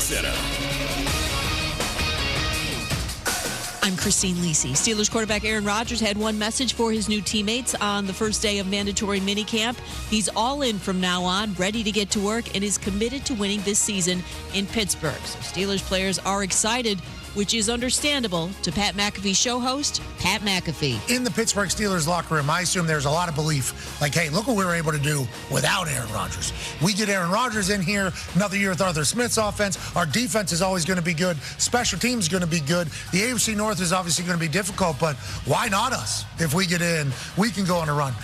Center. I'm Christine Lisi. Steelers quarterback Aaron Rodgers had one message for his new teammates on the first day of mandatory minicamp. He's all in from now on, ready to get to work, and is committed to winning this season in Pittsburgh. So Steelers players are excited, which is understandable. To Pat McAfee show host, Pat McAfee. In the Pittsburgh Steelers locker room, I assume there's a lot of belief, like, hey, look what we were able to do without Aaron Rodgers. We get Aaron Rodgers in here, another year with Arthur Smith's offense. Our defense is always going to be good. Special teams is going to be good. The AFC North is obviously going to be difficult, but why not us? If we get in, we can go on a run.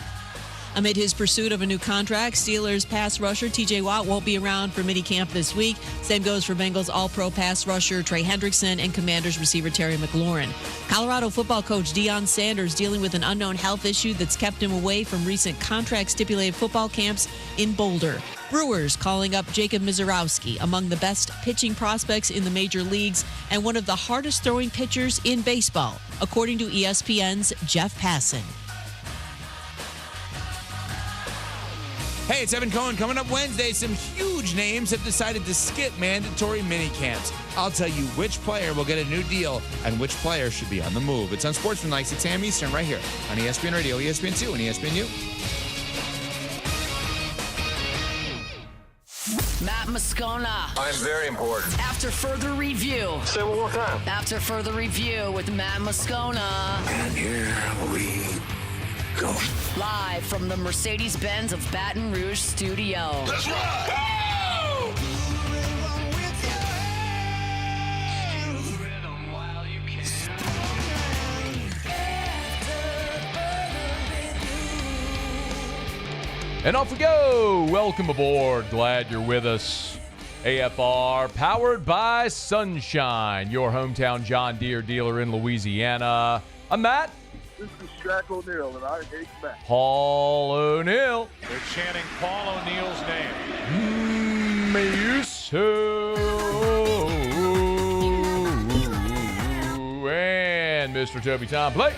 Amid his pursuit of a new contract, Steelers pass rusher T.J. Watt won't be around for minicamp this week. Same goes for Bengals all-pro pass rusher Trey Hendrickson and Commanders receiver Terry McLaurin. Colorado football coach Deion Sanders dealing with an unknown health issue that's kept him away from recent contract-stipulated football camps in Boulder. Brewers calling up Jacob Mizorowski, among the best pitching prospects in the major leagues and one of the hardest-throwing pitchers in baseball, according to ESPN's Jeff Passan. Hey, it's Evan Cohen. Coming up Wednesday, some huge names have decided to skip mandatory minicamps. I'll tell you which player will get a new deal and which player should be on the move. It's on Sportsmanlike, 6 a.m. Eastern, right here on ESPN Radio, ESPN2, and ESPNU. Matt Moscona. I'm very important. After further review. Say it one more time. After further review with Matt Moscona. And here we go. Live from the Mercedes-Benz of Baton Rouge studio. Let's ride! Go! And off we go. Welcome aboard. Glad you're with us. AFR, powered by Sunshine, your hometown John Deere dealer in Louisiana. I'm Matt. This is Shaq O'Neal, and I hate Matt. Paul O'Neal. They're chanting Paul O'Neal's name. And Mr. Toby Tom Blake.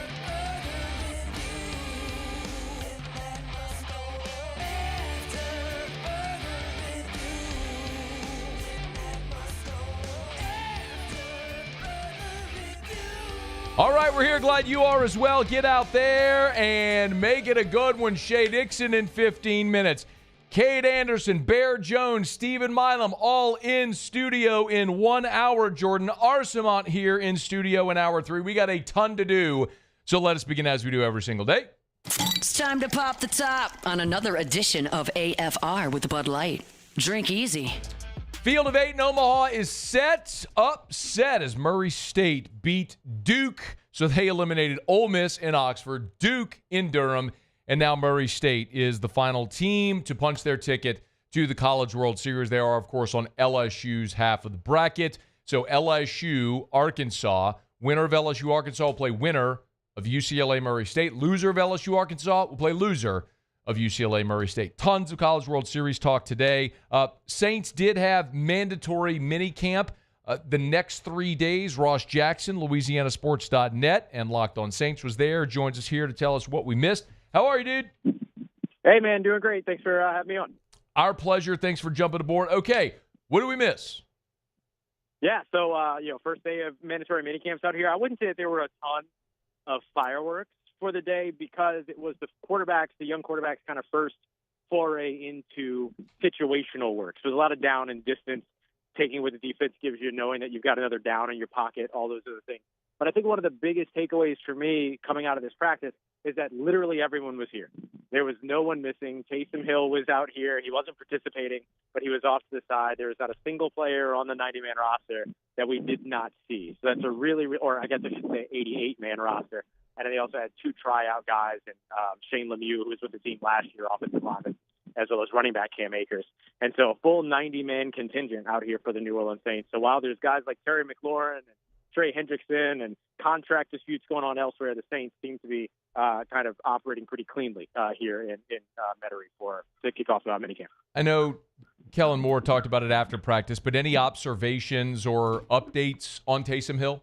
All right, we're here. Glad you are as well. Get out there and make it a good one. Shea Dixon in 15 minutes. Kade Anderson, Bear Jones, Steven Milam, all in studio in 1 hour. Jordan Arsimont here in studio in hour 3. We got a ton to do, so let us begin as we do every single day. It's time to pop the top on another edition of AFR with Bud Light. Drink easy. Field of 8 in Omaha is upset as Murray State beat Duke. So they eliminated Ole Miss in Oxford, Duke in Durham, and now Murray State is the final team to punch their ticket to the College World Series. They are, of course, on LSU's half of the bracket. So LSU, Arkansas, winner of LSU, Arkansas will play winner of UCLA, Murray State. Loser of LSU, Arkansas will play loser of UCLA, Murray State. Tons of College World Series talk today. Saints did have mandatory minicamp the next 3 days. Ross Jackson, LouisianaSports.net, and Locked On Saints was there. Joins us here to tell us what we missed. How are you, dude? Hey, man, doing great. Thanks for having me on. Our pleasure. Thanks for jumping aboard. Okay, what do we miss? Yeah, so, first day of mandatory minicamps out here. I wouldn't say that there were a ton of fireworks for the day because it was the young quarterbacks' kind of first foray into situational work. So there's a lot of down and distance, taking what the defense gives you, knowing that you've got another down in your pocket, all those other things. But I think one of the biggest takeaways for me coming out of this practice is that literally everyone was here. There was no one missing. Taysom Hill was out here. He wasn't participating, but he was off to the side. There was not a single player on the 90-man roster that we did not see. So that's a or I guess I should say 88-man roster. And then they also had 2 tryout guys, and Shane Lemieux, who was with the team last year, offensive lineman, as well as running back Cam Akers. And so a full 90-man contingent out here for the New Orleans Saints. So while there's guys like Terry McLaurin and Trey Hendrickson and contract disputes going on elsewhere, the Saints seem to be kind of operating pretty cleanly here in Metairie to kick off minicamp. I know Kellen Moore talked about it after practice, but any observations or updates on Taysom Hill?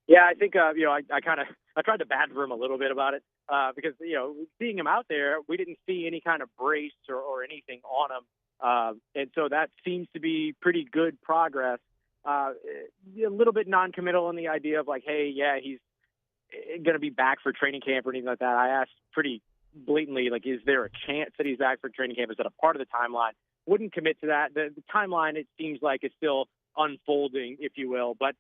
Yeah, I think, I kind of I tried to badger him a little bit about it because, seeing him out there, we didn't see any kind of brace or anything on him. And so that seems to be pretty good progress. A little bit non-committal in the idea of like, hey, yeah, he's going to be back for training camp or anything like that. I asked pretty blatantly, like, is there a chance that he's back for training camp? Is that a part of the timeline? Wouldn't commit to that. The timeline, it seems like, is still unfolding, if you will. But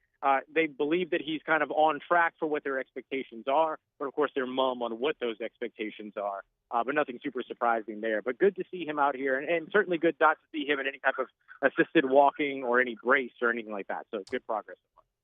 they believe that he's kind of on track for what their expectations are. But, of course, they're mum on what those expectations are. But nothing super surprising there. But good to see him out here, and certainly good not to see him in any type of assisted walking or any brace or anything like that. So good progress.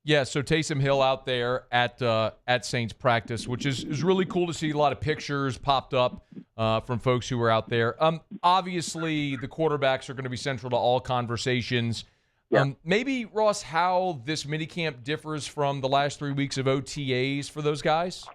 Yeah, so Taysom Hill out there at Saints practice, which is really cool to see. A lot of pictures popped up from folks who were out there. Obviously, the quarterbacks are going to be central to all conversations. Yeah. Maybe, Ross, how this minicamp differs from the last 3 weeks of OTAs for those guys?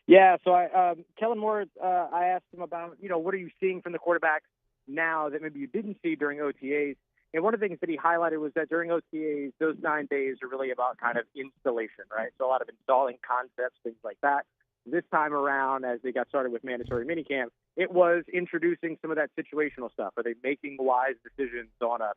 Yeah, so Kellen Moore, I asked him about, what are you seeing from the quarterbacks now that maybe you didn't see during OTAs? And one of the things that he highlighted was that during OTAs, those 9 days are really about kind of installation, right? So a lot of installing concepts, things like that. This time around, as they got started with mandatory minicamp, it was introducing some of that situational stuff. Are they making wise decisions on a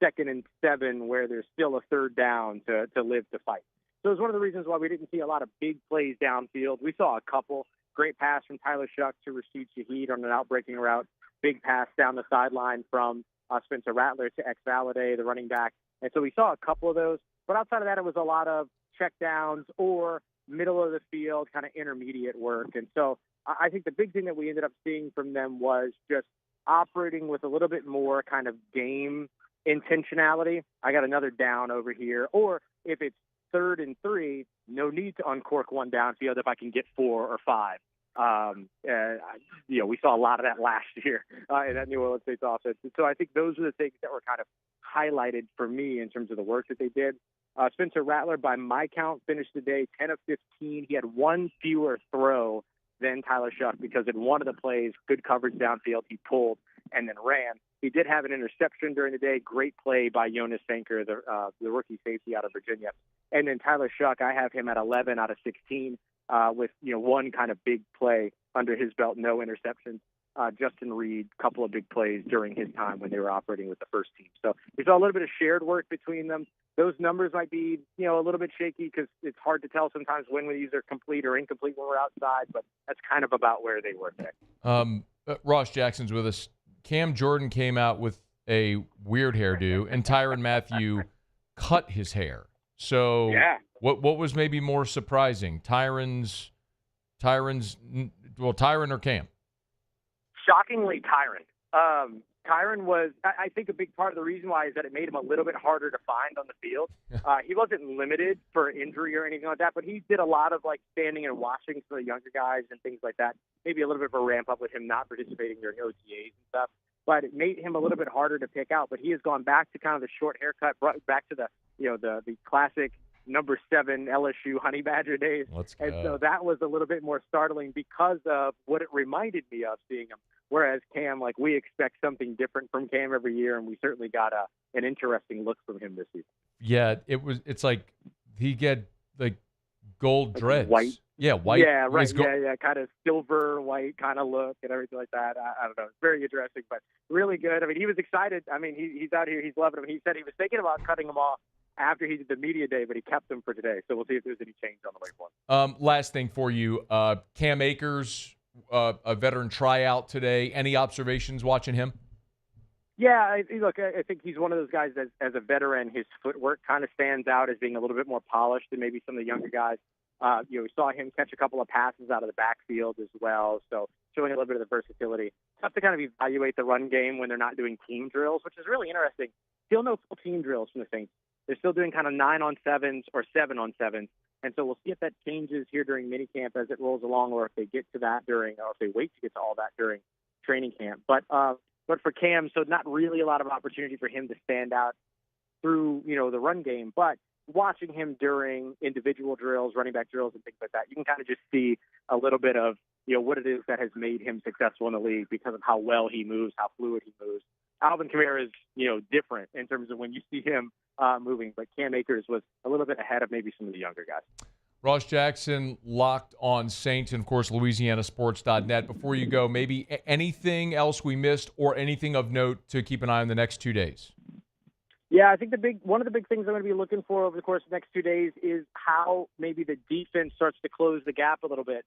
2nd and 7 where there's still a 3rd down to live to fight? So it was one of the reasons why we didn't see a lot of big plays downfield. We saw a couple. Great pass from Tyler Shuck to Rashid Shaheed on an out-breaking route. Big pass down the sideline from Spencer Rattler to X-Valaday, the running back. And so we saw a couple of those. But outside of that, it was a lot of checkdowns or middle of the field kind of intermediate work. And so I think the big thing that we ended up seeing from them was just operating with a little bit more kind of game intentionality. I got another down over here. Or if it's 3rd and 3, no need to uncork one downfield if I can get 4 or 5. We saw a lot of that last year in that New Orleans Saints offense. And so I think those are the things that were kind of highlighted for me in terms of the work that they did. Spencer Rattler, by my count, finished the day 10 of 15. He had 1 fewer throw than Tyler Shuck because in one of the plays, good coverage downfield, he pulled and then ran. He did have an interception during the day. Great play by Jonas Sanker, the rookie safety out of Virginia. And then Tyler Shuck, I have him at 11 out of 16 with one kind of big play under his belt, no interceptions. Justin Reed, a couple of big plays during his time when they were operating with the first team. So we saw a little bit of shared work between them. Those numbers might be, a little bit shaky because it's hard to tell sometimes when these are complete or incomplete when we're outside, but that's kind of about where they were today. Ross Jackson's with us. Cam Jordan came out with a weird hairdo, and Tyrann Mathieu cut his hair. So yeah. What was maybe more surprising, Tyrann or Cam? Shockingly, Tyrann. Tyrann was, I think, a big part of the reason why is that it made him a little bit harder to find on the field. He wasn't limited for injury or anything like that, but he did a lot of standing and watching some of the younger guys and things like that. Maybe a little bit of a ramp up with him not participating during OTAs and stuff. But it made him a little bit harder to pick out. But he has gone back to kind of the short haircut, back to the classic number 7 LSU Honey Badger days. Let's go. And so that was a little bit more startling because of what it reminded me of seeing him. Whereas Cam, we expect something different from Cam every year, and we certainly got an interesting look from him this season. Yeah, it's like he get gold dreads. White. Yeah, white. Yeah, right. Yeah, kind of silver white kind of look and everything like that. I don't know. It's very interesting, but really good. I mean, he was excited. I mean, he's out here. He's loving him. He said he was thinking about cutting him off after he did the media day, but he kept them for today. So we'll see if there's any change on the way forward. Last thing for you, Cam Akers, a veteran tryout today. Any observations watching him? Yeah, I think he's one of those guys that, as a veteran, his footwork kind of stands out as being a little bit more polished than maybe some of the younger guys. We saw him catch a couple of passes out of the backfield as well, so showing a little bit of the versatility. Tough to kind of evaluate the run game when they're not doing team drills, which is really interesting. Still no full team drills from the Saints. They're still doing kind of 9-on-7s or 7-on-7s. And so we'll see if that changes here during minicamp as it rolls along, or if they get to that or if they wait to get to all that during training camp. But for Cam, so not really a lot of opportunity for him to stand out through, the run game. But watching him during individual drills, running back drills and things like that, you can kind of just see a little bit of, what it is that has made him successful in the league because of how well he moves, how fluid he moves. Alvin Kamara is, different in terms of when you see him moving, but Cam Akers was a little bit ahead of maybe some of the younger guys. Ross Jackson, Locked on Saints, and, of course, LouisianaSports.net. Before you go, maybe anything else we missed or anything of note to keep an eye on the next 2 days? Yeah, I think one of the big things I'm going to be looking for over the course of the next 2 days is how maybe the defense starts to close the gap a little bit.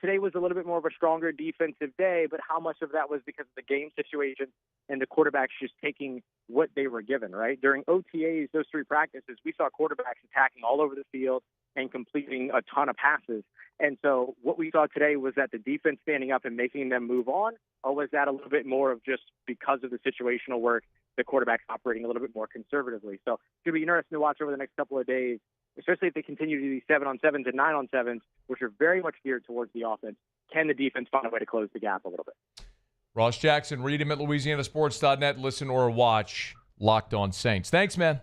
Today was a little bit more of a stronger defensive day, but how much of that was because of the game situation and the quarterbacks just taking what they were given, right? During OTAs, those 3 practices, we saw quarterbacks attacking all over the field and completing a ton of passes. And so what we saw today was that the defense standing up and making them move on, or was that a little bit more of just because of the situational work, the quarterback's operating a little bit more conservatively? So it's going to be interesting to watch over the next couple of days, especially if they continue to do these 7-on-7s and 9-on-7s, which are very much geared towards the offense. Can the defense find a way to close the gap a little bit? Ross Jackson, read him at LouisianaSports.net. Listen or watch Locked on Saints. Thanks, man.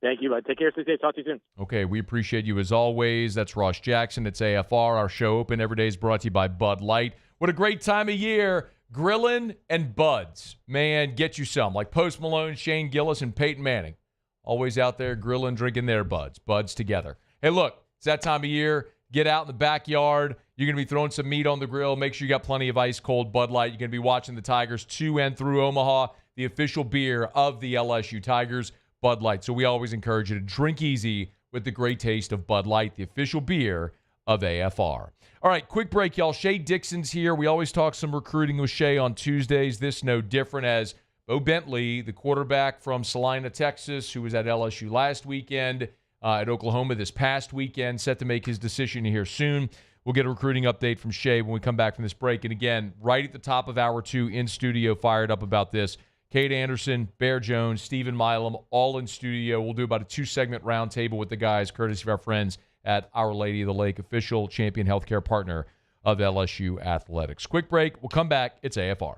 Thank you, bud. Take care. Stay safe. Talk to you soon. Okay, we appreciate you as always. That's Ross Jackson. It's AFR. Our show open every day is brought to you by Bud Light. What a great time of year. Grilling and buds. Man, get you some. Like Post Malone, Shane Gillis, and Peyton Manning. Always out there grilling, drinking their buds. Buds together. Hey, look, it's that time of year. Get out in the backyard. You're going to be throwing some meat on the grill. Make sure you got plenty of ice-cold Bud Light. You're going to be watching the Tigers to and through Omaha, the official beer of the LSU Tigers, Bud Light. So we always encourage you to drink easy with the great taste of Bud Light, the official beer of AFR. All right, quick break, y'all. Shea Dixon's here. We always talk some recruiting with Shea on Tuesdays. This no different, as Bo Bentley, the quarterback from Salina, Texas, who was at LSU last weekend, at Oklahoma this past weekend, set to make his decision here soon. We'll get a recruiting update from Shea when we come back from this break. And again, right at the top of hour 2 in studio, fired up about this. Kade Anderson, Bear Jones, Steven Milam, all in studio. We'll do about a 2-segment roundtable with the guys, courtesy of our friends at Our Lady of the Lake, official champion healthcare partner of LSU Athletics. Quick break. We'll come back. It's AFR.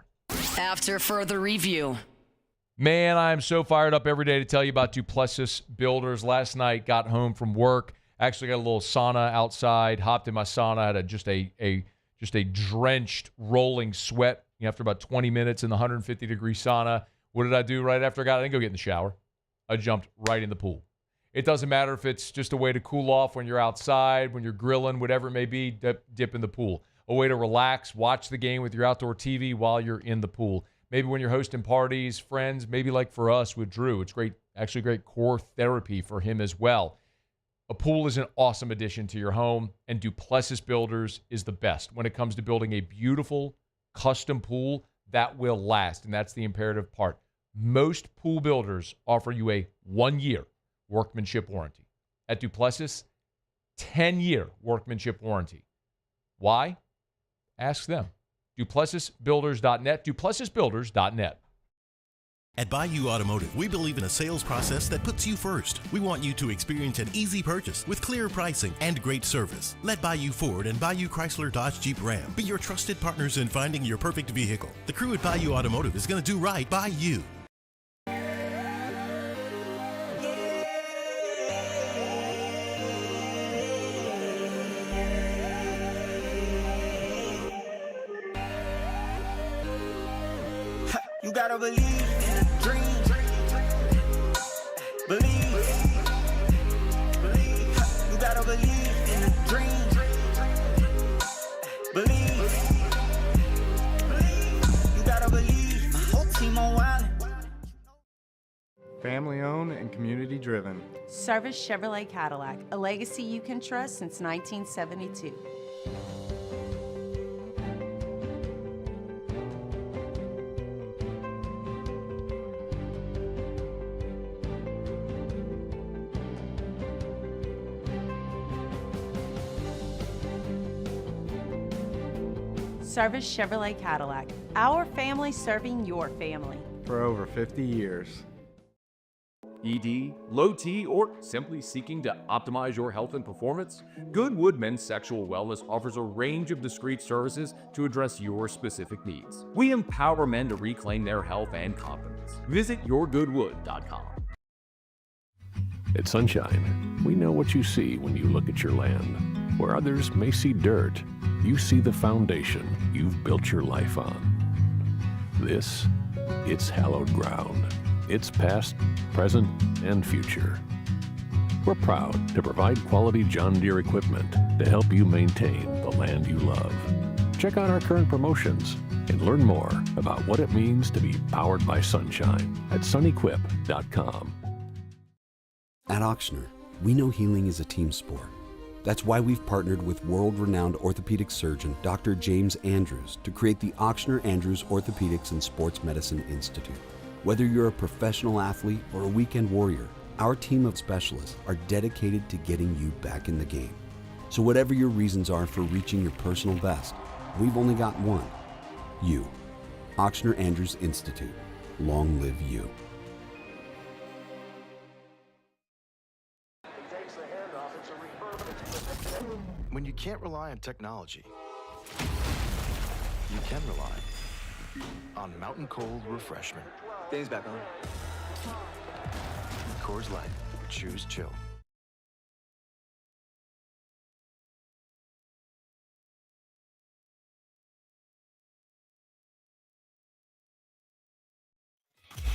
After further review. Man, I am so fired up every day to tell you about Duplessis Builders. Last night, got home from work. Actually got a little sauna outside. Hopped in my sauna. Had just a drenched, rolling sweat after about 20 minutes in the 150-degree sauna. What did I do right after I got out? I didn't go get in the shower. I jumped right in the pool. It doesn't matter if it's just a way to cool off when you're outside, when you're grilling, whatever it may be, dip in the pool. A way to relax, watch the game with your outdoor TV while you're in the pool. Maybe when you're hosting parties, friends, maybe like for us with Drew. It's great core therapy for him as well. A pool is an awesome addition to your home, and Duplessis Builders is the best when it comes to building a beautiful custom pool that will last, and that's the imperative part. Most pool builders offer you a 1-year workmanship warranty. At Duplessis, 10-year workmanship warranty. Why? Ask them. DuplessisBuilders.net, DuplessisBuilders.net. At Bayou Automotive, we believe in a sales process that puts you first. We want you to experience an easy purchase with clear pricing and great service. Let Bayou Ford and Bayou Chrysler Dodge Jeep Ram be your trusted partners in finding your perfect vehicle. The crew at Bayou Automotive is going to do right by you. You gotta believe in a dream. Believe. You gotta believe in a dream. Believe. You gotta believe. My whole team on wild. Family owned and community driven. Service Chevrolet Cadillac, a legacy you can trust since 1972. Service Chevrolet Cadillac, our family serving your family. For over 50 years. ED, low T, or simply seeking to optimize your health and performance? Goodwood Men's Sexual Wellness offers a range of discreet services to address your specific needs. We empower men to reclaim their health and confidence. Visit yourgoodwood.com. At Sunshine, we know what you see when you look at your land. Where others may see dirt, you see the foundation you've built your life on. This, it's hallowed ground. It's past, present, and future. We're proud to provide quality John Deere equipment to help you maintain the land you love. Check out our current promotions and learn more about what it means to be powered by sunshine at sunequip.com. At Auctioner, we know healing is a team sport. That's why we've partnered with world-renowned orthopedic surgeon Dr. James Andrews to create the Auctioner Andrews Orthopedics and Sports Medicine Institute. Whether you're a professional athlete or a weekend warrior, our team of specialists are dedicated to getting you back in the game. So whatever your reasons are for reaching your personal best, we've only got one. You. Auctioner Andrews Institute. Long live you. When you can't rely on technology, you can rely on Mountain Cold Refreshment. Dave's back on. Coors Light. Choose chill.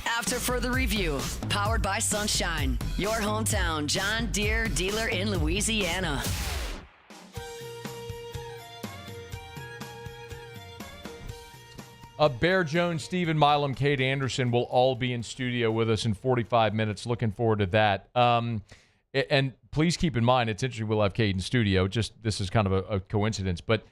After further review, powered by Sunshine, your hometown John Deere dealer in Louisiana. Bear Jones, Steven Milam, Kade Anderson will all be in studio with us in 45 minutes. Looking forward to that. And please keep in mind, it's interesting we'll have Kade in studio. Just this is kind of a coincidence, but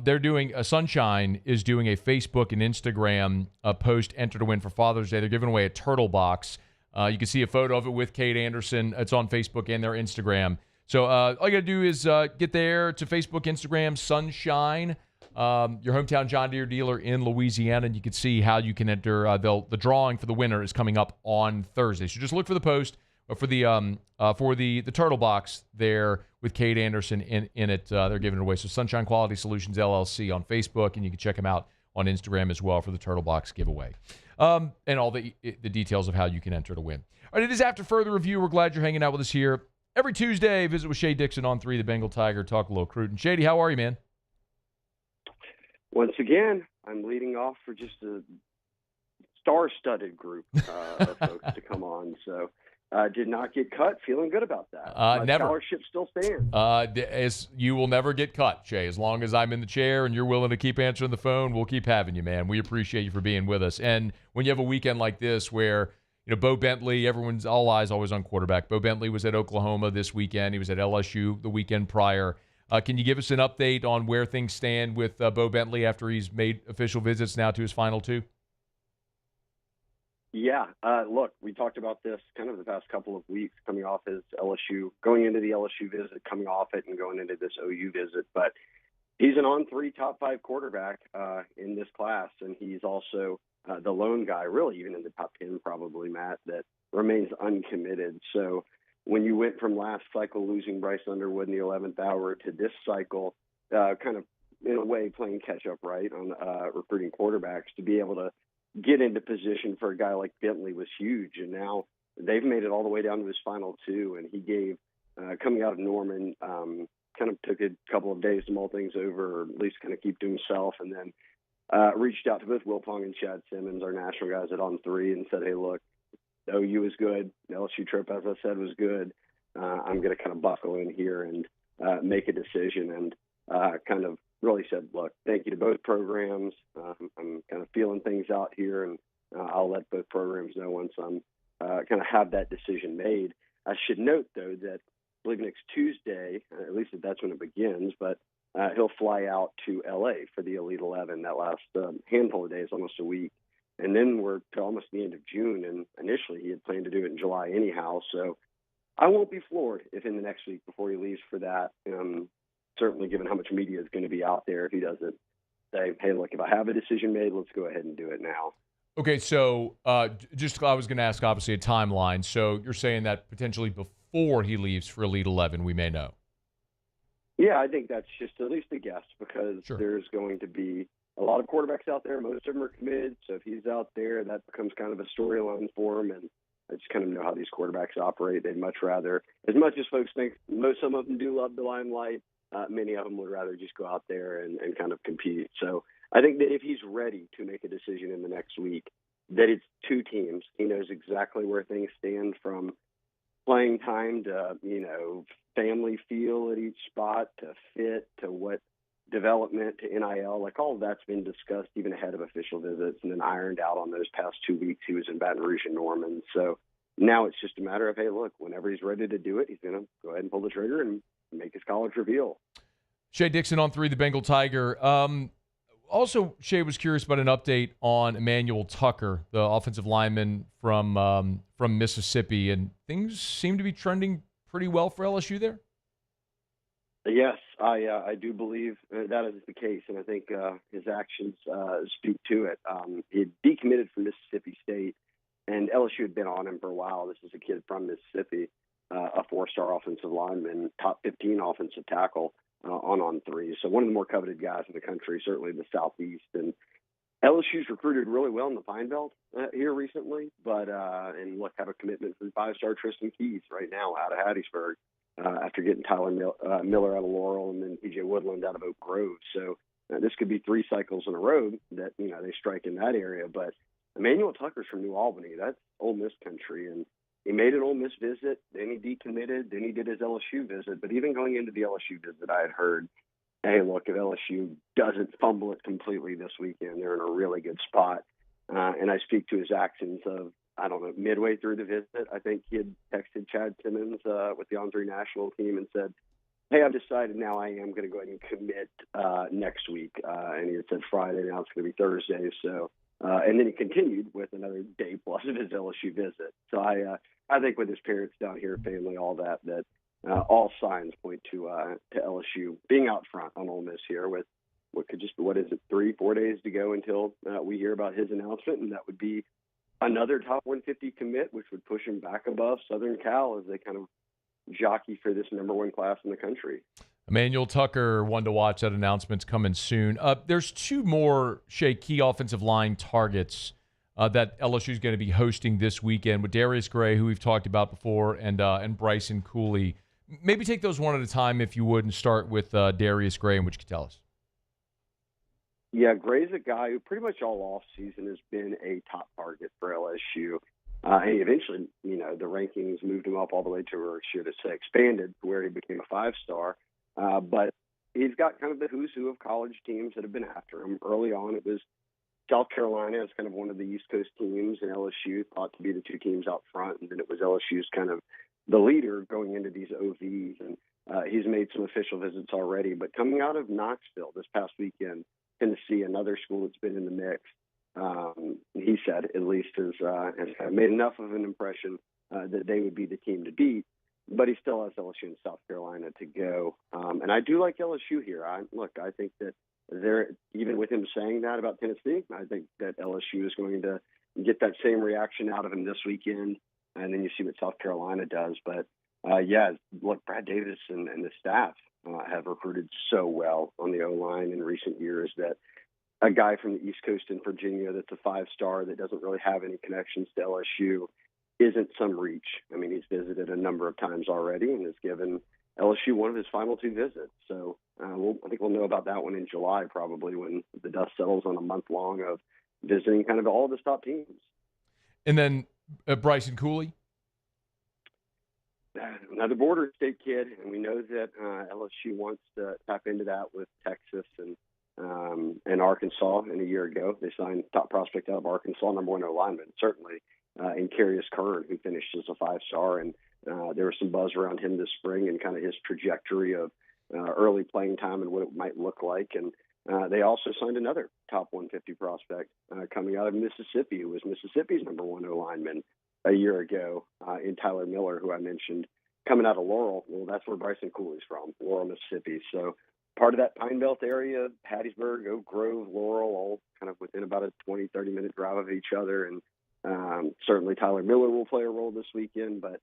they're doing Sunshine is doing a Facebook and Instagram post enter to win for Father's Day. They're giving away a turtle box. You can see a photo of it with Kade Anderson. It's on Facebook and their Instagram. So all you got to do is get there to Facebook, Instagram, Sunshine. Your hometown John Deere dealer in Louisiana, and you can see how you can enter. The drawing for the winner is coming up on Thursday. So just look for the post for the turtle box there with Kade Anderson in it. They're giving it away. So Sunshine Quality Solutions LLC on Facebook, and you can check them out on Instagram as well for the turtle box giveaway, and all the details of how you can enter to win. All right, it is After Further Review. We're glad you're hanging out with us here every Tuesday. Visit with Shea Dixon on 3, the Bengal Tiger. Talk a little Cruton. Shady, how are you, man? Once again, I'm leading off for just a star-studded group of folks to come on. So did not get cut. Feeling good about that. My never. Scholarship still stands. You will never get cut, Shay. As long as I'm in the chair and you're willing to keep answering the phone, we'll keep having you, man. We appreciate you for being with us. And when you have a weekend like this where, Bo Bentley, everyone's all eyes always on quarterback. Bo Bentley was at Oklahoma this weekend. He was at LSU the weekend prior. Can you give us an update on where things stand with Bo Bentley after he's made official visits now to his final 2? Yeah. Look, we talked about this kind of the past couple of weeks coming off his LSU, going into the LSU visit, coming off it, and going into this OU visit. But he's an on-3 top 5 quarterback in this class, and he's also the lone guy, really even in the top 10 probably, Matt, that remains uncommitted. So when you went from last cycle losing Bryce Underwood in the 11th hour to this cycle, kind of in a way playing catch-up, right, on recruiting quarterbacks, to be able to get into position for a guy like Bentley was huge. And now they've made it all the way down to his final 2, and he gave, coming out of Norman, kind of took a couple of days to mull things over, or at least kind of keep to himself, and then reached out to both Will Pong and Chad Simmons, our national guys at On3, and said, hey, look, OU is good. The LSU trip, as I said, was good. I'm going to kind of buckle in here and make a decision, and kind of really said, look, thank you to both programs. I'm kind of feeling things out here, and I'll let both programs know once I'm kind of have that decision made. I should note, though, that I believe next Tuesday, at least that's when it begins, but he'll fly out to L.A. for the Elite 11 that last handful of days, almost a week. And then we're to almost the end of June, and initially he had planned to do it in July anyhow. So I won't be floored if in the next week before he leaves for that, certainly given how much media is going to be out there, if he doesn't say, hey, look, if I have a decision made, let's go ahead and do it now. Okay, so I was going to ask, obviously, a timeline. So you're saying that potentially before he leaves for Elite 11, we may know? Yeah, I think that's just at least a guess, because Sure. There's going to be a lot of quarterbacks out there. Most of them are committed. So if he's out there, that becomes kind of a storyline for him. And I just kind of know how these quarterbacks operate. They'd much rather, as much as folks think, some of them do love the limelight, many of them would rather just go out there and kind of compete. So I think that if he's ready to make a decision in the next week, that it's 2 teams. He knows exactly where things stand from playing time to, family feel at each spot, to fit, to what development, to NIL, like all of that's been discussed even ahead of official visits and then ironed out on those past 2 weeks. He was in Baton Rouge and Norman. So now it's just a matter of, hey, look, whenever he's ready to do it, he's going to go ahead and pull the trigger and make his college reveal. Shea Dixon on 3, the Bengal Tiger. Also, Shea was curious about an update on Emmanuel Tucker, the offensive lineman from Mississippi, and things seem to be trending pretty well for LSU there. Yes, I do believe that is the case, and I think his actions speak to it. He had decommitted from Mississippi State, and LSU had been on him for a while. This is a kid from Mississippi, a 4-star offensive lineman, top 15 offensive tackle on 3. So one of the more coveted guys in the country, certainly the Southeast. And LSU's recruited really well in the Pine Belt here recently, but and look, have a commitment from 5-star Tristan Keys right now out of Hattiesburg after getting Tyler Miller out of Laurel and then PJ Woodland out of Oak Grove. So this could be 3 cycles in a row that they strike in that area. But Emmanuel Tucker's from New Albany. That's Ole Miss country, and he made an Ole Miss visit, then he decommitted, then he did his LSU visit. But even going into the LSU visit, I had heard, hey, look, if LSU doesn't fumble it completely this weekend, they're in a really good spot. And I speak to his actions of, I don't know, midway through the visit, I think he had texted Chad Simmons with the On3 national team and said, hey, I've decided now I am going to go ahead and commit next week. And he had said Friday, now it's going to be Thursday. So, and then he continued with another day plus of his LSU visit. So I think with his parents down here, family, all that all signs point to LSU being out front on Ole Miss here with what could just be, 3-4 days to go until we hear about his announcement, and that would be another top 150 commit, which would push him back above Southern Cal as they kind of jockey for this number 1 class in the country. Emmanuel Tucker, one to watch. That announcement's coming soon. There's 2 more, Shea, key offensive line targets that LSU is going to be hosting this weekend with Darius Gray, who we've talked about before, and Bryson Cooley. Maybe take those one at a time, if you would, and start with Darius Gray and what you could tell us. Yeah, Gray's a guy who pretty much all offseason has been a top target for LSU. And eventually, the rankings moved him up all the way to, or should I say, expanded to where he became a 5-star. But he's got kind of the who's who of college teams that have been after him. Early on, it was South Carolina as kind of one of the East Coast teams, and LSU thought to be the 2 teams out front. And then it was LSU's kind of the leader going into these OVs. And he's made some official visits already. But coming out of Knoxville this past weekend, Tennessee, another school that's been in the mix, he said at least has made enough of an impression that they would be the team to beat. But he still has LSU and South Carolina to go. And I do like LSU here. I think that even with him saying that about Tennessee, I think that LSU is going to get that same reaction out of him this weekend. And then you see what South Carolina does. But, Brad Davis and the staff have recruited so well on the O-line in recent years that a guy from the East Coast in Virginia that's a 5-star that doesn't really have any connections to LSU isn't some reach. I mean, he's visited a number of times already and has given LSU one of his final 2 visits. So I think we'll know about that one in July probably when the dust settles on a month long of visiting kind of all the top teams. And then Bryson Cooley? Another border state kid, and we know that LSU wants to tap into that with Texas and Arkansas. And a year ago, they signed top prospect out of Arkansas, number 1 O-lineman, certainly, in Carius Kern, who finished as a 5-star. And there was some buzz around him this spring and kind of his trajectory of early playing time and what it might look like. And they also signed another top 150 prospect coming out of Mississippi, who was Mississippi's number 1 O-lineman a year ago in Tyler Miller, who I mentioned, coming out of Laurel. Well, that's where Bryson Cooley's from, Laurel, Mississippi. So part of that Pine Belt area, Hattiesburg, Oak Grove, Laurel, all kind of within about a 20, 30-minute drive of each other. And certainly Tyler Miller will play a role this weekend, but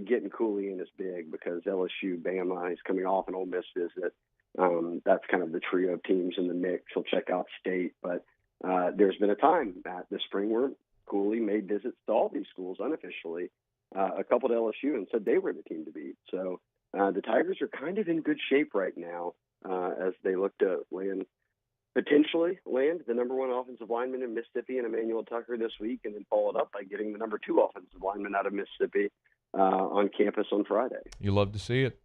getting Cooley in is big because LSU, Bama, he's coming off an Ole Miss visit. That's kind of the trio of teams in the mix. He'll check out State. But there's been a time this spring where Cooley made visits to all these schools unofficially, a couple to LSU, and said they were the team to beat. So the Tigers are kind of in good shape right now as they look to potentially land the number 1 offensive lineman in Mississippi and Emmanuel Tucker this week, and then follow it up by getting the number 2 offensive lineman out of Mississippi on campus on Friday. You love to see it.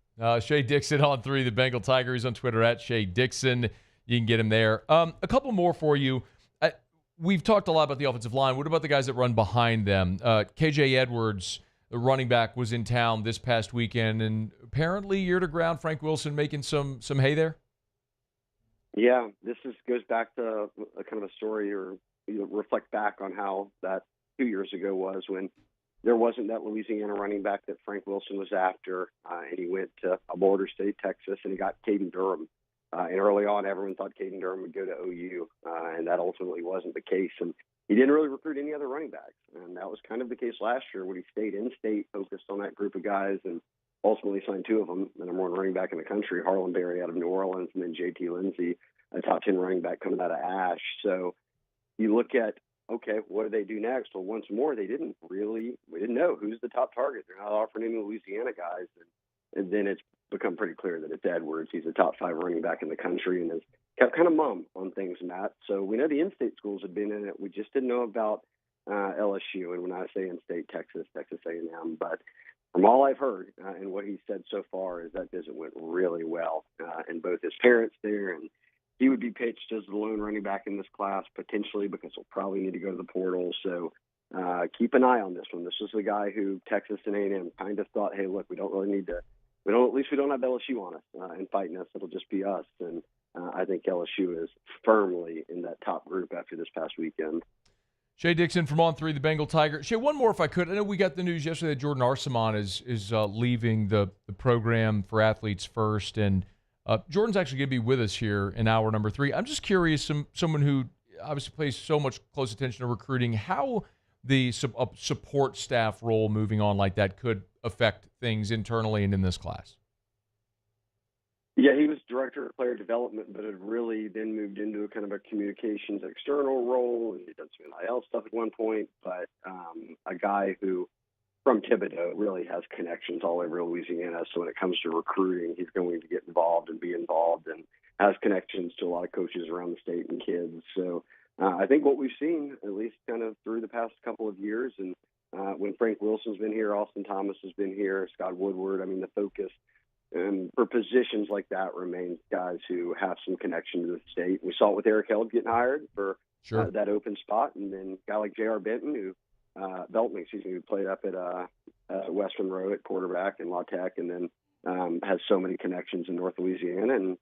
Shea Dixon on 3, the Bengal Tiger. He's on Twitter at Shea Dixon. You can get him there. A couple more for you. We've talked a lot about the offensive line. What about the guys that run behind them? KJ Edwards, the running back, was in town this past weekend, and apparently year to ground, Frank Wilson making some hay there? Yeah, this goes back to a kind of a story, or reflect back on how that 2 years ago was, when there wasn't that Louisiana running back that Frank Wilson was after, and he went to a border state, Texas, and he got Kade Durham. And early on, everyone thought Kade Durham would go to OU, and that ultimately wasn't the case. And he didn't really recruit any other running backs, and that was kind of the case last year when he stayed in state, focused on that group of guys, and ultimately signed 2 of them, the number 1 running back in the country, Harlan Berry out of New Orleans, and then J.T. Lindsey, a top 10 running back coming out of Ash. So you look at, okay, what do they do next? Well, once more, we didn't know who's the top target. They're not offering any Louisiana guys. And then it's become pretty clear that it's Edwards. He's a top 5 running back in the country and has kept kind of mum on things, Matt. So we know the in-state schools have been in it. We just didn't know about LSU. And when I say in-state, Texas A&M. But from all I've heard and what he said so far is that visit went really well. And both his parents there, and he would be pitched as the lone running back in this class, potentially, because he'll probably need to go to the portal. So keep an eye on this one. This is the guy who Texas and A&M kind of thought, hey, look, we don't really need to. At least we don't have LSU on us and fighting us. It'll just be us. And I think LSU is firmly in that top group after this past weekend. Shea Dixon from On 3, the Bengal Tiger. Shea, one more if I could. I know we got the news yesterday that Jordan Arsimont is leaving the program for Athletes First, and Jordan's actually going to be with us here in hour number 3. I'm just curious, someone who obviously pays so much close attention to recruiting, how the support staff role moving on like that could affect things internally and in this class. Yeah, he was director of player development, but had really then moved into a kind of a communications external role, and he done some NIL stuff at one point, but a guy who, from Thibodeau, really has connections all over Louisiana. So when it comes to recruiting, he's going to get involved and be involved, and has connections to a lot of coaches around the state and kids. So I think what we've seen, at least kind of through the past couple of years, and when Frank Wilson's been here, Austin Thomas has been here, Scott Woodward, I mean, the focus for positions like that remains guys who have some connection to the state. We saw it with Eric Held getting hired for that open spot, and then a guy like J.R. Beltman, who played up at West Monroe at quarterback in La Tech, and then has so many connections in North Louisiana. And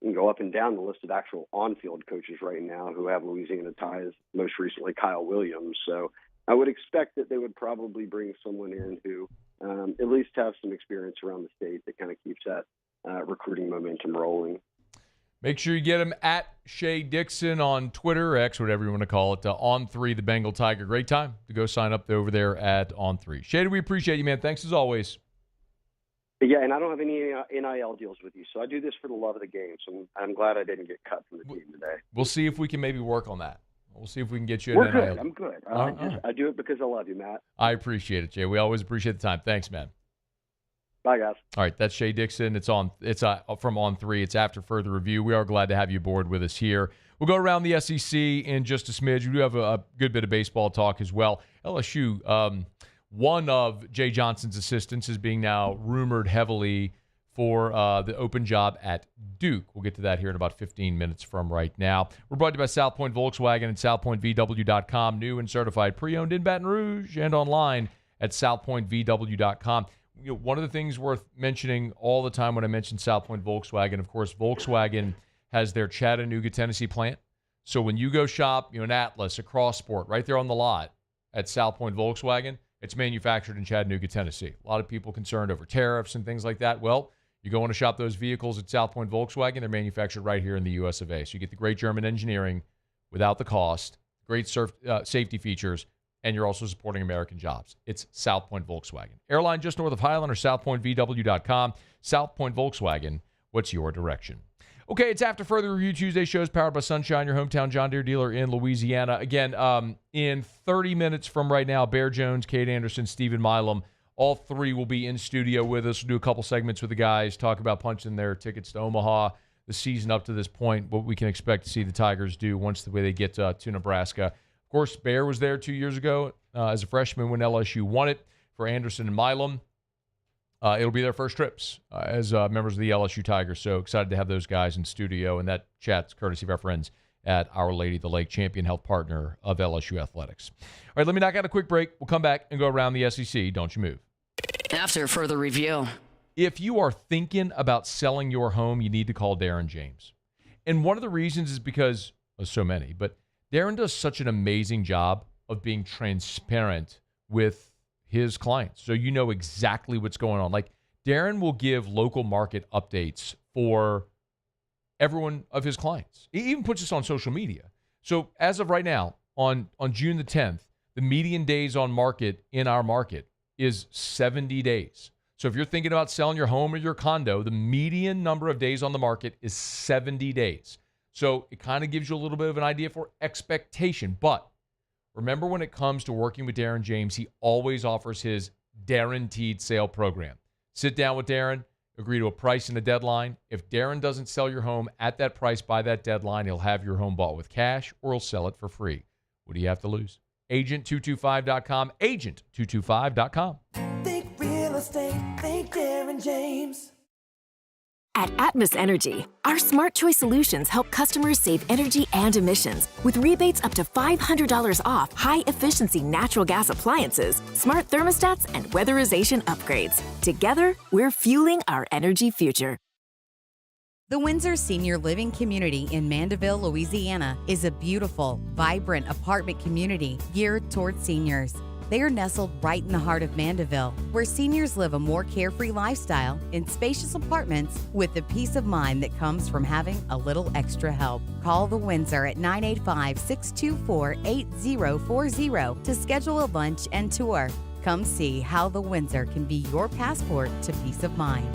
you can go up and down the list of actual on-field coaches right now who have Louisiana ties, most recently Kyle Williams. So I would expect that they would probably bring someone in who at least has some experience around the state that kind of keeps that recruiting momentum rolling. Make sure you get him at Shea Dixon on Twitter, X, whatever you want to call it, On 3, the Bengal Tiger. Great time to go sign up over there at On 3. Shea, we appreciate you, man. Thanks as always. Yeah, and I don't have any NIL deals with you, so I do this for the love of the game. So I'm glad I didn't get cut from the team today. We'll see if we can maybe work on that. We'll see if we can get you an NIL. Good. I'm good. I do it because I love you, Matt. I appreciate it, Jay. We always appreciate the time. Thanks, man. Bye, guys. All right, that's Shea Dixon. It's from On 3. It's after further review. We are glad to have you aboard with us here. We'll go around the SEC in just a smidge. We do have a good bit of baseball talk as well. LSU, one of Jay Johnson's assistants, is being now rumored heavily for the open job at Duke. We'll get to that here in about 15 minutes from right now. We're brought to you by South Point Volkswagen and SouthPointVW.com. New and certified pre-owned in Baton Rouge and online at SouthPointVW.com. One of the things worth mentioning all the time when I mention South Point Volkswagen, of course, Volkswagen has their Chattanooga, Tennessee plant. So when you go shop, an Atlas, a Cross Sport, right there on the lot at South Point Volkswagen, it's manufactured in Chattanooga, Tennessee. A lot of people concerned over tariffs and things like that. Well, you go in to shop those vehicles at South Point Volkswagen, they're manufactured right here in the U.S. of A. So you get the great German engineering without the cost, great safety features, and you're also supporting American jobs. It's South Point Volkswagen. Airline just north of Highland or SouthPointVW.com. South Point Volkswagen, what's your direction? Okay, it's After Further Review Tuesday shows powered by Sunshine, your hometown John Deere dealer in Louisiana. Again, in 30 minutes from right now, Bear Jones, Kade Anderson, Steven Milam, all three will be in studio with us. We'll do a couple segments with the guys, talk about punching their tickets to Omaha, the season up to this point, what we can expect to see the Tigers do once they get to Nebraska. Of course, Bear was there 2 years ago as a freshman when LSU won it for Anderson and Milam. It'll be their first trips as members of the LSU Tigers. So excited to have those guys in studio. And that chat's courtesy of our friends at Our Lady of the Lake, champion health partner of LSU Athletics. All right, let me knock out a quick break. We'll come back and go around the SEC. Don't you move. After further review. If you are thinking about selling your home, you need to call Darren James. And one of the reasons is because, well, so many, but Darren does such an amazing job of being transparent with his clients. So you know exactly what's going on. Like, Darren will give local market updates for everyone of his clients. He even puts this on social media. So as of right now, on June the 10th, the median days on market in our market is 70 days. So if you're thinking about selling your home or your condo, the median number of days on the market is 70 days. So it kind of gives you a little bit of an idea for expectation. But remember, when it comes to working with Darren James, he always offers his guaranteed sale program. Sit down with Darren, agree to a price and a deadline. If Darren doesn't sell your home at that price by that deadline, he'll have your home bought with cash or he'll sell it for free. What do you have to lose? Agent225.com, agent225.com. Think real estate, think Darren James. At Atmos Energy, our smart choice solutions help customers save energy and emissions with rebates up to $500 off high-efficiency natural gas appliances, smart thermostats, and weatherization upgrades. Together, we're fueling our energy future. The Windsor Senior Living Community in Mandeville, Louisiana is a beautiful, vibrant apartment community geared toward seniors. They are nestled right in the heart of Mandeville, where seniors live a more carefree lifestyle in spacious apartments with the peace of mind that comes from having a little extra help. Call the Windsor at 985-624-8040 to schedule a lunch and tour. Come see how the Windsor can be your passport to peace of mind.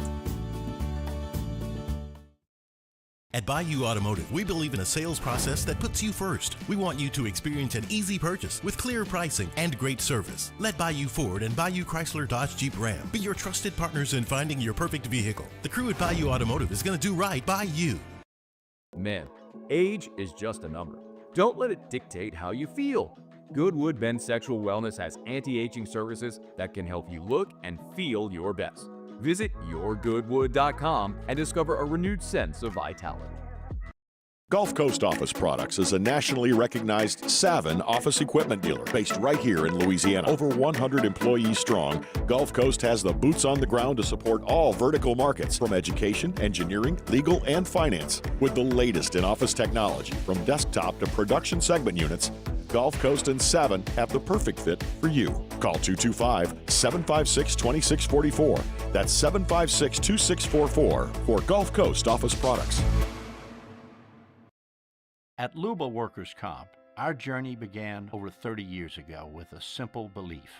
At Bayou Automotive, we believe in a sales process that puts you first. We want you to experience an easy purchase with clear pricing and great service. Let Bayou Ford and Bayou Chrysler Dodge Jeep Ram be your trusted partners in finding your perfect vehicle. The crew at Bayou Automotive is going to do right by you. Men, age is just a number. Don't let it dictate how you feel. Goodwood Men's Sexual Wellness has anti-aging services that can help you look and feel your best. Visit yourgoodwood.com and discover a renewed sense of vitality. Gulf Coast Office Products is a nationally recognized Savin office equipment dealer based right here in Louisiana. Over 100 employees strong, Gulf Coast has the boots on the ground to support all vertical markets, from education, engineering, legal, and finance. With the latest in office technology, from desktop to production segment units, Gulf Coast and Savin have the perfect fit for you. Call 225-756-2644. That's 756-2644 for Gulf Coast Office Products. At Luba Workers' Comp, our journey began over 30 years ago with a simple belief: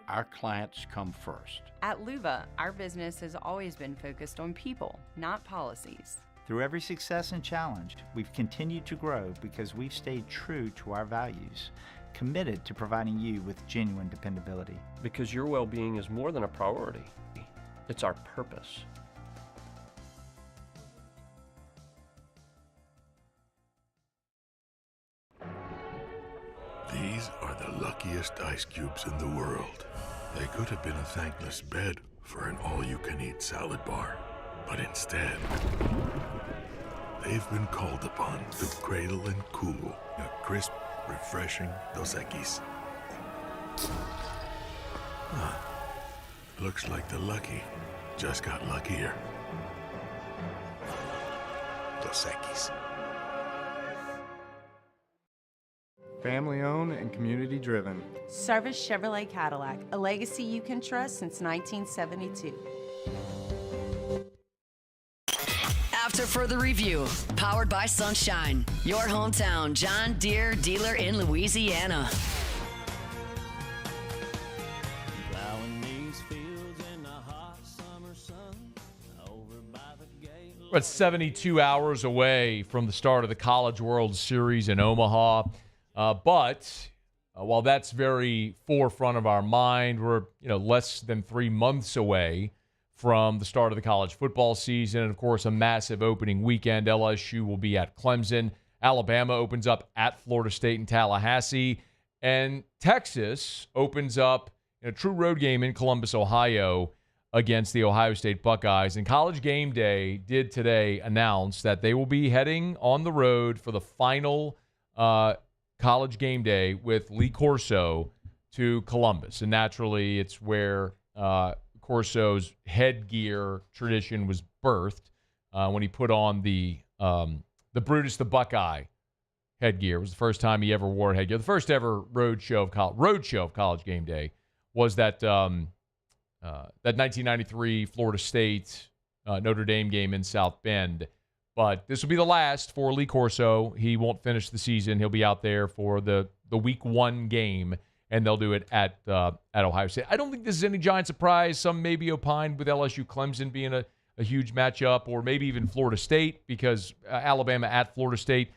our clients come first. At Luba, our business has always been focused on people, not policies. Through every success and challenge, we've continued to grow because we've stayed true to our values, committed to providing you with genuine dependability. Because your well-being is more than a priority. It's our purpose. These are the luckiest ice cubes in the world. They could have been a thankless bed for an all-you-can-eat salad bar. But instead, they've been called upon to cradle and cool a crisp, refreshing Dos Equis. Huh. Looks like the lucky just got luckier. Dos Equis. Family owned and community driven. Service Chevrolet Cadillac, a legacy you can trust since 1972. After further review, powered by Sunshine, your hometown John Deere dealer in Louisiana. We're at 72 hours away from the start of the College World Series in Omaha. But while that's very forefront of our mind, we're less than 3 months away from the start of the college football season. And, of course, a massive opening weekend. LSU will be at Clemson. Alabama opens up at Florida State and Tallahassee. And Texas opens up in a true road game in Columbus, Ohio, against the Ohio State Buckeyes. And College Game Day did today announce that they will be heading on the road for the final College Game Day with Lee Corso to Columbus. And naturally, it's where Corso's headgear tradition was birthed when he put on the Brutus the Buckeye headgear. It was the first time he ever wore headgear. The first ever road show of College Game Day was that 1993 Florida State Notre Dame game in South Bend. But this will be the last for Lee Corso. He won't finish the season. He'll be out there for the week 1 game, and they'll do it at Ohio State. I don't think this is any giant surprise. Some maybe opined with LSU Clemson being a huge matchup, or maybe even Florida State, because Alabama at Florida State.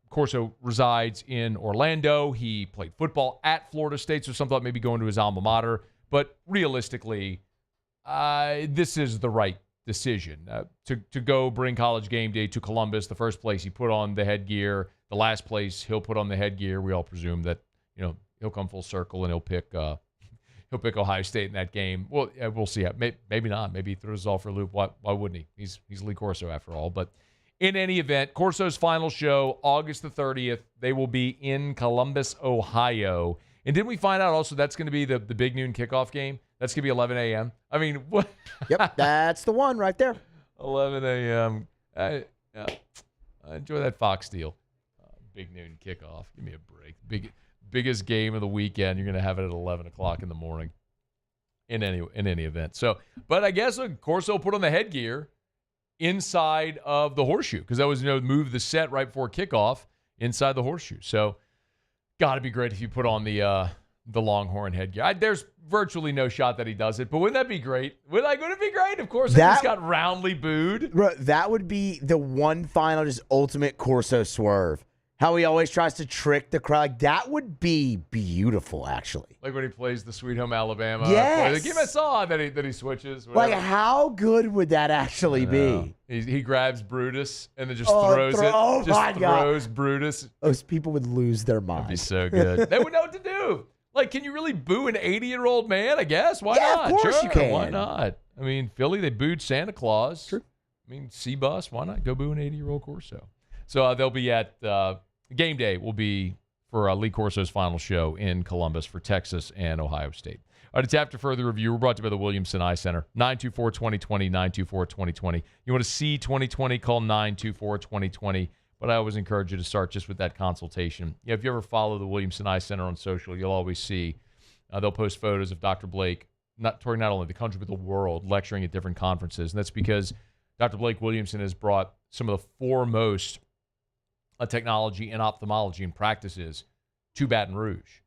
Corso resides in Orlando. He played football at Florida State, so some thought maybe going to his alma mater. But realistically, this is the right decision to go bring College Game Day to Columbus. The first place he put on the headgear, the last place he'll put on the headgear. We all presume that he'll come full circle and he'll pick Ohio State in that game. Well, we'll see. Maybe not. Maybe he throws us all for a loop. Why wouldn't he? He's Lee Corso after all. But in any event, Corso's final show, August the 30th. They will be in Columbus, Ohio. And didn't we find out also that's going to be the big noon kickoff game? That's going to be 11 a.m. I mean, what? Yep, that's the one right there. 11 a.m. I enjoy that Fox deal. Big noon kickoff. Give me a break. Biggest game of the weekend. You're going to have it at 11 o'clock in the morning in any event. So, but I guess Corso put on the headgear inside of the horseshoe, because that was move the set right before kickoff inside the horseshoe. So got to be great if you put on the Longhorn headgear. There's virtually no shot that he does it, but wouldn't that be great? Wouldn't it be great? Of course, he just got roundly booed. Bro, that would be the one final, just ultimate Corso swerve. How he always tries to trick the crowd. Like, that would be beautiful, actually. Like when he plays the Sweet Home Alabama. Yes. Give him a song that he switches. Whatever. Like, how good would that actually be? He grabs Brutus and then just throws it. Oh, my God. Throws Brutus. Those people would lose their mind. That'd be so good. They would know what to do. Like, can you really boo an 80-year-old man? I guess. Why not? Of course sure, you can. Why not? I mean, Philly, they booed Santa Claus. True. I mean, C-Bus, why not go boo an 80-year-old Corso? So they'll be at Game Day will be for Lee Corso's final show in Columbus for Texas and Ohio State. All right, it's After Further Review. We're brought to you by the Williamson Eye Center. 924-2020, 924-2020. You want to see 2020, call 924-2020. But I always encourage you to start just with that consultation. If you ever follow the Williamson Eye Center on social, you'll always see they'll post photos of Dr. Blake, touring not only the country but the world, lecturing at different conferences. And that's because Dr. Blake Williamson has brought some of the foremost technology and ophthalmology and practices to Baton Rouge,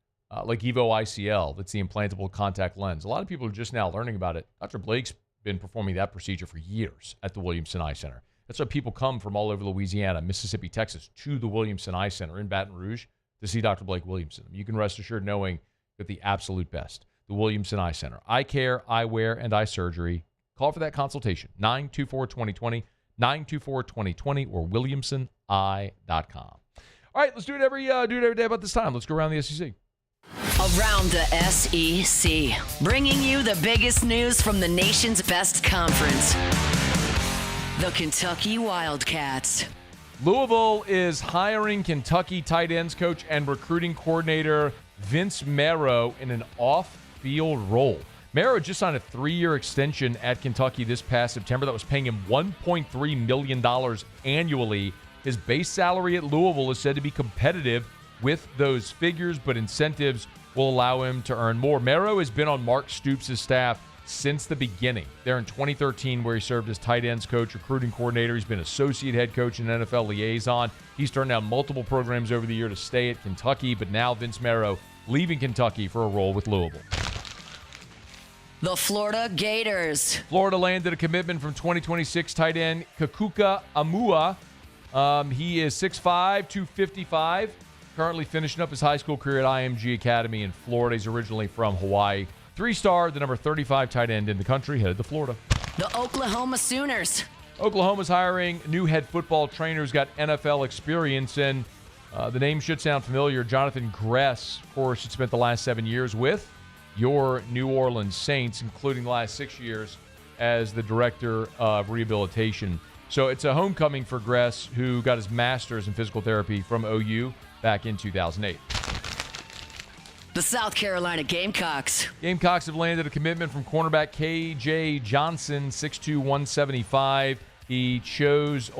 like Evo ICL. That's the implantable contact lens. A lot of people are just now learning about it. Dr. Blake's been performing that procedure for years at the Williamson Eye Center. That's why people come from all over Louisiana, Mississippi, Texas, to the Williamson Eye Center in Baton Rouge to see Dr. Blake Williamson. You can rest assured knowing that the absolute best, the Williamson Eye Center. Eye care, eyewear, and eye surgery. Call for that consultation, 924-2020, 924-2020, or williamsoneye.com. All right, let's do it every day about this time. Let's go around the SEC. Around the SEC, bringing you the biggest news from the nation's best conference, the Kentucky Wildcats. Louisville is hiring Kentucky tight ends coach and recruiting coordinator Vince Marrow in an off-field role. Marrow just signed a 3-year extension at Kentucky this past September that was paying him $1.3 million annually. His base salary at Louisville is said to be competitive with those figures, but incentives will allow him to earn more. Marrow has been on Mark Stoops' staff since the beginning. There in 2013, where he served as tight ends coach, recruiting coordinator. He's been associate head coach and NFL liaison. He's turned down multiple programs over the year to stay at Kentucky, but now Vince Marrow leaving Kentucky for a role with Louisville. The Florida Gators. Florida landed a commitment from 2026 tight end Kakuka Amua. He is 6'5", 255, currently finishing up his high school career at IMG Academy in Florida. He's originally from Hawaii. 3-star, the number 35 tight end in the country, headed to Florida. The Oklahoma Sooners. Oklahoma's hiring new head football trainer who's got NFL experience, and the name should sound familiar. Jonathan Gress, of course, had spent the last 7 years with your New Orleans Saints, including the last 6 years as the director of rehabilitation. So it's a homecoming for Gress, who got his master's in physical therapy from OU back in 2008. The South Carolina Gamecocks. Gamecocks have landed a commitment from cornerback KJ Johnson, 6'2", 175. He chose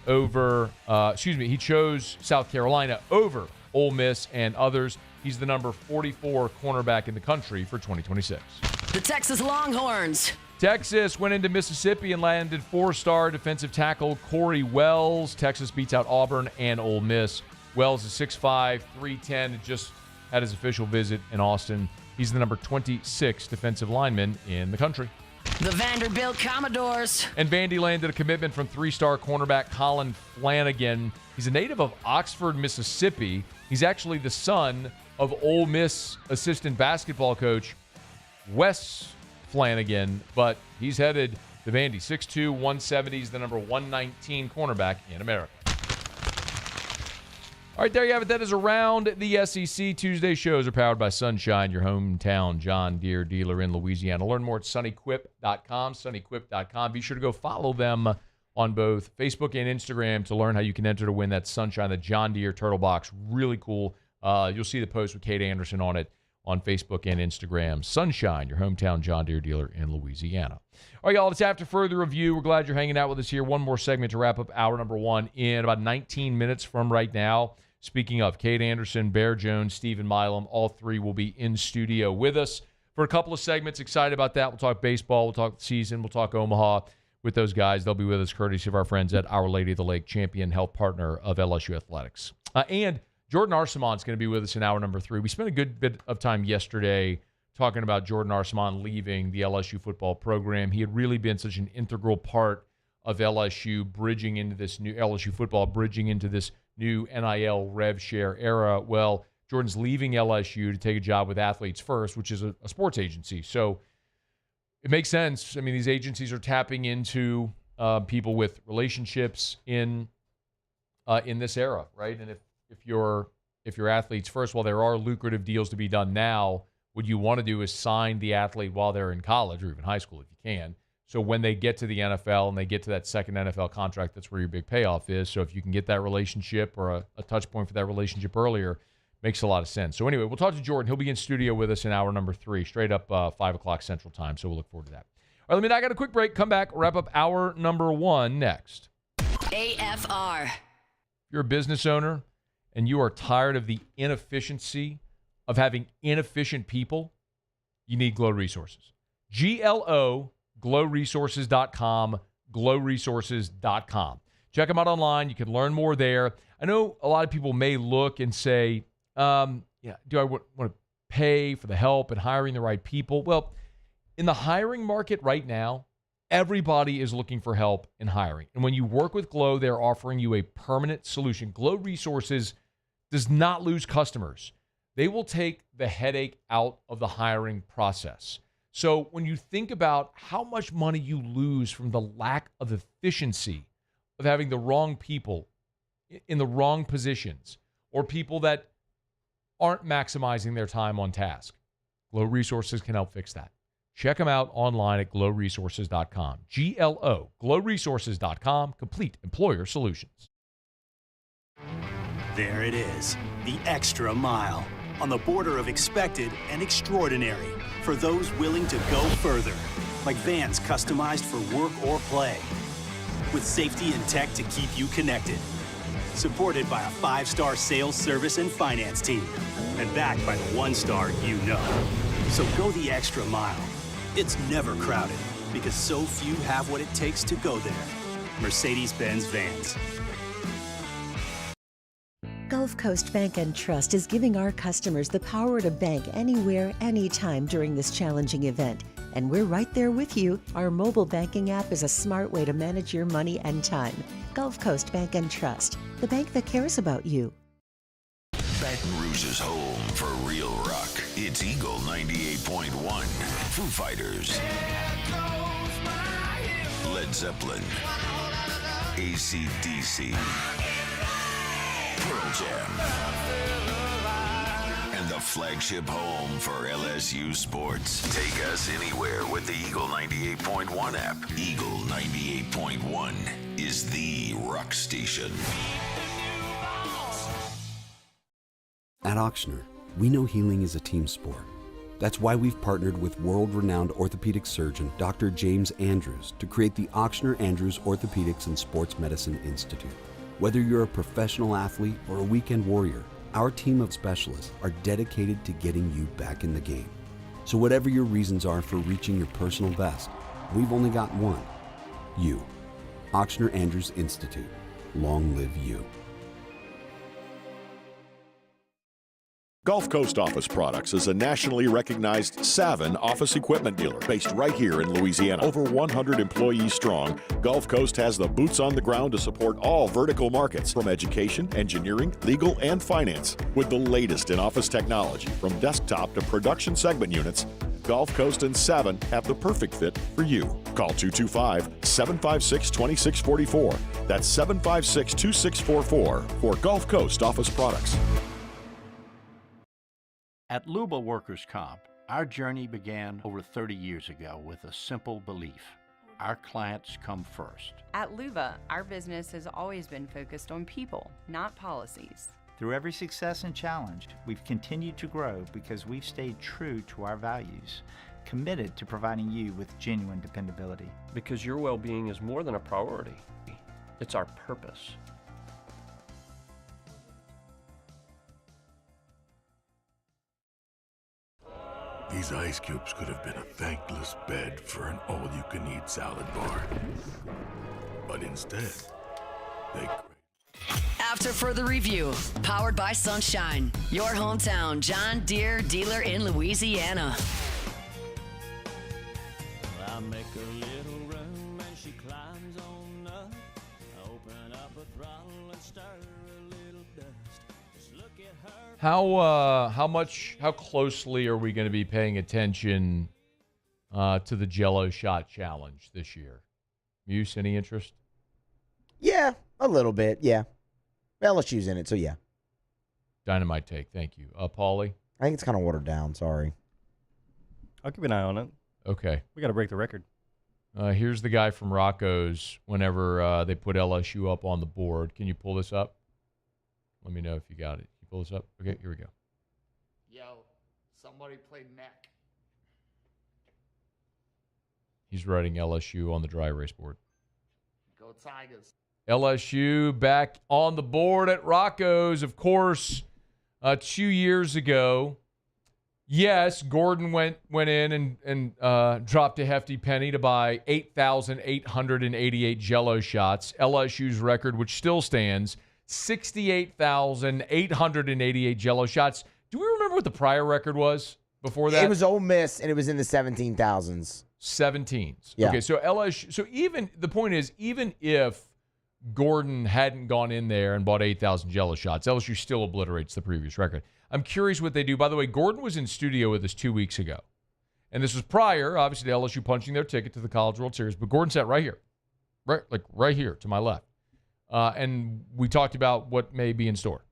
he chose South Carolina over Ole Miss and others. He's the number 44 cornerback in the country for 2026. The Texas Longhorns. Texas went into Mississippi and landed 4-star defensive tackle Corey Wells. Texas beats out Auburn and Ole Miss. Wells is 6'5", 310, just had his official visit in Austin. He's the number 26 defensive lineman in the country. The Vanderbilt Commodores. And Vandy landed a commitment from 3-star cornerback Colin Flanagan. He's a native of Oxford, Mississippi. He's actually the son of Ole Miss assistant basketball coach Wes Flanagan, but he's headed to Vandy. 6'2", 170. He's the number 119 cornerback in America. All right, there you have it. That is Around the SEC. Tuesday shows are powered by Sunshine, your hometown John Deere dealer in Louisiana. Learn more at sunnyquip.com, sunnyquip.com. Be sure to go follow them on both Facebook and Instagram to learn how you can enter to win that Sunshine, the John Deere Turtle Box. Really cool. You'll see the post with Kade Anderson on it on Facebook and Instagram. Sunshine, your hometown John Deere dealer in Louisiana. All right, y'all, it's After Further Review. We're glad you're hanging out with us here. One more segment to wrap up hour number one in about 19 minutes from right now. Speaking of, Kade Anderson, Bear Jones, Steven Milam, all three will be in studio with us for a couple of segments. Excited about that. We'll talk baseball. We'll talk season. We'll talk Omaha with those guys. They'll be with us courtesy of our friends at Our Lady of the Lake, champion health partner of LSU Athletics. And Jordan Arsimont is going to be with us in hour number 3. We spent a good bit of time yesterday talking about Jordan Arsimont leaving the LSU football program. He had really been such an integral part of LSU bridging into this new LSU football, bridging into this new NIL rev share era. Well, Jordan's leaving LSU to take a job with Athletes First, which is a sports agency. So it makes sense. I mean, these agencies are tapping into people with relationships in this era, right? And if you're Athletes First, while there are lucrative deals to be done now, what you want to do is sign the athlete while they're in college or even high school if you can. So when they get to the NFL and they get to that second NFL contract, that's where your big payoff is. So if you can get that relationship or a touch point for that relationship earlier, makes a lot of sense. So anyway, we'll talk to Jordan. He'll be in studio with us in hour number 3, straight up 5 o'clock Central Time. So we'll look forward to that. All right, I got a quick break. Come back, wrap up hour number 1 next. AFR. If you're a business owner and you are tired of the inefficiency of having inefficient people, you need Glow Resources. GLO, glowresources.com, glowresources.com. Check them out online. You can learn more there. I know a lot of people may look and say, do I want to pay for the help and hiring the right people? Well, in the hiring market right now, everybody is looking for help in hiring. And when you work with Glow, they're offering you a permanent solution. Glow Resources does not lose customers. They will take the headache out of the hiring process. So when you think about how much money you lose from the lack of efficiency of having the wrong people in the wrong positions or people that aren't maximizing their time on task, Glow Resources can help fix that. Check them out online at glowresources.com. GLO, glowresources.com, complete employer solutions. There it is, the extra mile, on the border of expected and extraordinary for those willing to go further, like vans customized for work or play, with safety and tech to keep you connected. Supported by a 5-star sales, service, and finance team, and backed by the 1-star you know. So go the extra mile. It's never crowded, because so few have what it takes to go there. Mercedes-Benz Vans. Gulf Coast Bank and Trust is giving our customers the power to bank anywhere, anytime during this challenging event. And we're right there with you. Our mobile banking app is a smart way to manage your money and time. Gulf Coast Bank and Trust, the bank that cares about you. Baton Rouge's home for real rock. It's Eagle 98.1. Foo Fighters. Led Zeppelin. AC/DC. Pearl Jam. And the Flag flagship home for LSU sports. Take us anywhere with the Eagle 98.1 app. Eagle 98.1 is the rock station. At Auctioner, we know healing is a team sport. That's why we've partnered with world-renowned orthopedic surgeon Dr. James Andrews to create the Auctioner Andrews Orthopedics and Sports Medicine Institute. Whether you're a professional athlete or a weekend warrior, our team of specialists are dedicated to getting you back in the game. So whatever your reasons are for reaching your personal best, we've only got one: you. Auctioner Andrews Institute. Long live you. Gulf Coast Office Products is a nationally recognized Savin office equipment dealer based right here in Louisiana. Over 100 employees strong, Gulf Coast has the boots on the ground to support all vertical markets from education, engineering, legal, and finance. With the latest in office technology from desktop to production segment units, Gulf Coast and Savin have the perfect fit for you. Call 225-756-2644. That's 756-2644 for Gulf Coast Office Products. At Luba Workers' Comp, our journey began over 30 years ago with a simple belief: our clients come first. At Luba, our business has always been focused on people, not policies. Through every success and challenge, we've continued to grow because we've stayed true to our values, committed to providing you with genuine dependability. Because your well-being is more than a priority. It's our purpose. These ice cubes could have been a thankless bed for an all-you-can-eat salad bar. But instead, they... After further review, powered by Sunshine, your hometown John Deere dealer in Louisiana. I make a little room and she climbs on up. I open up a throttle and stir a little dust. Just look at her. How closely are we going to be paying attention to the Jello shot challenge this year? Muse, any interest? Yeah, a little bit. Yeah, LSU's in it, so yeah. Dynamite take. Thank you, Paulie. I think it's kind of watered down. Sorry. I'll keep an eye on it. Okay. We got to break the record. Here's the guy from Rocco's. Whenever they put LSU up on the board, can you pull this up? Let me know if you got it. Can you pull this up? Okay, here we go. Yo, somebody play neck. He's writing LSU on the dry erase board. Go Tigers. LSU back on the board at Rocco's, of course, 2 years ago. Yes, Gordon went in and dropped a hefty penny to buy 8,888 Jello shots. LSU's record, which still stands, 68,888 Jello shots. Do we remember what the prior record was before that? It was Ole Miss, and it was in the 17,000s. 17s. Yeah. Okay, so LSU. So even the point is, even if Gordon hadn't gone in there and bought 8,000 Jello shots, LSU still obliterates the previous record. I'm curious what they do. By the way, Gordon was in studio with us 2 weeks ago, and this was prior, obviously, to LSU punching their ticket to the College World Series. But Gordon sat right here, right here to my left, and we talked about what may be in store.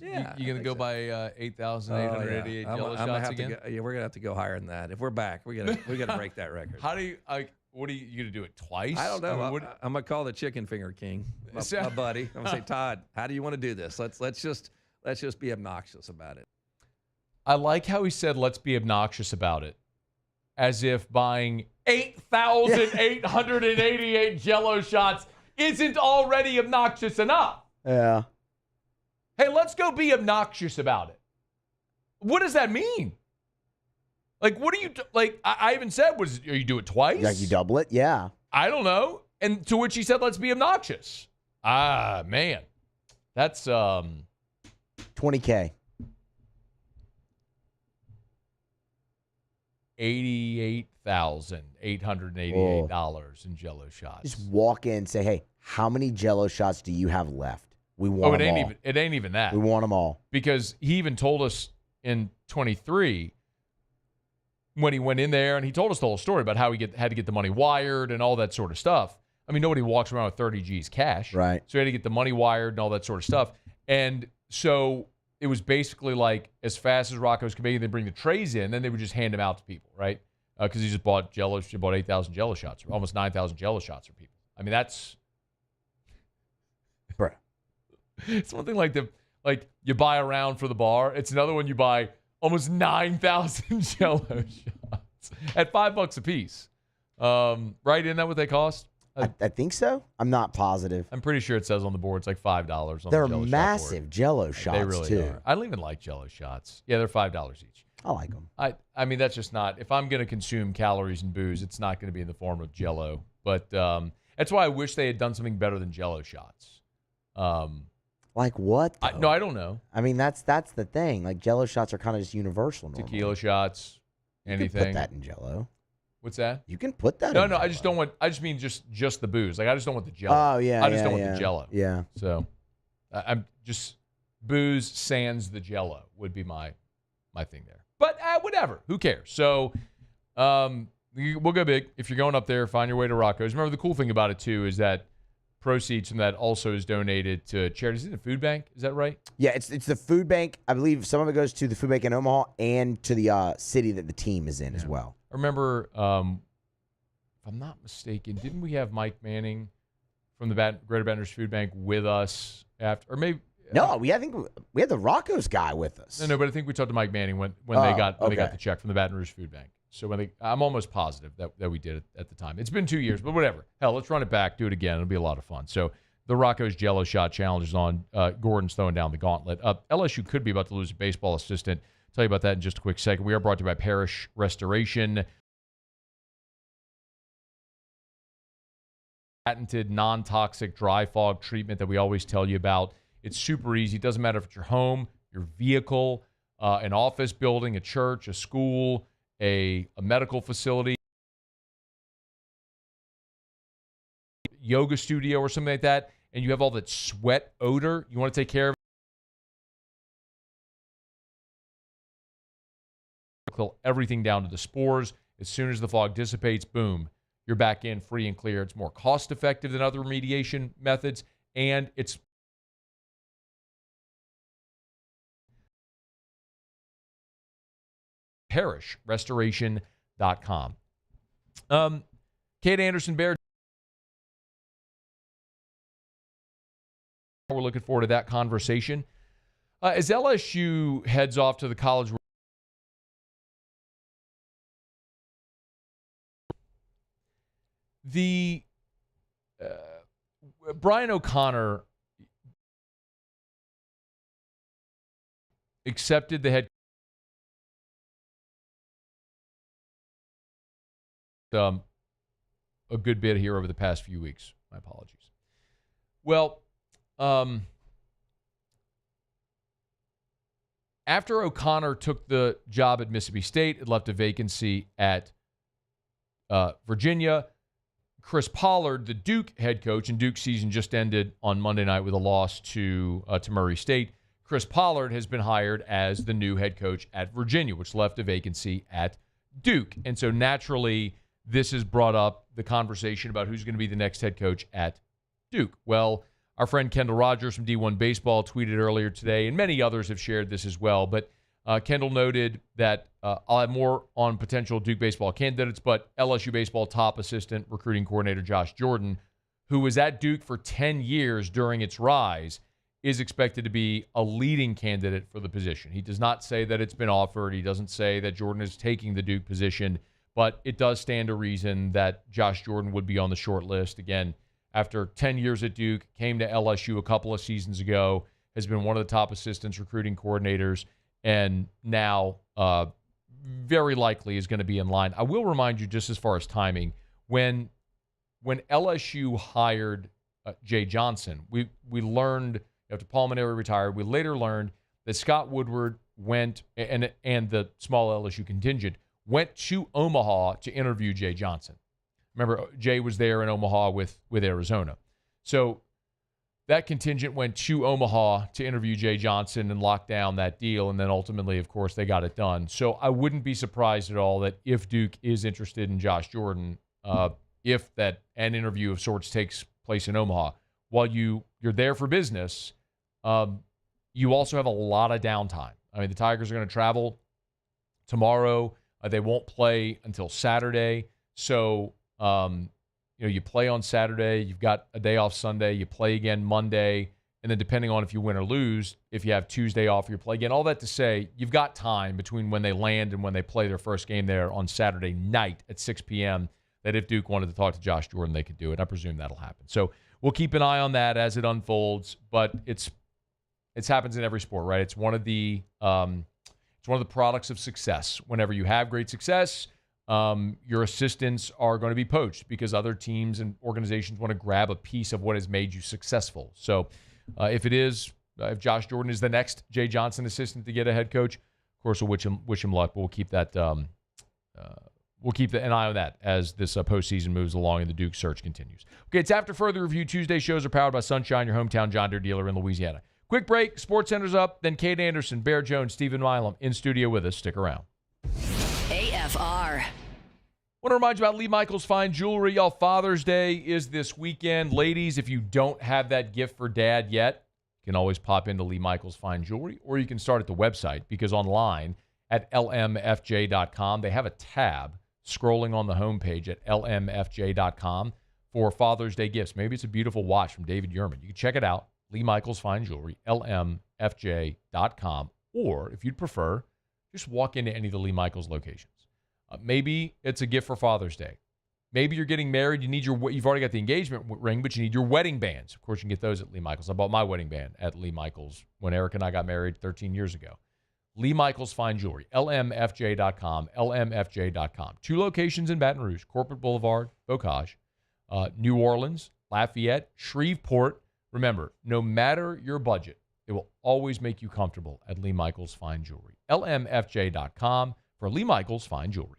Yeah, you going to go by 8,888 Jello shots again? We're going to have to go higher than that. If we're back, we got to break that record. How do you? What are you going to do it twice? I don't know. I'm going to call the Chicken Finger King, my buddy. I'm going to say, Todd, how do you want to do this? Let's just be obnoxious about it. I like how he said, "Let's be obnoxious about it," as if buying 8,888 Jello shots isn't already obnoxious enough. Yeah. Hey, let's go be obnoxious about it. What does that mean? Like, what do you like? I even said, are you do it twice? Like you double it? Yeah. I don't know. And to which he said, let's be obnoxious. Ah, man. That's $20K. $88,888 in Jello shots. Just walk in and say, hey, how many Jello shots do you have left? We want them all. It ain't even that. We want them all. Because he even told us in 23 when he went in there, and he told us the whole story about how he had to get the money wired and all that sort of stuff. I mean, nobody walks around with 30 G's cash. Right. So he had to get the money wired and all that sort of stuff. And so it was basically like as fast as Rocco's could make, they bring the trays in, then they would just hand them out to people, right? Because he just bought Jello. She bought 8,000 Jello shots, or almost 9,000 Jello shots for people. I mean, that's, bruh. It's one thing like you buy a round for the bar. It's another one you buy almost 9,000 Jello shots at $5 a piece. Right? Isn't that what they cost? I think so. I'm not positive. I'm pretty sure it says on the board it's like $5 on They're the Jello massive shot Jello shots, they really too. are. I don't even like Jello shots. Yeah, they're $5 each. I like them. I mean, that's just not, if I'm going to consume calories and booze, it's not going to be in the form of Jello. But that's why I wish they had done something better than Jello shots. Like what? No, I don't know. I mean, that's the thing. Like Jello shots are kind of just universal. Normally. Tequila shots, anything. You can put that in Jello. What's that? You can put that. No, in no. Jello. I just don't want. I just mean just the booze. Like I just don't want the Jello. Oh yeah. I just don't want the Jello. Yeah. So I'm just booze sans the Jello would be my thing there. But whatever. Who cares? So we'll go big. If you're going up there, find your way to Rocco's. Remember, the cool thing about it too is that proceeds from that also is donated to charities. Is it the food bank? Is that right? Yeah, it's the food bank. I believe some of it goes to the food bank in Omaha and to the city that the team is in as well. I remember, if I'm not mistaken, didn't we have Mike Manning from the Greater Baton Rouge Food Bank with us after, or maybe? No, I think we had the Rocco's guy with us. No, but I think we talked to Mike Manning when they got the check from the Baton Rouge Food Bank. So I'm almost positive that we did it at the time. It's been 2 years, but whatever. Hell, let's run it back, do it again. It'll be a lot of fun. So the Rocco's Jello Shot Challenge is on. Gordon's throwing down the gauntlet. LSU could be about to lose a baseball assistant. I'll tell you about that in just a quick second. We are brought to you by Parish Restoration. Patented non-toxic dry fog treatment that we always tell you about. It's super easy. It doesn't matter if it's your home, your vehicle, an office building, a church, a school, a medical facility, yoga studio or something like that, and you have all that sweat odor. You want to take care of it. Kill everything down to the spores. As soon as the fog dissipates, boom, you're back in free and clear. It's more cost effective than other remediation methods, and it's parishrestoration.com. Kade Anderson, Bear. We're looking forward to that conversation. As LSU heads off to the college, the Brian O'Connor accepted the head a good bit here over the past few weeks. My apologies. Well, after O'Connor took the job at Mississippi State, it left a vacancy at Virginia. Chris Pollard, the Duke head coach, and Duke's season just ended on Monday night with a loss to Murray State. Chris Pollard has been hired as the new head coach at Virginia, which left a vacancy at Duke. And so naturally, this has brought up the conversation about who's going to be the next head coach at Duke. Well, our friend Kendall Rogers from D1 Baseball tweeted earlier today, and many others have shared this as well, but Kendall noted that I'll have more on potential Duke baseball candidates, but LSU baseball top assistant recruiting coordinator Josh Jordan, who was at Duke for 10 years during its rise, is expected to be a leading candidate for the position. He does not say that it's been offered. He doesn't say that Jordan is taking the Duke position, but it does stand to reason that Josh Jordan would be on the short list. Again, after 10 years at Duke, came to LSU a couple of seasons ago, has been one of the top assistants recruiting coordinators, and now very likely is going to be in line. I will remind you, just as far as timing, when LSU hired Jay Johnson, we learned after Paul Maneri retired, we later learned that Scott Woodward went, and the small LSU contingent went to Omaha to interview Jay Johnson. Remember, Jay was there in Omaha with Arizona. So that contingent went to Omaha to interview Jay Johnson and lock down that deal, and then ultimately, of course, they got it done. So I wouldn't be surprised at all that if Duke is interested in Josh Jordan, if that an interview of sorts takes place in Omaha, while you're there for business, you also have a lot of downtime. I mean, the Tigers are going to travel tomorrow. They won't play until Saturday. So, you play on Saturday. You've got a day off Sunday. You play again Monday. And then depending on if you win or lose, if you have Tuesday off, you play again. All that to say, you've got time between when they land and when they play their first game there on Saturday night at 6 p.m. that if Duke wanted to talk to Josh Jordan, they could do it. I presume that'll happen. So we'll keep an eye on that as it unfolds. But it happens in every sport, right? It's one of the products of success. Whenever you have great success, your assistants are going to be poached because other teams and organizations want to grab a piece of what has made you successful. So if Josh Jordan is the next Jay Johnson assistant to get a head coach, of course we'll wish him luck. But we'll keep that an eye on that as this postseason moves along and the Duke search continues. Okay, it's After Further Review. Tuesday shows are powered by Sunshine, your hometown John Deere dealer in Louisiana. Quick break. Sports Center's up. Then Kade Anderson, Bear Jones, Steven Milam in studio with us. Stick around. AFR. Want to remind you about Lee Michaels Fine Jewelry. Y'all, Father's Day is this weekend. Ladies, if you don't have that gift for dad yet, you can always pop into Lee Michaels Fine Jewelry, or you can start at the website, because online at lmfj.com, they have a tab scrolling on the homepage at lmfj.com for Father's Day gifts. Maybe it's a beautiful watch from David Yurman. You can check it out. Lee Michaels Fine Jewelry, lmfj.com. Or, if you'd prefer, just walk into any of the Lee Michaels locations. Maybe it's a gift for Father's Day. Maybe you're getting married. You've already got the engagement ring, but you need your wedding bands. Of course, you can get those at Lee Michaels. I bought my wedding band at Lee Michaels when Eric and I got married 13 years ago. Lee Michaels Fine Jewelry, lmfj.com, lmfj.com. 2 locations in Baton Rouge, Corporate Boulevard, Bocage, New Orleans, Lafayette, Shreveport. Remember, no matter your budget, it will always make you comfortable at Lee Michaels Fine Jewelry. lmfj.com for Lee Michaels Fine Jewelry.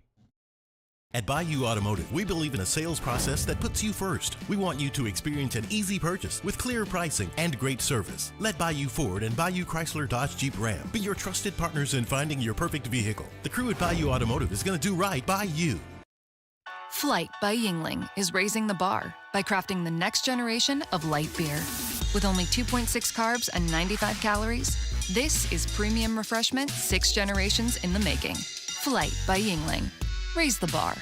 At Bayou Automotive, we believe in a sales process that puts you first. We want you to experience an easy purchase with clear pricing and great service. Let Bayou Ford and Bayou Chrysler Dodge Jeep Ram be your trusted partners in finding your perfect vehicle. The crew at Bayou Automotive is going to do right by you. Flight by Yingling is raising the bar by crafting the next generation of light beer. With only 2.6 carbs and 95 calories, this is premium refreshment 6 generations in the making. Flight by Yingling. Raise the bar.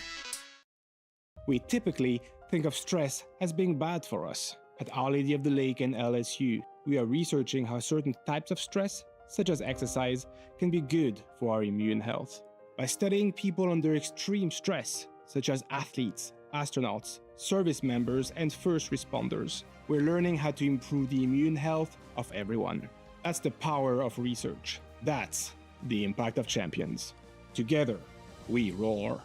We typically think of stress as being bad for us. At Our Lady of the Lake and LSU, we are researching how certain types of stress, such as exercise, can be good for our immune health. By studying people under extreme stress, such as athletes, astronauts, service members, and first responders, we're learning how to improve the immune health of everyone. That's the power of research. That's the impact of champions. Together, we roar.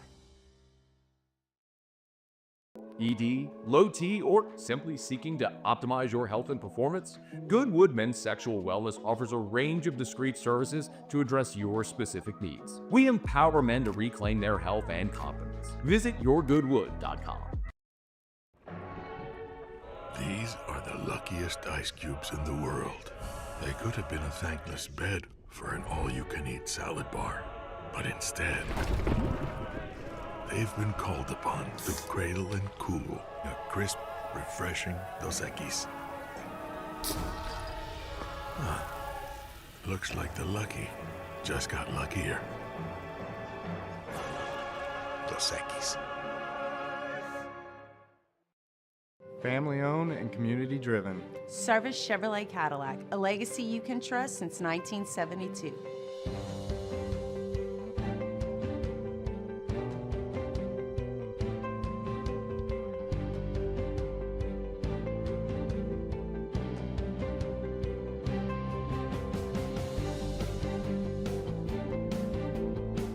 ED, low T, or simply seeking to optimize your health and performance? Goodwood Men's Sexual Wellness offers a range of discreet services to address your specific needs. We empower men to reclaim their health and confidence. Visit yourgoodwood.com. These are the luckiest ice cubes in the world. They could have been a thankless bed for an all-you-can-eat salad bar. But instead, they've been called upon to cradle and cool a crisp, refreshing Dos Equis. Looks like the lucky just got luckier. Dos Equis. Family owned and community driven. Service Chevrolet Cadillac, a legacy you can trust since 1972.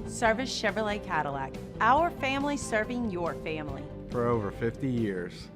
Service Chevrolet Cadillac, our family serving your family. For over 50 years.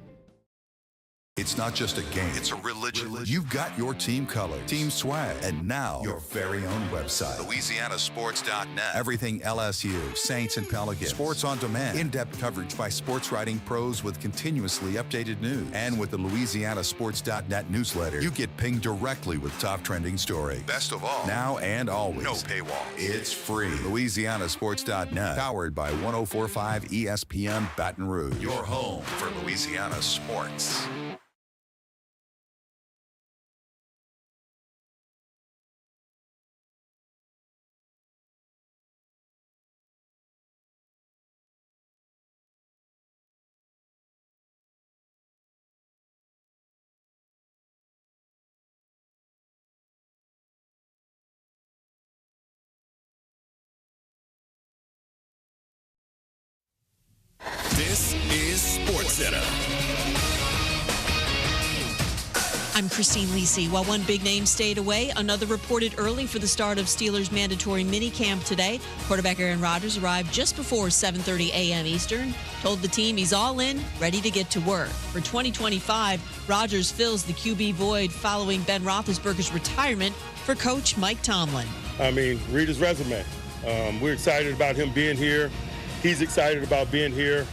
It's not just a game, it's a religion. You've got your team colors, team swag, and now your very own website. LouisianaSports.net. Everything LSU, Saints, and Pelicans. Sports on demand. In-depth coverage by sports writing pros with continuously updated news. And with the LouisianaSports.net newsletter, you get pinged directly with top trending stories. Best of all, now and always. No paywall. It's free. LouisianaSports.net. Powered by 104.5 ESPN Baton Rouge. Your home for Louisiana sports. This is SportsCenter. I'm Christine Lisi. While one big name stayed away, another reported early for the start of Steelers' mandatory minicamp today. Quarterback Aaron Rodgers arrived just before 7:30 a.m. Eastern, told the team he's all in, ready to get to work. For 2025, Rodgers fills the QB void following Ben Roethlisberger's retirement for coach Mike Tomlin. I mean, read his resume. We're excited about him being here. He's excited about being here.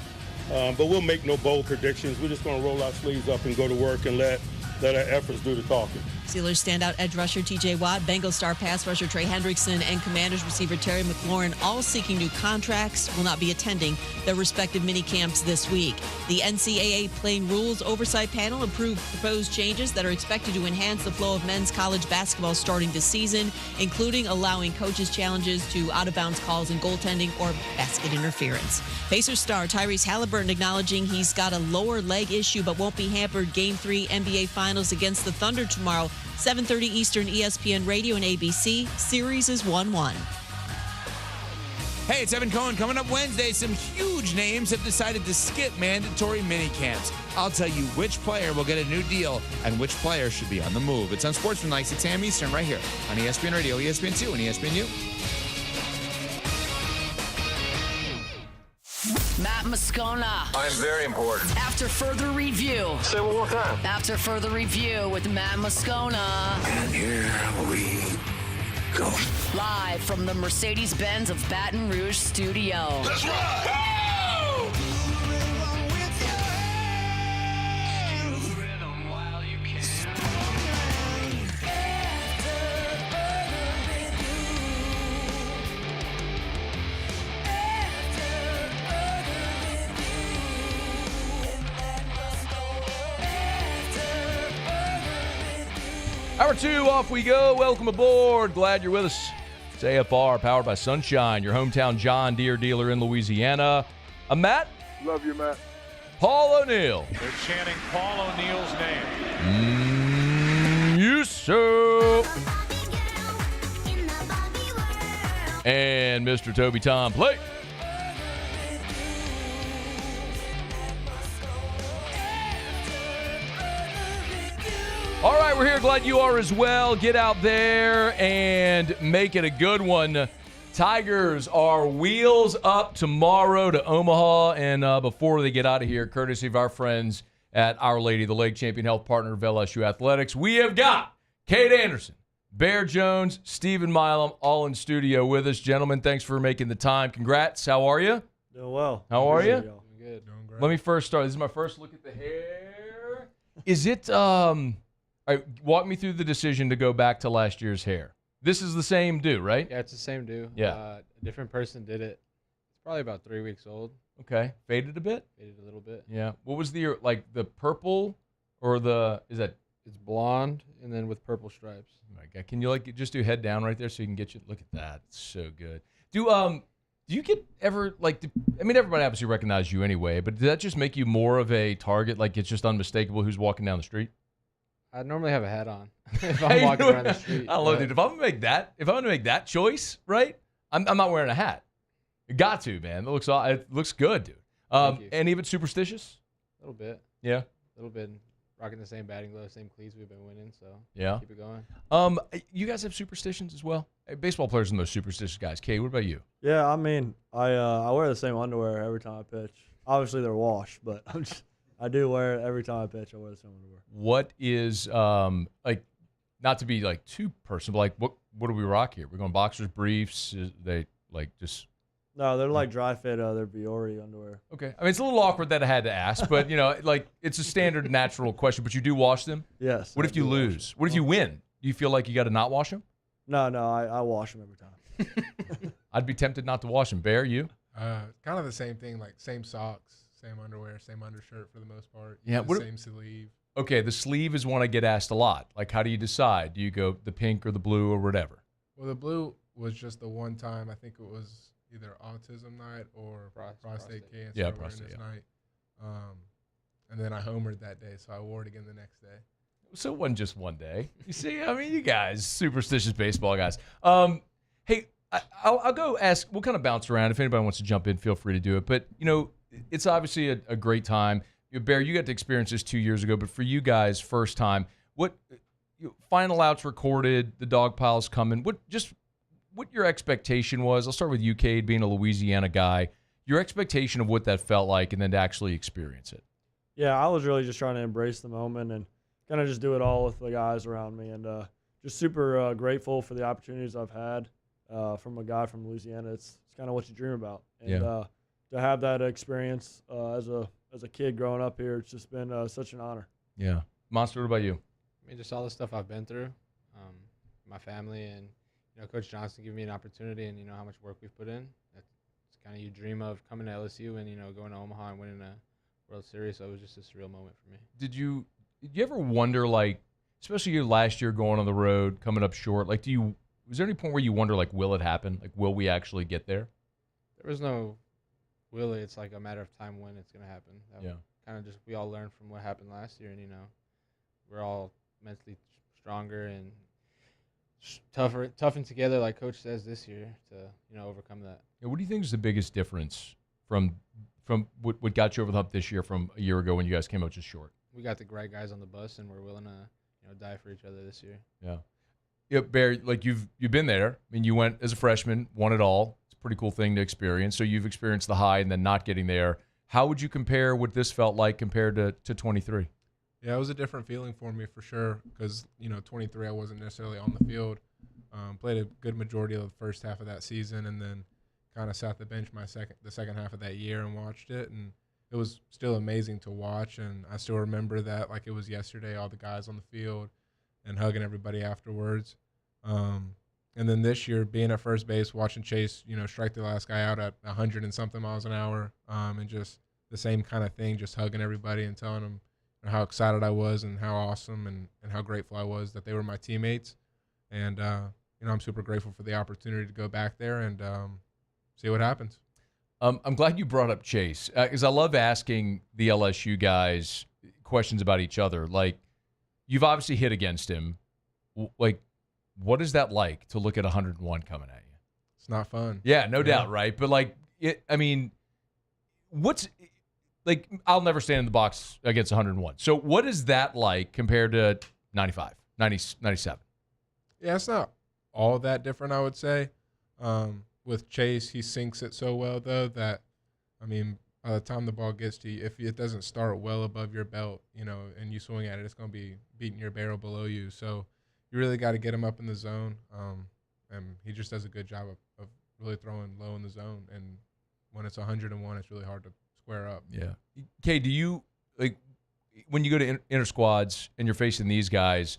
But we'll make no bold predictions. We're just going to roll our sleeves up and go to work and let our efforts do the talking. Steelers standout edge rusher T.J. Watt, Bengals star pass rusher Trey Hendrickson, and Commanders receiver Terry McLaurin, all seeking new contracts, will not be attending their respective mini camps this week. The NCAA Playing Rules Oversight Panel approved proposed changes that are expected to enhance the flow of men's college basketball starting this season, including allowing coaches challenges to out-of-bounds calls in goaltending or basket interference. Pacers star Tyrese Halliburton acknowledging he's got a lower leg issue but won't be hampered Game 3 NBA Finals against the Thunder tomorrow. 7:30 Eastern, ESPN Radio and ABC. Series is 1-1. Hey, it's Evan Cohen. Coming up Wednesday, some huge names have decided to skip mandatory minicamps. I'll tell you which player will get a new deal and which player should be on the move. It's on Sportsman 6 a.m. Eastern right here on ESPN Radio, ESPN2, and ESPNU. Matt Moscona. I'm very important. After further review. Say one more time. After further review with Matt Moscona. And here we go. Live from the Mercedes-Benz of Baton Rouge studio. That's right. Hour 2, off we go. Welcome aboard. Glad you're with us. It's AFR, powered by Sunshine, your hometown John Deere dealer in Louisiana. I'm Matt. Love you, Matt. Paul O'Neill. They're chanting Paul O'Neill's name. Yes, sir. And Mr. Toby Tom Plate. All right, we're here. Glad you are as well. Get out there and make it a good one. Tigers are wheels up tomorrow to Omaha. And before they get out of here, courtesy of our friends at Our Lady, the Lake Champion Health Partner of LSU Athletics, we have got Kade Anderson, Bear Jones, Steven Milam, all in studio with us. Gentlemen, thanks for making the time. Congrats. How are you? Doing well. How are you? Doing good. Doing great. Let me first start. This is my first look at the hair. Is it all right, walk me through the decision to go back to last year's hair. This is the same do, right? Yeah, it's the same do. Yeah. A different person did it. It's probably about 3 weeks old. Okay. Faded a bit? Faded a little bit. Yeah. What was the purple or is that? It's blonde and then with purple stripes. Oh my God. Can you just do head down right there so you can get you? Look at that. It's so good. Do you get ever everybody obviously recognizes you anyway, but did that just make you more of a target? Like it's just unmistakable who's walking down the street? I normally have a hat on if I'm walking around the street. I love it. If I'm gonna make that choice, right? I'm not wearing a hat. You got to, man. It looks good, dude. Any of it superstitious? A little bit. Yeah. A little bit. Rocking the same batting glove, same cleats we've been winning, so yeah. Keep it going. You guys have superstitions as well? Baseball players are the most superstitious guys. Kay, what about you? Yeah, I mean, I wear the same underwear every time I pitch. Obviously they're washed, but I do wear it every time I pitch. I wear the same underwear. What is not to be too personal, but what do we rock here? We're going boxers, briefs. They just. No, they're like dry fit. They're Viore underwear. Okay, I mean it's a little awkward that I had to ask, but it's a standard natural question. But you do wash them? Yes. What if you lose? What if you win? Do you feel like you got to not wash them? No, I wash them every time. I'd be tempted not to wash them. Bear, you? Kind of the same thing, like same socks, same underwear, same undershirt for the most part. Yeah. Same sleeve. Okay, the sleeve is one I get asked a lot. Like, how do you decide? Do you go the pink or the blue or whatever? Well, the blue was just the one time. I think it was either autism night or prostate cancer awareness night. And then I homered that day, so I wore it again the next day. So it wasn't just one day. You see, I mean, you guys, superstitious baseball guys. Hey, I'll go ask. We'll kind of bounce around. If anybody wants to jump in, feel free to do it. But, it's obviously a great time. Bear, you got to experience this 2 years ago, but for you guys, first time. What final outs recorded, the dog piles coming. What your expectation was? I'll start with you, Kade, being a Louisiana guy. Your expectation of what that felt like, and then to actually experience it. Yeah, I was really just trying to embrace the moment and kind of just do it all with the guys around me, and just super grateful for the opportunities I've had from a guy from Louisiana. It's kind of what you dream about, and to have that experience as a kid growing up here, it's just been such an honor. Yeah, Monster, what about you? I mean, just all the stuff I've been through, my family, and Coach Johnson giving me an opportunity, and how much work we've put in. That's kind of you dream of coming to LSU and going to Omaha and winning a World Series. So it was just a surreal moment for me. Did you ever wonder, like, especially your last year going on the road, coming up short, like, was there any point where you wonder, like, will it happen? Like, will we actually get there? There was no will it. It's like a matter of time when it's going to happen. Kind of just we all learned from what happened last year, and we're all mentally stronger and toughened together, like Coach says, this year to overcome that. Yeah, what do you think is the biggest difference from what got you over the hump this year from a year ago when you guys came out just short? We got the right guys on the bus, and we're willing to die for each other this year. Yeah, Bear, like you've been there. I mean, you went as a freshman, won it all. It's a pretty cool thing to experience. So you've experienced the high and then not getting there. How would you compare what this felt like compared to 23? Yeah, it was a different feeling for me for sure because, 23 I wasn't necessarily on the field. Played a good majority of the first half of that season and then kind of sat the bench the second half of that year and watched it. And it was still amazing to watch. And I still remember that like it was yesterday, all the guys on the field and hugging everybody afterwards. And then this year, being at first base, watching Chase, strike the last guy out at 100 and something miles an hour, and just the same kind of thing, just hugging everybody and telling them how excited I was and how awesome and how grateful I was that they were my teammates. And, I'm super grateful for the opportunity to go back there and see what happens. I'm glad you brought up Chase because I love asking the LSU guys questions about each other. Like, you've obviously hit against him. Like, what is that like to look at 101 coming at you? It's not fun. Yeah, no doubt, right? But, like, what's – like, I'll never stand in the box against 101. So what is that like compared to 95, 97? Yeah, it's not all that different, I would say. With Chase, he sinks it so well, though, that, by the time the ball gets to you, if it doesn't start well above your belt, and you swing at it, it's going to be beating your barrel below you. So you really got to get him up in the zone. And he just does a good job of really throwing low in the zone. And when it's 101, it's really hard to square up. Yeah. Kay, do you, like, when you go to inter squads and you're facing these guys,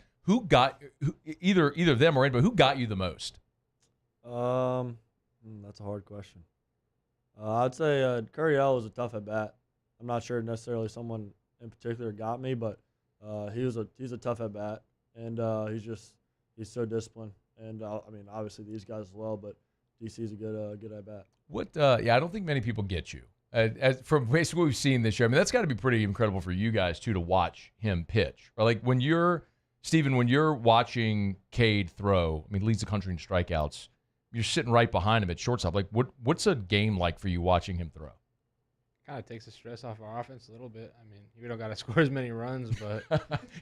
either them or anybody, who got you the most? That's a hard question. I'd say Curriell was a tough at bat. I'm not sure necessarily someone in particular got me, but he's a tough at bat, and he's so disciplined. And obviously these guys as well, but DC's a good at bat. I don't think many people get you. From basically what we've seen this year, that's got to be pretty incredible for you guys too to watch him pitch. Or like when you're watching Kade throw, leads the country in strikeouts. You're sitting right behind him at shortstop. Like, what's a game like for you watching him throw? Kind of takes the stress off our offense a little bit. We don't got to score as many runs, but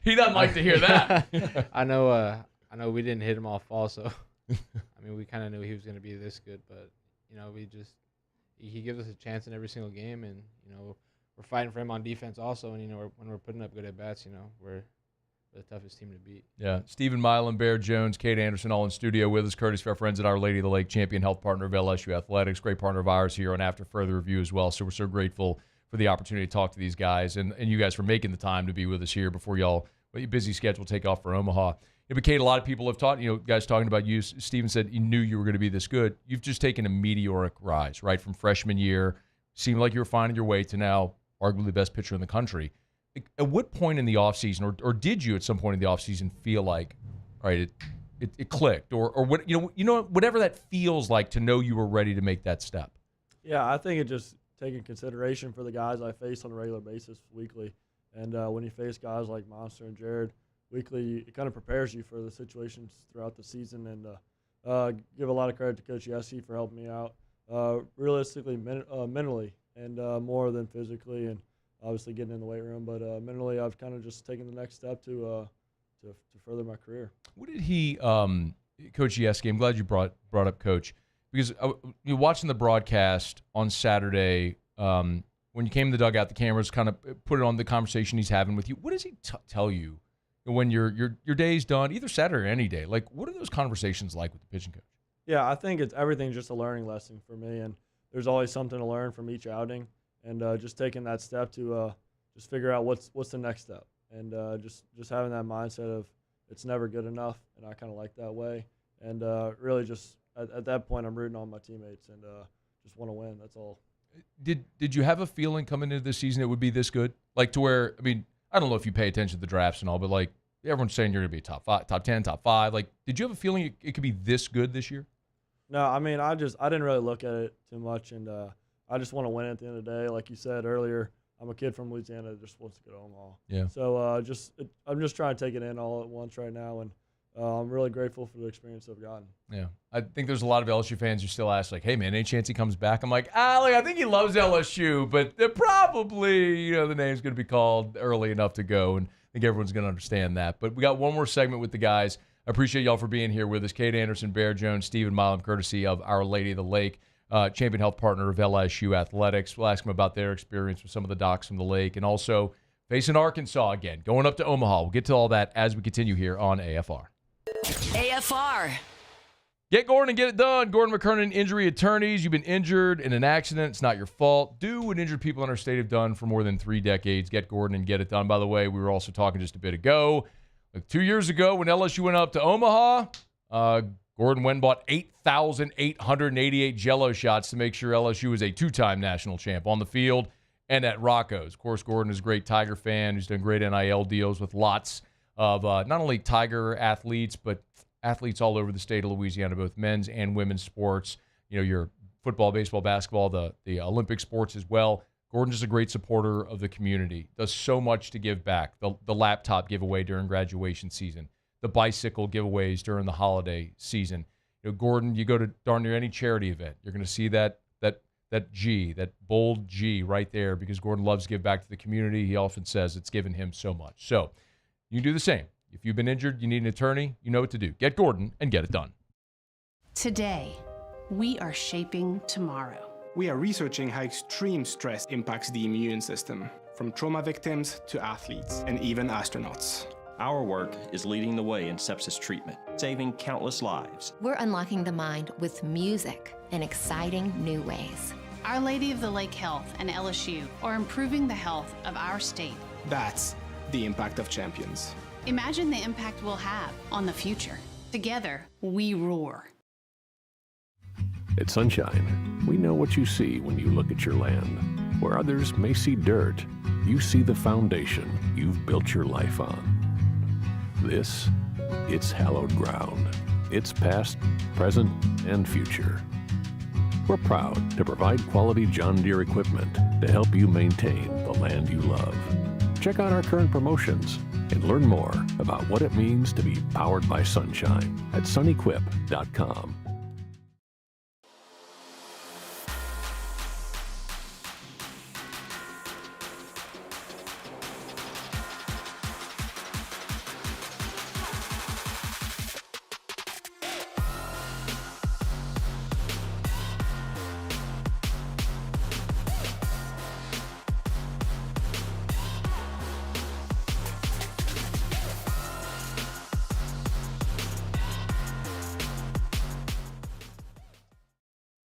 he doesn't like to hear that. I know we didn't hit him all fall, so we kind of knew he was going to be this good. But he gives us a chance in every single game, and we're fighting for him on defense also. And when we're putting up good at bats, we're the toughest team to beat. Yeah, Steven Milam, Bear Jones, Kade Anderson, all in studio with us. Courtesy of our friends at Our Lady of the Lake, champion health partner of LSU Athletics, great partner of ours here on After Further Review as well. So we're so grateful for the opportunity to talk to these guys and you guys for making the time to be with us here before y'all, your busy schedule, take off for Omaha. Yeah, but Kade, a lot of people have talked, guys talking about you. Steven said he knew you were going to be this good. You've just taken a meteoric rise, right, from freshman year. Seemed like you were finding your way to now arguably the best pitcher in the country. At what point in the offseason, or did you at some point in the offseason feel like, all right, it clicked, or what whatever that feels like to know you were ready to make that step? Yeah, I think it just taking consideration for the guys I face on a regular basis weekly, and when you face guys like Monster and Jared weekly, it kind of prepares you for the situations throughout the season, and give a lot of credit to Coach Yessie for helping me out realistically, mentally, and more than physically and obviously getting in the weight room. But mentally, I've kind of just taken the next step to further my career. What did he, Coach Yeski, I'm glad you brought up Coach, because you're watching the broadcast on Saturday. When you came to the dugout, the cameras kind of put it on the conversation he's having with you. What does he tell you when your day's done, either Saturday or any day? Like, what are those conversations like with the pitching coach? Yeah, I think everything's just a learning lesson for me, and there's always something to learn from each outing, and just taking that step to just figure out what's the next step, and just having that mindset of it's never good enough, and I kind of like that way, and really just at that point I'm rooting on my teammates and just want to win. That's all. Did you have a feeling coming into the season it would be this good? Like to where, I mean, I don't know if you pay attention to the drafts and all, but like everyone's saying you're going to be top 5, top 10, top 5. Like, did you have a feeling it could be this good this year? No, I mean, I didn't really look at it too much, and I just want to win at the end of the day. Like you said earlier, I'm a kid from Louisiana that just wants to go to Omaha. Yeah. So I'm just trying to take it in all at once right now, and I'm really grateful for the experience I've gotten. Yeah. I think there's a lot of LSU fans who still ask, like, hey, man, any chance he comes back? I'm like, I think he loves LSU, but probably, the name's going to be called early enough to go, and I think everyone's going to understand that. But we got one more segment with the guys. I appreciate y'all for being here with us. Kade Anderson, Bear Jones, Steven Milam, courtesy of Our Lady of the Lake, champion health partner of LSU Athletics. We'll ask them about their experience with some of the docs from the lake and also facing Arkansas again, going up to Omaha. We'll get to all that as we continue here on AFR. AFR. Get Gordon and get it done. Gordon McKernan Injury Attorneys. You've been injured in an accident. It's not your fault. Do what injured people in our state have done for more than 3 decades. Get Gordon and get it done. By the way, we were also talking just a bit ago. 2 years ago when LSU went up to Omaha, Gordon went and bought 8,888 Jello shots to make sure LSU was a 2-time national champ on the field and at Rocco's. Of course, Gordon is a great Tiger fan who's done great NIL deals with lots of not only Tiger athletes, but athletes all over the state of Louisiana, both men's and women's sports. Your football, baseball, basketball, the Olympic sports as well. Gordon's just a great supporter of the community. Does so much to give back. The laptop giveaway during graduation season, the bicycle giveaways during the holiday season. Gordon, you go to darn near any charity event, you're going to see that G, that bold G right there, because Gordon loves to give back to the community. He often says it's given him so much. So you do the same. If you've been injured, you need an attorney, you know what to do. Get Gordon and get it done. Today, we are shaping tomorrow. We are researching how extreme stress impacts the immune system, from trauma victims to athletes and even astronauts. Our work is leading the way in sepsis treatment, saving countless lives. We're unlocking the mind with music in exciting new ways. Our Lady of the Lake Health and LSU are improving the health of our state. That's the impact of champions. Imagine the impact we'll have on the future. Together, we roar. At Sunshine, we know what you see when you look at your land. Where others may see dirt, you see the foundation you've built your life on. This, it's hallowed ground. It's past, present, and future. We're proud to provide quality John Deere equipment to help you maintain the land you love. Check out our current promotions and learn more about what it means to be powered by sunshine at sunequip.com.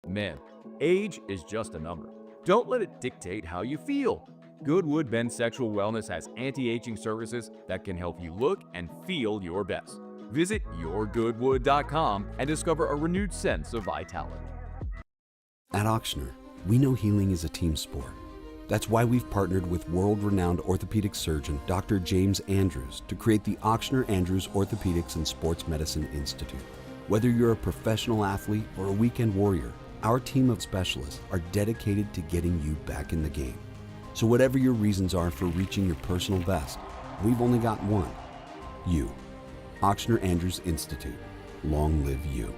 Men, age is just a number. Don't let it dictate how you feel. Goodwood Men's Sexual Wellness has anti-aging services that can help you look and feel your best. Visit yourgoodwood.com and discover a renewed sense of vitality. At Auctioner, we know healing is a team sport. That's why we've partnered with world-renowned orthopedic surgeon Dr. James Andrews to create the Auctioner Andrews Orthopedics and Sports Medicine Institute. Whether you're a professional athlete or a weekend warrior, our team of specialists are dedicated to getting you back in the game. So whatever your reasons are for reaching your personal best, we've only got one: you. Auctioner Andrews Institute. Long live you.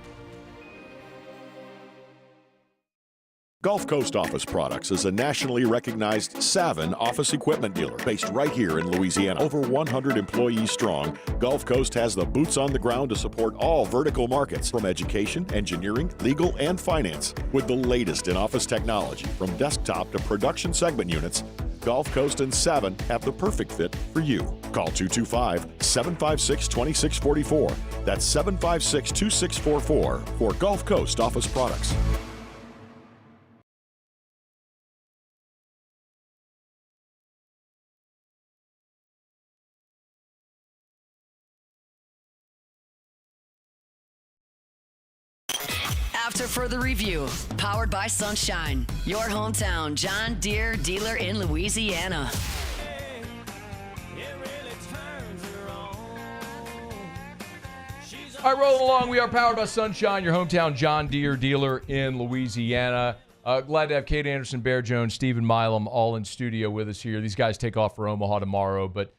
Gulf Coast Office Products is a nationally recognized Savin office equipment dealer based right here in Louisiana. Over 100 employees strong, Gulf Coast has the boots on the ground to support all vertical markets, from education, engineering, legal, and finance. With the latest in office technology, from desktop to production segment units, Gulf Coast and Savin have the perfect fit for you. Call 225-756-2644. That's 756-2644 for Gulf Coast Office Products. After further review, powered by Sunshine, your hometown John Deere dealer in Louisiana. All right, rolling along. We are powered by Sunshine, your hometown John Deere dealer in Louisiana. Glad to have Kade Anderson, Bear Jones, Steven Milam all in studio with us here. These guys take off for Omaha tomorrow, but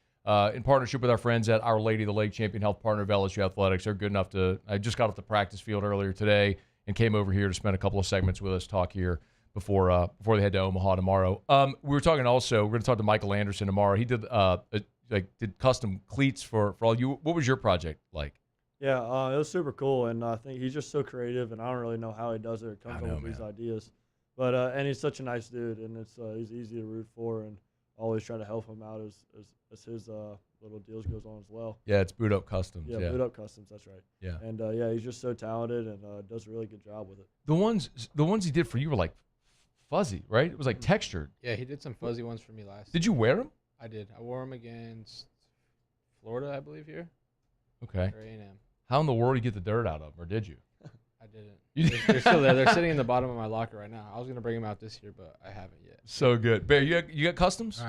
in partnership with our friends at Our Lady of the Lake, champion health partner of LSU Athletics, they're good enough to. I just got off the practice field earlier today and came over here to spend a couple of segments with us, talk here before they head to Omaha tomorrow. We were talking also. We're going to talk to Michael Anderson tomorrow. He did did custom cleats for all you. What was your project like? Yeah, it was super cool, and I think he's just so creative, and I don't really know how he does it. It comes up with these ideas, but and he's such a nice dude, and he's easy to root for, and always try to help him out as his little deals goes on as well. Yeah, it's Boot Up Customs. Yeah, Boot Up Customs. That's right. Yeah, and he's just so talented and does a really good job with it. The ones he did for you were like fuzzy, right? It was like textured. Yeah, he did some fuzzy ones for me last. Did you wear them? I did. I wore them against Florida, I believe, here. Okay. Or A&M. How in the world did you get the dirt out of them, or did you? I didn't. They're still there. They're sitting in the bottom of my locker right now. I was going to bring them out this year, but I haven't yet. So good. Bear, you got customs?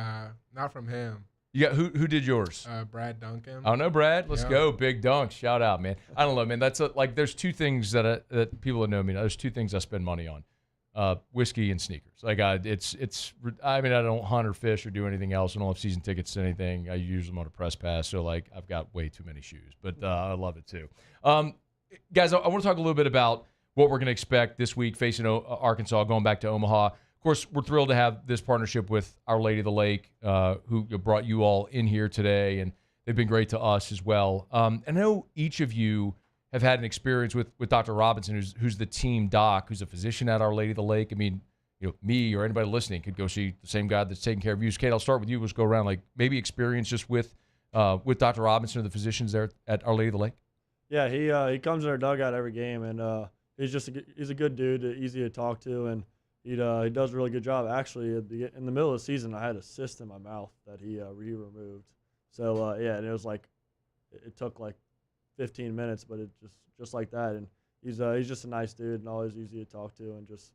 Not from him. You got who did yours? Brad Duncan. Oh no, Brad. Let's go. Big Dunk. Shout out, man. I don't know, man. That's there's two things that people that know me. There's two things I spend money on. Whiskey and sneakers. Like I don't hunt or fish or do anything else. I don't have season tickets to anything. I use them on a press pass. So like I've got way too many shoes, but I love it too. Guys, I want to talk a little bit about what we're going to expect this week facing Arkansas, going back to Omaha. Of course, we're thrilled to have this partnership with Our Lady of the Lake, who brought you all in here today, and they've been great to us as well. I know each of you have had an experience with Dr. Robinson, who's the team doc, who's a physician at Our Lady of the Lake. I mean, me or anybody listening could go see the same guy that's taking care of you. Kate, I'll start with you. Let's go around, like maybe experience just with Dr. Robinson or the physicians there at Our Lady of the Lake. Yeah, he comes in our dugout every game, and he's a good dude, easy to talk to, and he does a really good job. Actually, in the middle of the season, I had a cyst in my mouth that he removed. So and it was like it took like 15 minutes, but it just like that, and he's just a nice dude and always easy to talk to, and just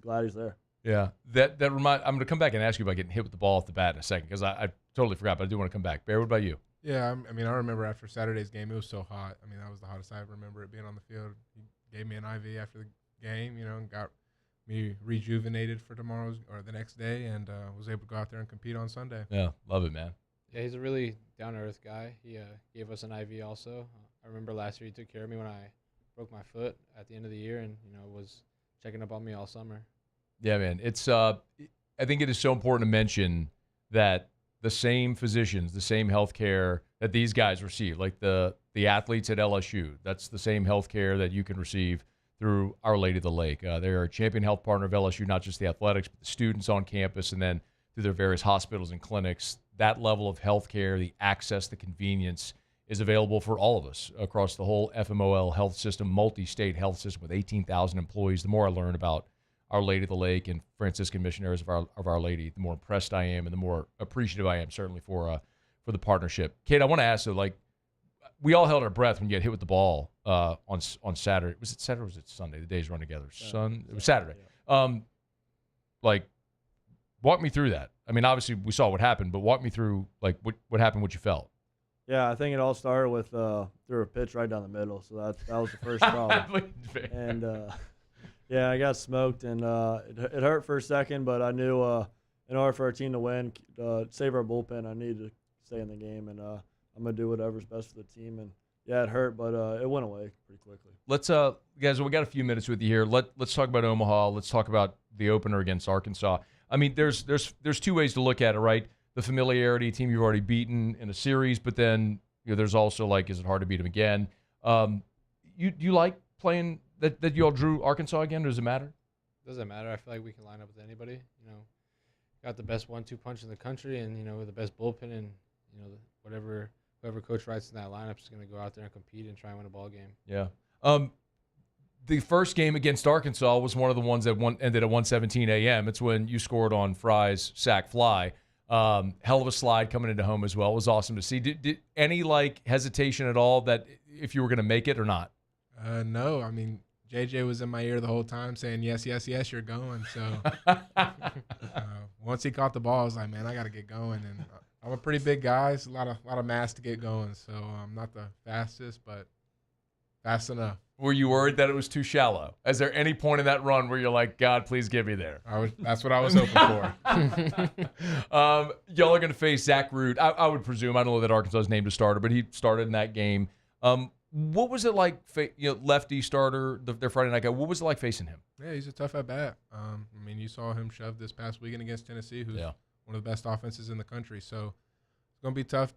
glad he's there. Yeah, I'm going to come back and ask you about getting hit with the ball off the bat in a second, because I totally forgot, but I do want to come back. Bear, what about you? Yeah, I mean, I remember after Saturday's game, it was so hot. I mean, that was the hottest I remember it being on the field. He gave me an IV after the game, and got me rejuvenated for the next day, and was able to go out there and compete on Sunday. Yeah, love it, man. Yeah, he's a really down-to-earth guy. He gave us an IV also. I remember last year he took care of me when I broke my foot at the end of the year, and was checking up on me all summer. Yeah, man. It's I think it is so important to mention that the same physicians, the same health care that these guys receive, like the athletes at LSU, that's the same health care that you can receive through Our Lady of the Lake. They're a champion health partner of LSU, not just the athletics, but the students on campus, and then through their various hospitals and clinics. That level of health care, the access, the convenience is available for all of us across the whole FMOL health system, multi-state health system with 18,000 employees. The more I learn about Our Lady of the Lake and Franciscan missionaries of Our Lady, the more impressed I am and the more appreciative I am, certainly for the partnership. Kate, I want to ask, so like, we all held our breath when you got hit with the ball on Saturday. Was it Saturday or was it Sunday? The days run together. It was Saturday. Yeah. Walk me through that. I mean, obviously we saw what happened, but walk me through like what happened, what you felt. Yeah, I think it all started with through a pitch right down the middle. So that was the first problem. And yeah, I got smoked, and it hurt for a second, but I knew in order for our team to win, save our bullpen, I needed to stay in the game, and I'm gonna do whatever's best for the team. And yeah, it hurt, but it went away pretty quickly. Let's guys, we got a few minutes with you here. Let's talk about Omaha. Let's talk about the opener against Arkansas. I mean, there's two ways to look at it, right? The familiarity, team you've already beaten in a series, but then there's also like, is it hard to beat them again? You like playing that you all drew Arkansas again? Or does it matter? Doesn't matter. I feel like we can line up with anybody. Got the best 1-2 punch in the country, and the best bullpen, and whoever coach writes in that lineup is going to go out there and compete and try and win a ball game. Yeah. The first game against Arkansas was one of the ones that ended at 1:17 a.m. It's when you scored on Fry's sac fly. Hell of a slide coming into home as well. It was awesome to see. Did any hesitation at all that if you were going to make it or not? No. I mean, JJ was in my ear the whole time saying, yes, yes, yes, you're going. So once he caught the ball, I was like, man, I got to get going. And I'm a pretty big guy. It's a lot of mass to get going. So I'm not the fastest, but fast enough. Were you worried that it was too shallow? Is there any point in that run where you're like, God, please get me there? That's what I was hoping for. Y'all are going to face Zach Root. I would presume. I don't know that Arkansas is named a starter, but he started in that game. What was it like, lefty starter, their Friday night guy? What was it like facing him? Yeah, he's a tough at bat. I mean, you saw him shove this past weekend against Tennessee, who's one of the best offenses in the country. So it's going to be tough,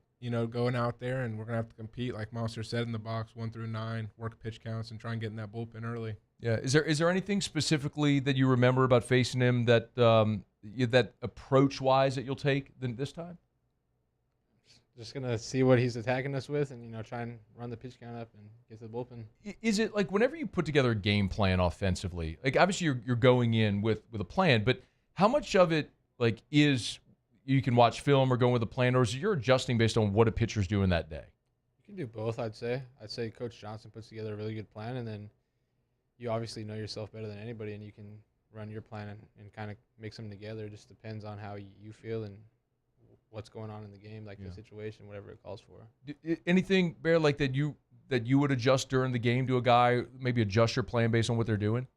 going out there, and we're going to have to compete, like Monster said, in the box 1 through 9, work pitch counts, and try and get in that bullpen early. Yeah. Is there anything specifically that you remember about facing him that that approach-wise that you'll take this time? Just going to see what he's attacking us with and, try and run the pitch count up and get to the bullpen. Is it like whenever you put together a game plan offensively, like obviously you're going in with a plan, but how much of it is you can watch film or go with a plan, or is you're adjusting based on what a pitcher's doing that day? You can do both, I'd say. I'd say Coach Johnson puts together a really good plan, and then you obviously know yourself better than anybody, and you can run your plan and kind of mix them together. It just depends on how you feel and what's going on in the game, the situation, whatever it calls for. Anything, Bear, like that you would adjust during the game to a guy, maybe adjust your plan based on what they're doing?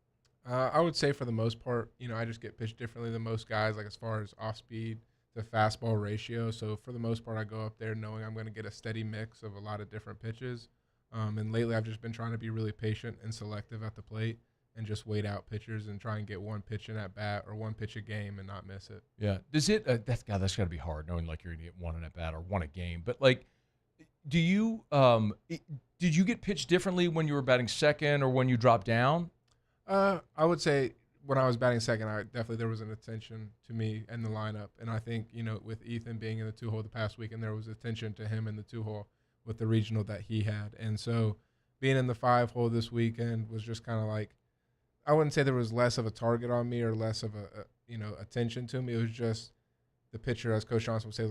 I would say for the most part, I just get pitched differently than most guys, as far as off speed to fastball ratio. So for the most part, I go up there knowing I'm going to get a steady mix of a lot of different pitches. And lately I've just been trying to be really patient and selective at the plate and just wait out pitchers and try and get one pitch in at bat or one pitch a game and not miss it. Yeah. Does it that's got to be hard knowing you're going to get one in at bat or one a game. But do you did you get pitched differently when you were batting second or when you dropped down? I would say when I was batting second, there was an attention to me in the lineup. And I think, with Ethan being in the 2-hole the past week, and there was attention to him in the 2-hole with the regional that he had. And so being in the 5-hole this weekend was just kind of I wouldn't say there was less of a target on me or less of attention to me. It was just the pitcher, as Coach Johnson would say,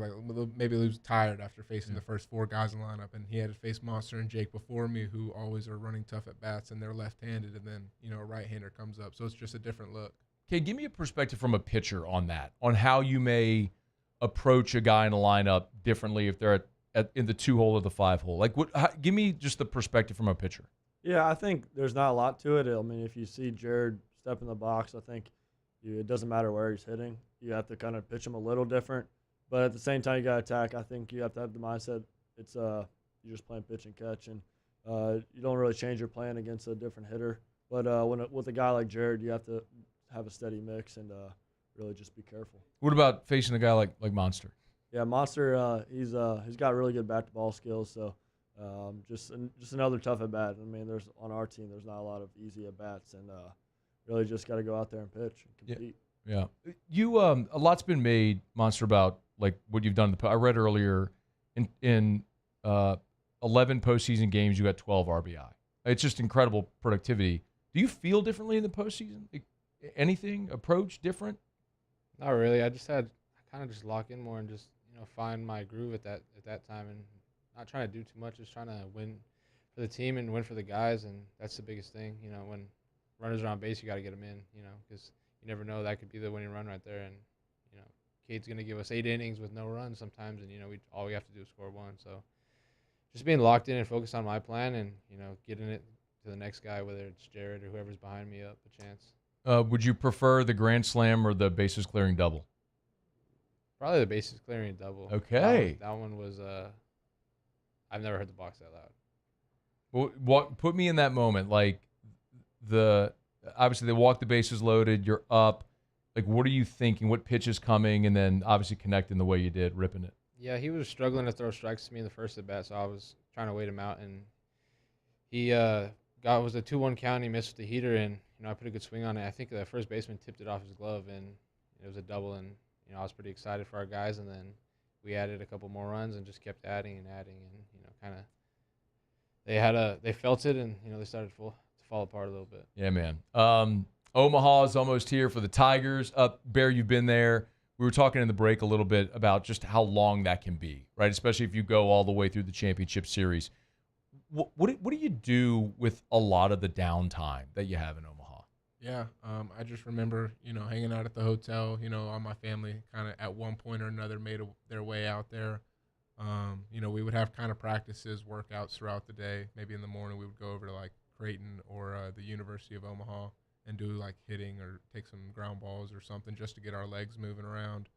maybe he was tired after facing the first 4 guys in the lineup, and he had to face Monster and Jake before me, who always are running tough at bats, and they're left-handed, and then a right-hander comes up, so it's just a different look. Okay, give me a perspective from a pitcher on that, on how you may approach a guy in a lineup differently if they're in the 2-hole or the 5-hole. Give me just the perspective from a pitcher. Yeah, I think there's not a lot to it. I mean, if you see Jared step in the box, I think it doesn't matter where he's hitting. You have to kind of pitch him a little different. But at the same time, you got to attack. I think you have to have the mindset it's you're just playing pitch and catch. And you don't really change your plan against a different hitter. But with a guy like Jared, you have to have a steady mix and really just be careful. What about facing a guy like Monster? Yeah, Monster, he's got really good bat-to-ball skills. So just another tough at-bat. I mean, on our team, there's not a lot of easy at-bats. And really just got to go out there and pitch and compete. Yeah. You a lot's been made, Monster, about what you've done. I read earlier in 11 postseason games, you got 12 RBI. It's just incredible productivity. Do you feel differently in the postseason? Anything approach different? Not really. I kind of just lock in more and just find my groove at that time and not trying to do too much. Just trying to win for the team and win for the guys, and that's the biggest thing. When runners are on base, you got to get them in. Because you never know, that could be the winning run right there. And Kade's gonna give us 8 innings with no runs sometimes, and all we have to do is score 1. So just being locked in and focused on my plan, and getting it to the next guy, whether it's Jared or whoever's behind me, up a chance. Would you prefer the grand slam or the bases clearing double? Probably the bases clearing double. Okay. That one was I've never heard the box that loud. Well, put me in that moment. Obviously they walk the bases loaded. You're up. Like, what are you thinking? What pitch is coming? And then obviously connecting the way you did, ripping it. Yeah, he was struggling to throw strikes to me in the first at bat, so I was trying to wait him out, and he was a 2-1 count. He missed the heater, and I put a good swing on it. I think the first baseman tipped it off his glove, and it was a double. And I was pretty excited for our guys, and then we added a couple more runs and just kept adding, and kind of they felt it, and they started to fall apart a little bit. Yeah, man. Omaha is almost here for the Tigers. Bear, you've been there. We were talking in the break a little bit about just how long that can be, right? Especially if you go all the way through the championship series. What do you do with a lot of the downtime that you have in Omaha? Yeah, I just remember, hanging out at the hotel. All my family kind of at one point or another made their way out there. We would have kind of practices, workouts throughout the day. Maybe in the morning we would go over to like Creighton or the University of Omaha and do like hitting or take some ground balls or something just to get our legs moving around.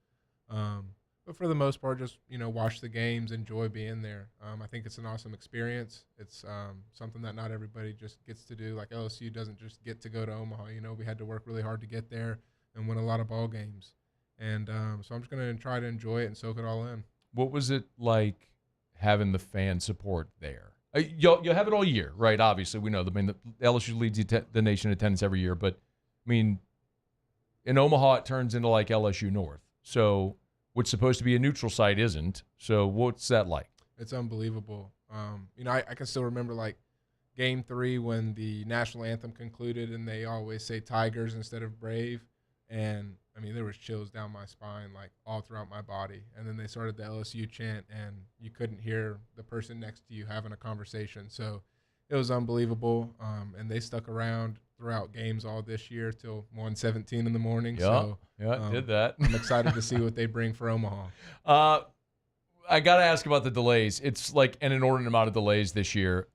But for the most part, just, watch the games, enjoy being there. I think it's an awesome experience. It's something that not everybody just gets to do. Like LSU doesn't just get to go to Omaha. We had to work really hard to get there and win a lot of ball games. And so I'm just going to try to enjoy it and soak it all in. What was it like having the fan support there? You'll have it all year, right? Obviously, we know. The LSU leads the nation in attendance every year. But, in Omaha, it turns into like LSU North. So what's supposed to be a neutral site isn't. So what's that like? It's unbelievable. I can still remember, like, Game 3 when the national anthem concluded and they always say Tigers instead of Brave. And, there was chills down my spine, like, all throughout my body. And then they started the LSU chant, and you couldn't hear the person next to you having a conversation. So it was unbelievable. And they stuck around throughout games all this year till 1:17 in the morning. Did that. I'm excited to see what they bring for Omaha. I got to ask about the delays. It's like an inordinate amount of delays this year.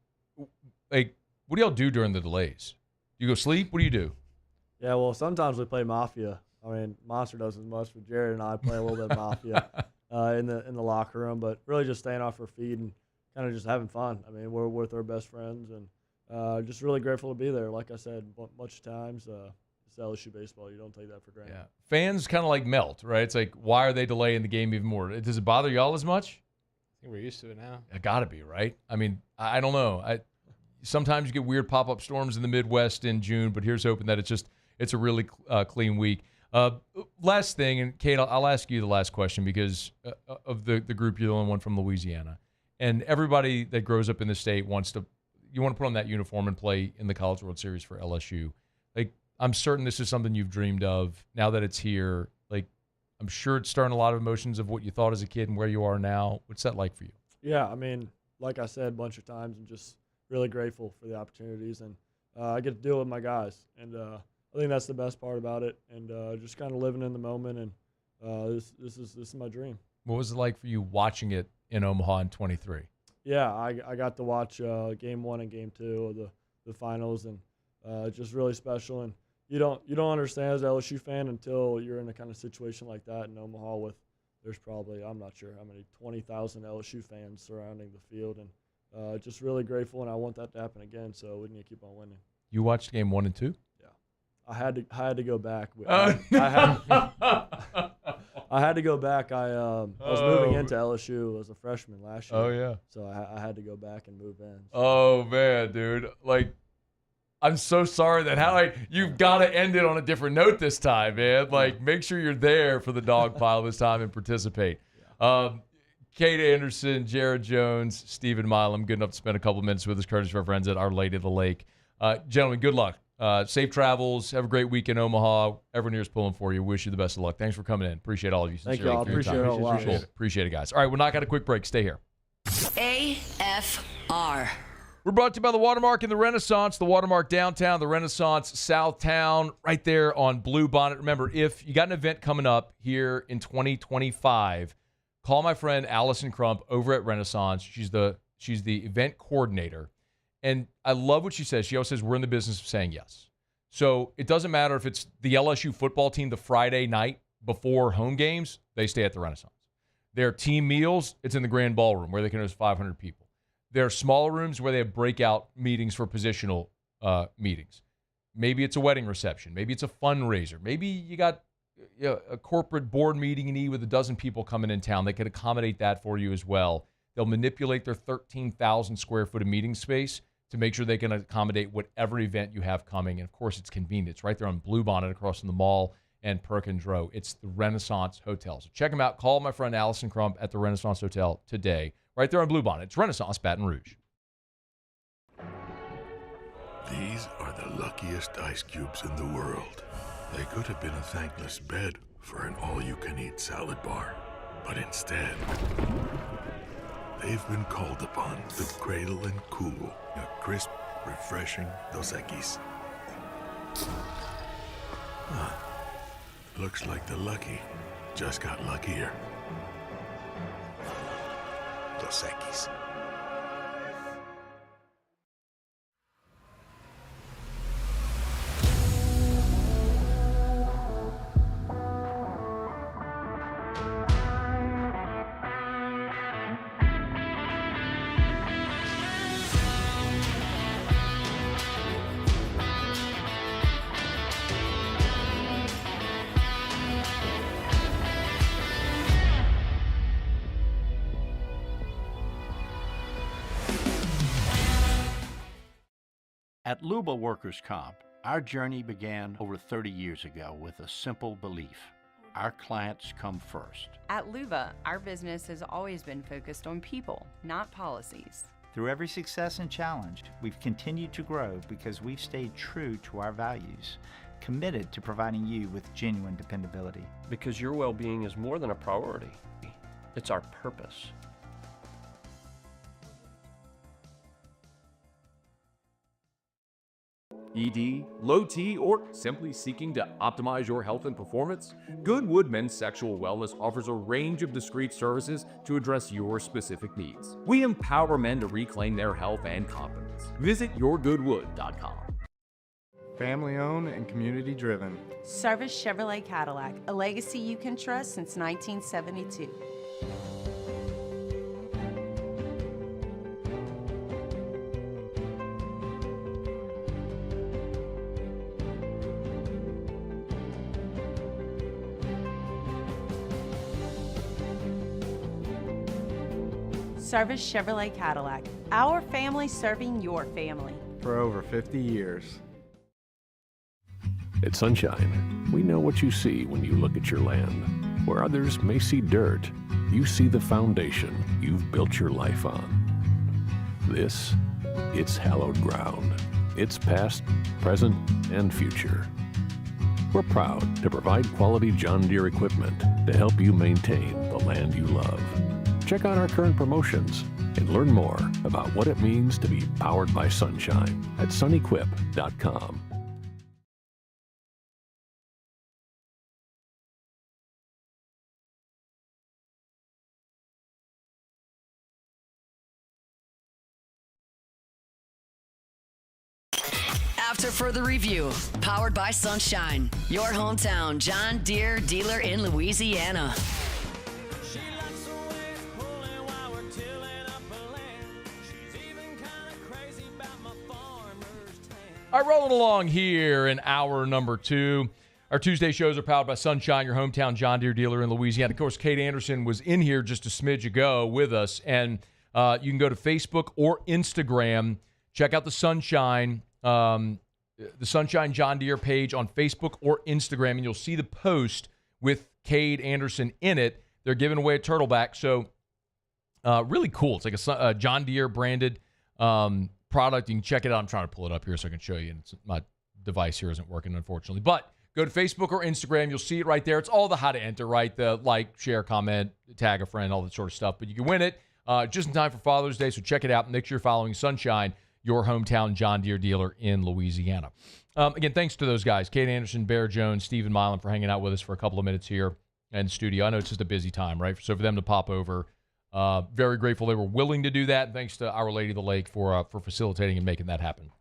Like, what do y'all do during the delays? You go sleep? What do you do? Yeah, well, sometimes we play Mafia. Monster doesn't as much, but Jared and I play a little bit of Mafia in the locker room, but really just staying off our feet and kind of just having fun. We're with our best friends and just really grateful to be there. Like I said, much times it's LSU baseball. You don't take that for granted. Yeah. Fans kind of like melt, right? It's like, why are they delaying the game even more? Does it bother y'all as much? I think we're used to it now. It got to be, right? I don't know. Sometimes you get weird pop-up storms in the Midwest in June, but here's hoping that it's a really clean week. Last thing, and Kate, I'll ask you the last question because of the group, you're the only one from Louisiana. And everybody that grows up in the state you want to put on that uniform and play in the College World Series for LSU. Like, I'm certain this is something you've dreamed of. Now that it's here, like, I'm sure it's stirring a lot of emotions of what you thought as a kid and where you are now. What's that like for you? Yeah, like I said a bunch of times, I'm just really grateful for the opportunities, and I get to deal with my guys. And I think that's the best part about it, and just kind of living in the moment, and this is my dream. What was it like for you watching it in Omaha in 23? Yeah, I got to watch Game 1 and Game 2 of the finals, and just really special. And you don't understand as an LSU fan until you're in a kind of situation like that in Omaha with there's probably, I'm not sure how many, 20,000 LSU fans surrounding the field, and just really grateful, and I want that to happen again, so we need to keep on winning. You watched Game 1 and 2? I had to go back. I had to go back. I was moving into LSU as a freshman last year. Oh, yeah. So I had to go back and move in. So. Oh, man, dude. Like, I'm so sorry that you've got to end it on a different note this time, man. Like, make sure you're there for the dog pile this time and participate. Yeah. Kade Anderson, Jared Jones, Steven Milam, good enough to spend a couple minutes with us, courtesy of our friends at Our Lady of the Lake. Gentlemen, good luck. Safe travels. Have a great week in Omaha. Everyone here is pulling for you. Wish you the best of luck. Thanks for coming in. Appreciate all of you. Thank you all. Appreciate it a lot. Appreciate it, guys. All right, we'll knock out a quick break. Stay here. AFR. We're brought to you by the Watermark in the Renaissance, the Watermark downtown, the Renaissance Southtown, right there on Blue Bonnet. Remember, if you got an event coming up here in 2025, call my friend Allison Crump over at Renaissance. She's the event coordinator. And I love what she says. She always says, we're in the business of saying yes. So it doesn't matter if it's the LSU football team the Friday night before home games, they stay at the Renaissance. Their team meals, it's in the Grand Ballroom where they can host 500 people. There are smaller rooms where they have breakout meetings for positional meetings. Maybe it's a wedding reception. Maybe it's a fundraiser. Maybe you got a corporate board meeting you need with a dozen people coming in town, they can accommodate that for you as well. They'll manipulate their 13,000 square foot of meeting space to make sure they can accommodate whatever event you have coming. And, of course, it's convenient. It's right there on Bluebonnet across from the mall and Perkins Row. It's the Renaissance Hotel. So check them out. Call my friend Allison Crump at the Renaissance Hotel today. Right there on Bluebonnet. It's Renaissance Baton Rouge. These are the luckiest ice cubes in the world. They could have been a thankless bed for an all-you-can-eat salad bar. But instead, they've been called upon to cradle and cool a crisp, refreshing Dos Equis. Huh. Looks like the lucky just got luckier. Dos Equis. At Luba Workers' Comp, our journey began over 30 years ago with a simple belief: our clients come first. At Luba, our business has always been focused on people, not policies. Through every success and challenge, we've continued to grow because we've stayed true to our values, committed to providing you with genuine dependability. Because your well-being is more than a priority. It's our purpose. ED, low T, or simply seeking to optimize your health and performance? Goodwood Men's Sexual Wellness offers a range of discreet services to address your specific needs. We empower men to reclaim their health and confidence. Visit yourgoodwood.com. Family owned and community driven. Service Chevrolet Cadillac, a legacy you can trust since 1972. Service Chevrolet Cadillac, our family serving your family. For over 50 years. At Sunshine, we know what you see when you look at your land. Where others may see dirt, you see the foundation you've built your life on. This, it's hallowed ground. It's past, present, and future. We're proud to provide quality John Deere equipment to help you maintain the land you love. Check out our current promotions and learn more about what it means to be powered by sunshine at sunequip.com. After further review, powered by Sunshine, your hometown John Deere dealer in Louisiana. All right, rolling along here in hour number 2. Our Tuesday shows are powered by Sunshine, your hometown John Deere dealer in Louisiana. Of course, Kade Anderson was in here just a smidge ago with us, and you can go to Facebook or Instagram. Check out the Sunshine John Deere page on Facebook or Instagram, and you'll see the post with Kade Anderson in it. They're giving away a turtleback, so really cool. It's like a John Deere branded product. You can check it out. I'm trying to pull it up here so I can show you. And my device here isn't working, unfortunately. But go to Facebook or Instagram. You'll see it right there. It's all the how to enter, right? The like, share, comment, tag a friend, all that sort of stuff. But you can win it just in time for Father's Day. So check it out. Make sure you're following Sunshine, your hometown John Deere dealer in Louisiana. Again, thanks to those guys, Kade Anderson, Bear Jones, Steven Milam, for hanging out with us for a couple of minutes here in the studio. I know it's just a busy time, right? So for them to pop over, very grateful they were willing to do that. And thanks to Our Lady of the Lake for facilitating and making that happen.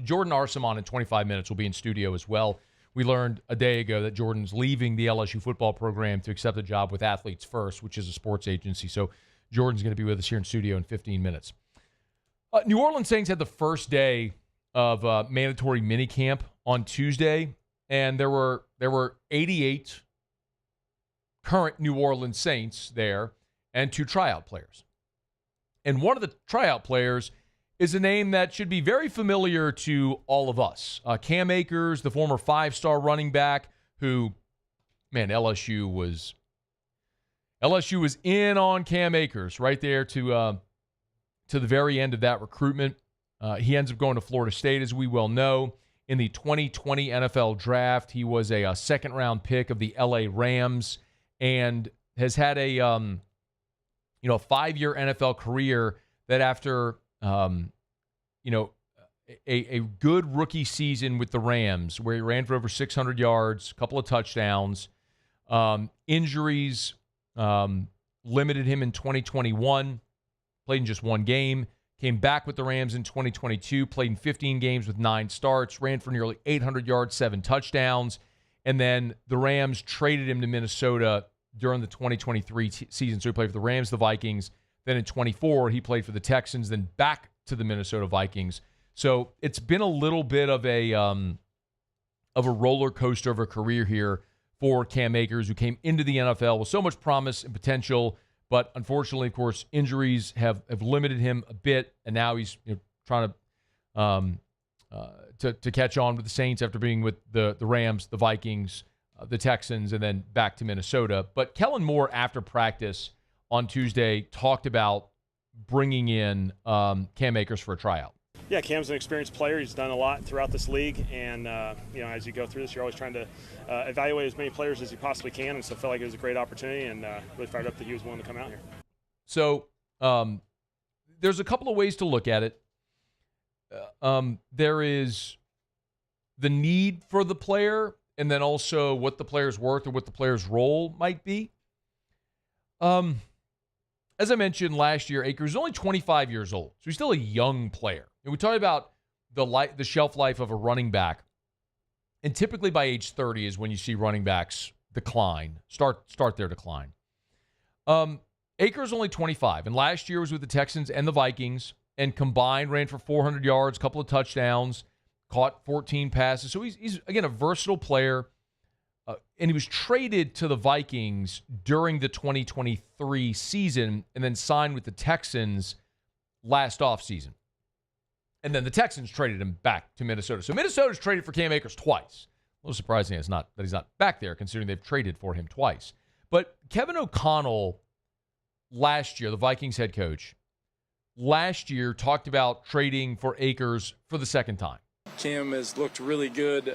Jordan Arsimont in 25 minutes will be in studio as well. We learned a day ago that Jordan's leaving the LSU football program to accept a job with Athletes First, which is a sports agency. So Jordan's going to be with us here in studio in 15 minutes. New Orleans Saints had the first day of mandatory minicamp on Tuesday, and there were 88 current New Orleans Saints there and 2 tryout players. And one of the tryout players is a name that should be very familiar to all of us. Cam Akers, the former 5-star running back who, man, LSU was in on Cam Akers right there to the very end of that recruitment. He ends up going to Florida State, as we well know. In the 2020 NFL Draft, he was a second-round pick of the LA Rams and has had a 5-year NFL career that after a good rookie season with the Rams where he ran for over 600 yards, a couple of touchdowns, injuries limited him in 2021, played in just 1 game, came back with the Rams in 2022, played in 15 games with 9 starts, ran for nearly 800 yards, 7 touchdowns, and then the Rams traded him to Minnesota during the 2023 season. So he played for the Rams, the Vikings. Then in 24, he played for the Texans, then back to the Minnesota Vikings. So it's been a little bit of a roller coaster of a career here for Cam Akers, who came into the NFL with so much promise and potential, but unfortunately, of course, injuries have limited him a bit, and now he's trying to catch on with the Saints after being with the Rams, the Vikings, the Texans, and then back to Minnesota. But Kellen Moore, after practice on Tuesday, talked about bringing in Cam Akers for a tryout. Yeah, Cam's an experienced player. He's done a lot throughout this league, and as you go through this, you're always trying to evaluate as many players as you possibly can, and so I felt like it was a great opportunity, and really fired up that he was willing to come out here. So there's a couple of ways to look at it. There is the need for the player, and then also what the player's worth or what the player's role might be. As I mentioned last year, Akers is only 25 years old, so he's still a young player. And we talked about the shelf life of a running back, and typically by age 30 is when you see running backs decline, start their decline. Akers only 25, and last year was with the Texans and the Vikings, and combined ran for 400 yards, a couple of touchdowns, caught 14 passes. So he's again, a versatile player. And he was traded to the Vikings during the 2023 season and then signed with the Texans last offseason. And then the Texans traded him back to Minnesota. So Minnesota's traded for Cam Akers twice. A little surprising that he's not back there, considering they've traded for him twice. But Kevin O'Connell last year, the Vikings head coach, last year talked about trading for Akers for the second time. Cam has looked really good,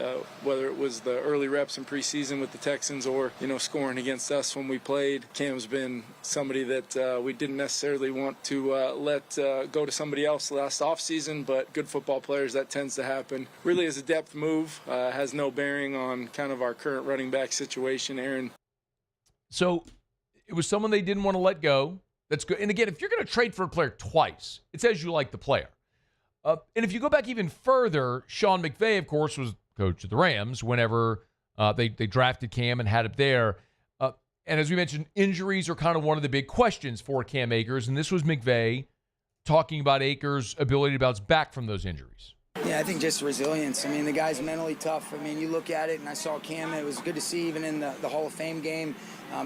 whether it was the early reps in preseason with the Texans or, scoring against us when we played. Cam's been somebody that we didn't necessarily want to let go to somebody else last offseason, but good football players, that tends to happen. Really is a depth move, has no bearing on kind of our current running back situation, Aaron. So it was someone they didn't want to let go. That's good. And again, if you're going to trade for a player twice, it says you like the player. And if you go back even further, Sean McVay, of course, was coach of the Rams whenever they drafted Cam and had him there. And as we mentioned, injuries are kind of one of the big questions for Cam Akers. And this was McVay talking about Akers' ability to bounce back from those injuries. Yeah, I think just resilience. I mean, the guy's mentally tough. I mean, you look at it, and I saw Cam. It was good to see even in the Hall of Fame game,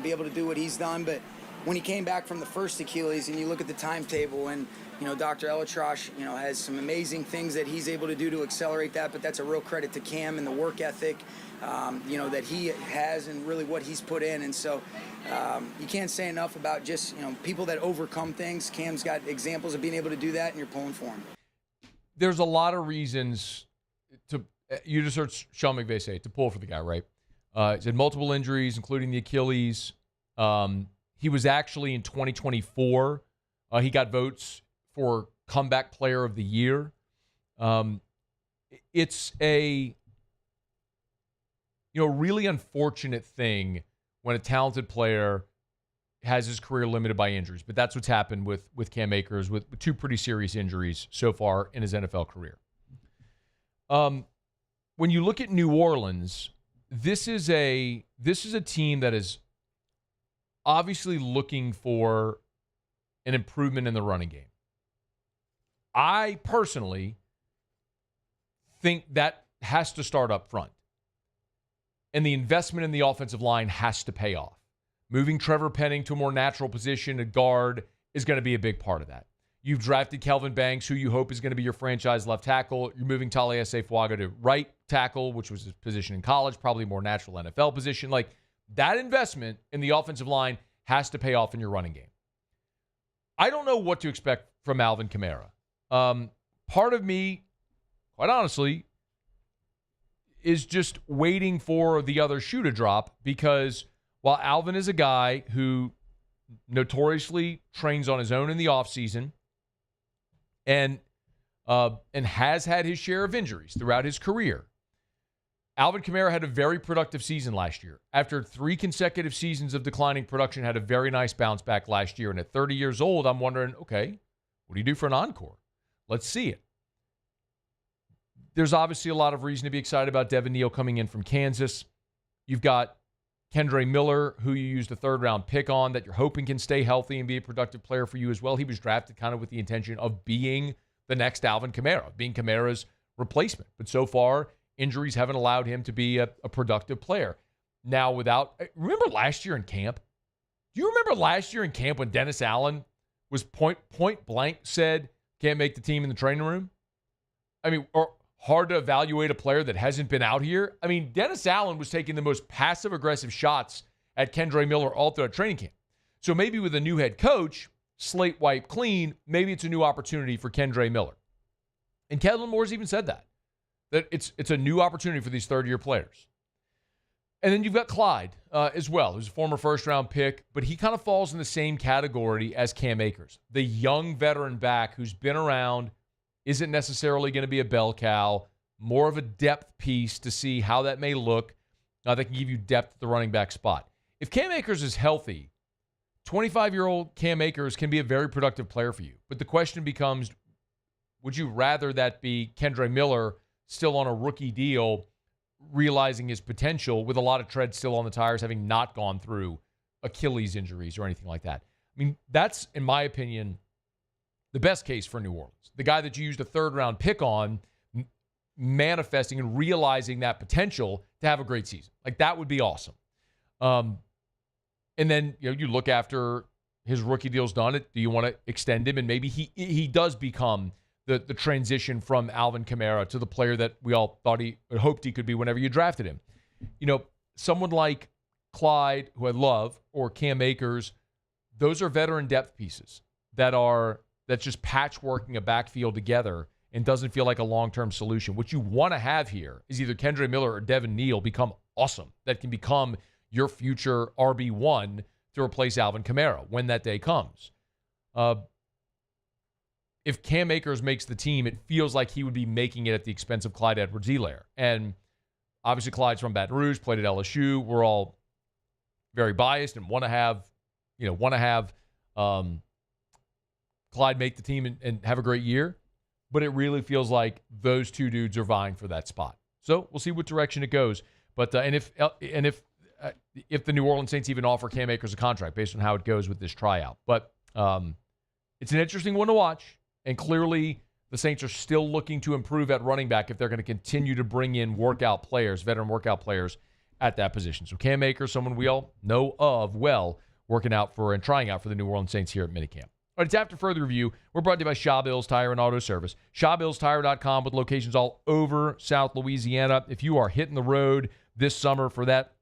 be able to do what he's done. But when he came back from the first Achilles and you look at the timetable and, Dr. Elitrosh, has some amazing things that he's able to do to accelerate that, but that's a real credit to Cam and the work ethic, that he has and really what he's put in. And so you can't say enough about just, people that overcome things. Cam's got examples of being able to do that, and you're pulling for him. There's a lot of reasons you just heard Sean McVay say, to pull for the guy, right? He's had multiple injuries, including the Achilles. He was actually in 2024. He got votes for Comeback Player of the Year. It's a really unfortunate thing when a talented player has his career limited by injuries. But that's what's happened with Cam Akers, with 2 pretty serious injuries so far in his NFL career. When you look at New Orleans, this is a team that is obviously looking for an improvement in the running game. I personally think that has to start up front. and the investment in the offensive line has to pay off. Moving Trevor Penning to a more natural position at guard is going to be a big part of that. You've drafted Kelvin Banks, who you hope is going to be your franchise left tackle. You're moving Taliese Fuaga to right tackle, which was his position in college, probably more natural NFL position. Like, that investment in the offensive line has to pay off in your running game. I don't know what to expect from Alvin Kamara. Part of me, quite honestly, is just waiting for the other shoe to drop, because while Alvin is a guy who notoriously trains on his own in the offseason and has had his share of injuries throughout his career, Alvin Kamara had a very productive season last year. After 3 consecutive seasons of declining production, had a very nice bounce back last year. And at 30 years old, I'm wondering, okay, what do you do for an encore? Let's see it. There's obviously a lot of reason to be excited about Devin Neal coming in from Kansas. You've got Kendre Miller, who you used a third-round pick on, that you're hoping can stay healthy and be a productive player for you as well. He was drafted kind of with the intention of being the next Alvin Kamara, being Kamara's replacement. But so far, injuries haven't allowed him to be a productive player. Now, remember last year in camp? Do you remember last year in camp when Dennis Allen was point blank said, can't make the team in the training room? I mean, or hard to evaluate a player that hasn't been out here. I mean, Dennis Allen was taking the most passive-aggressive shots at Kendre Miller all throughout training camp. So maybe with a new head coach, slate wiped clean, maybe it's a new opportunity for Kendre Miller. And Kellen Moore's even said that it's a new opportunity for these third-year players. And then you've got Clyde as well, who's a former first-round pick, but he kind of falls in the same category as Cam Akers, the young veteran back who's been around, isn't necessarily going to be a bell cow, more of a depth piece to see how that may look. That can give you depth at the running back spot. If Cam Akers is healthy, 25-year-old Cam Akers can be a very productive player for you. But the question becomes, would you rather that be Kendre Miller still on a rookie deal, realizing his potential with a lot of tread still on the tires, having not gone through Achilles injuries or anything like that? I mean, that's, in my opinion, the best case for New Orleans. The guy that you used a third-round pick on, manifesting and realizing that potential to have a great season. Like, that would be awesome. And then, you look after his rookie deal's done. Do you want to extend him? And maybe he does become the transition from Alvin Kamara to the player that we all thought hoped he could be whenever you drafted him. Someone like Clyde, who I love, or Cam Akers, those are veteran depth pieces that's just patchworking a backfield together and doesn't feel like a long-term solution. What you want to have here is either Kendre Miller or Devin Neal become awesome. That can become your future RB1 to replace Alvin Kamara when that day comes. If Cam Akers makes the team, it feels like he would be making it at the expense of Clyde Edwards-Helaire. And obviously Clyde's from Baton Rouge, played at LSU. We're all very biased and want to have Clyde make the team and have a great year. But it really feels like those two dudes are vying for that spot. So we'll see what direction it goes. But if the New Orleans Saints even offer Cam Akers a contract based on how it goes with this tryout. But it's an interesting one to watch. And clearly the Saints are still looking to improve at running back if they're going to continue to bring in veteran workout players at that position. So Cam Akers, someone we all know of well, working out for and trying out for the New Orleans Saints here at Minicamp. All right, it's After Further Review. We're brought to you by Shaw Bills Tire and Auto Service. ShawBillsTire.com with locations all over South Louisiana. If you are hitting the road this summer for that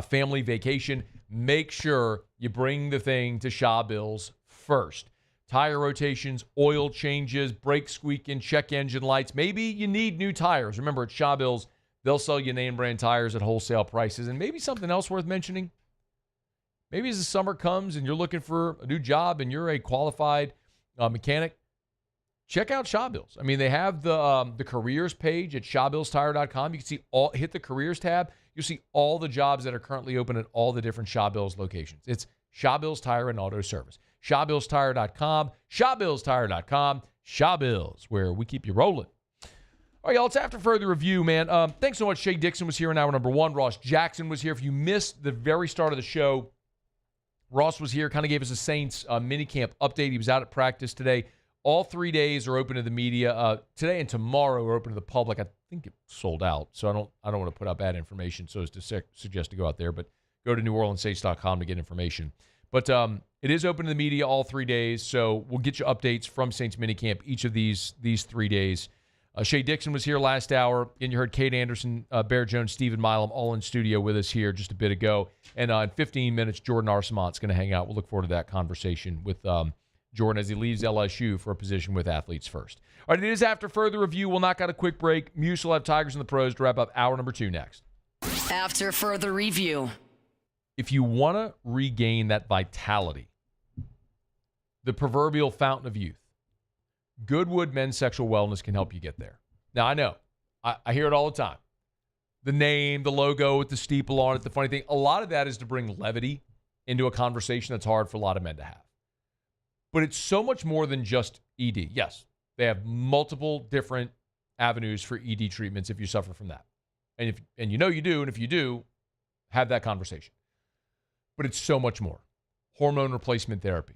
family vacation, make sure you bring the thing to Shaw Bills first. Tire rotations, oil changes, brake squeaking, check engine lights. Maybe you need new tires. Remember, at Shaw Bills, they'll sell you name brand tires at wholesale prices. And maybe something else worth mentioning. Maybe as the summer comes and you're looking for a new job and you're a qualified mechanic, check out Shaw Bills. I mean, they have the careers page at ShawBillsTire.com. You can see hit the careers tab. You'll see all the jobs that are currently open at all the different Shaw Bills locations. It's Shaw Bills Tire and Auto Service. ShawBillsTire.com, ShawBillsTire.com, Shaw Bills, where we keep you rolling. All right, y'all, it's After Further Review, man. Thanks so much. Shea Dixon was here in hour number 1. Ross Jackson was here. If you missed the very start of the show, Ross was here, kind of gave us a Saints minicamp update. He was out at practice today. All 3 days are open to the media. Today and tomorrow are open to the public. I think it's sold out, so I don't want to put out bad information so as to suggest to go out there, but go to NewOrleansSaints.com to get information. But it is open to the media all 3 days, so we'll get you updates from Saints Minicamp each of these 3 days. Shea Dixon was here last hour, and you heard Kade Anderson, Bear Jones, Steven Milam all in studio with us here just a bit ago. And in 15 minutes, Jordan Arsimont going to hang out. We'll look forward to that conversation with Jordan as he leaves LSU for a position with Athletes First. All right, it is after further review. We'll knock out a quick break. Muse will have Tigers and the Pros to wrap up hour number 2 next. After further review. If you want to regain that vitality, the proverbial fountain of youth, Goodwood Men's Sexual Wellness can help you get there. Now, I know. I hear it all the time. The name, the logo with the steeple on it, the funny thing. A lot of that is to bring levity into a conversation that's hard for a lot of men to have. But it's so much more than just ED. Yes, they have multiple different avenues for ED treatments if you suffer from that. And you know you do, and if you do, have that conversation. But it's so much more. Hormone replacement therapy.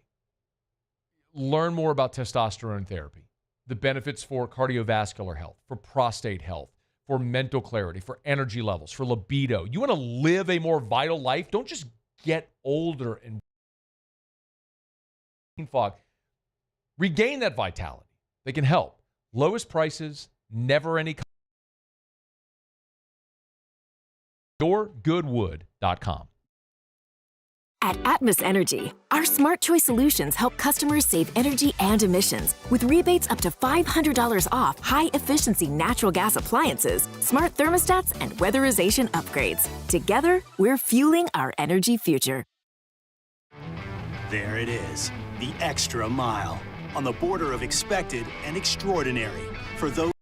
Learn more about testosterone therapy, the benefits for cardiovascular health, for prostate health, for mental clarity, for energy levels, for libido. You want to live a more vital life? Don't just get older and fog. Regain that vitality. They can help. Lowest prices, never any. YourGoodwood.com. At Atmos Energy, our smart choice solutions help customers save energy and emissions with rebates up to $500 off high-efficiency natural gas appliances, smart thermostats, and weatherization upgrades. Together, we're fueling our energy future. There it is, the extra mile, on the border of expected and extraordinary for those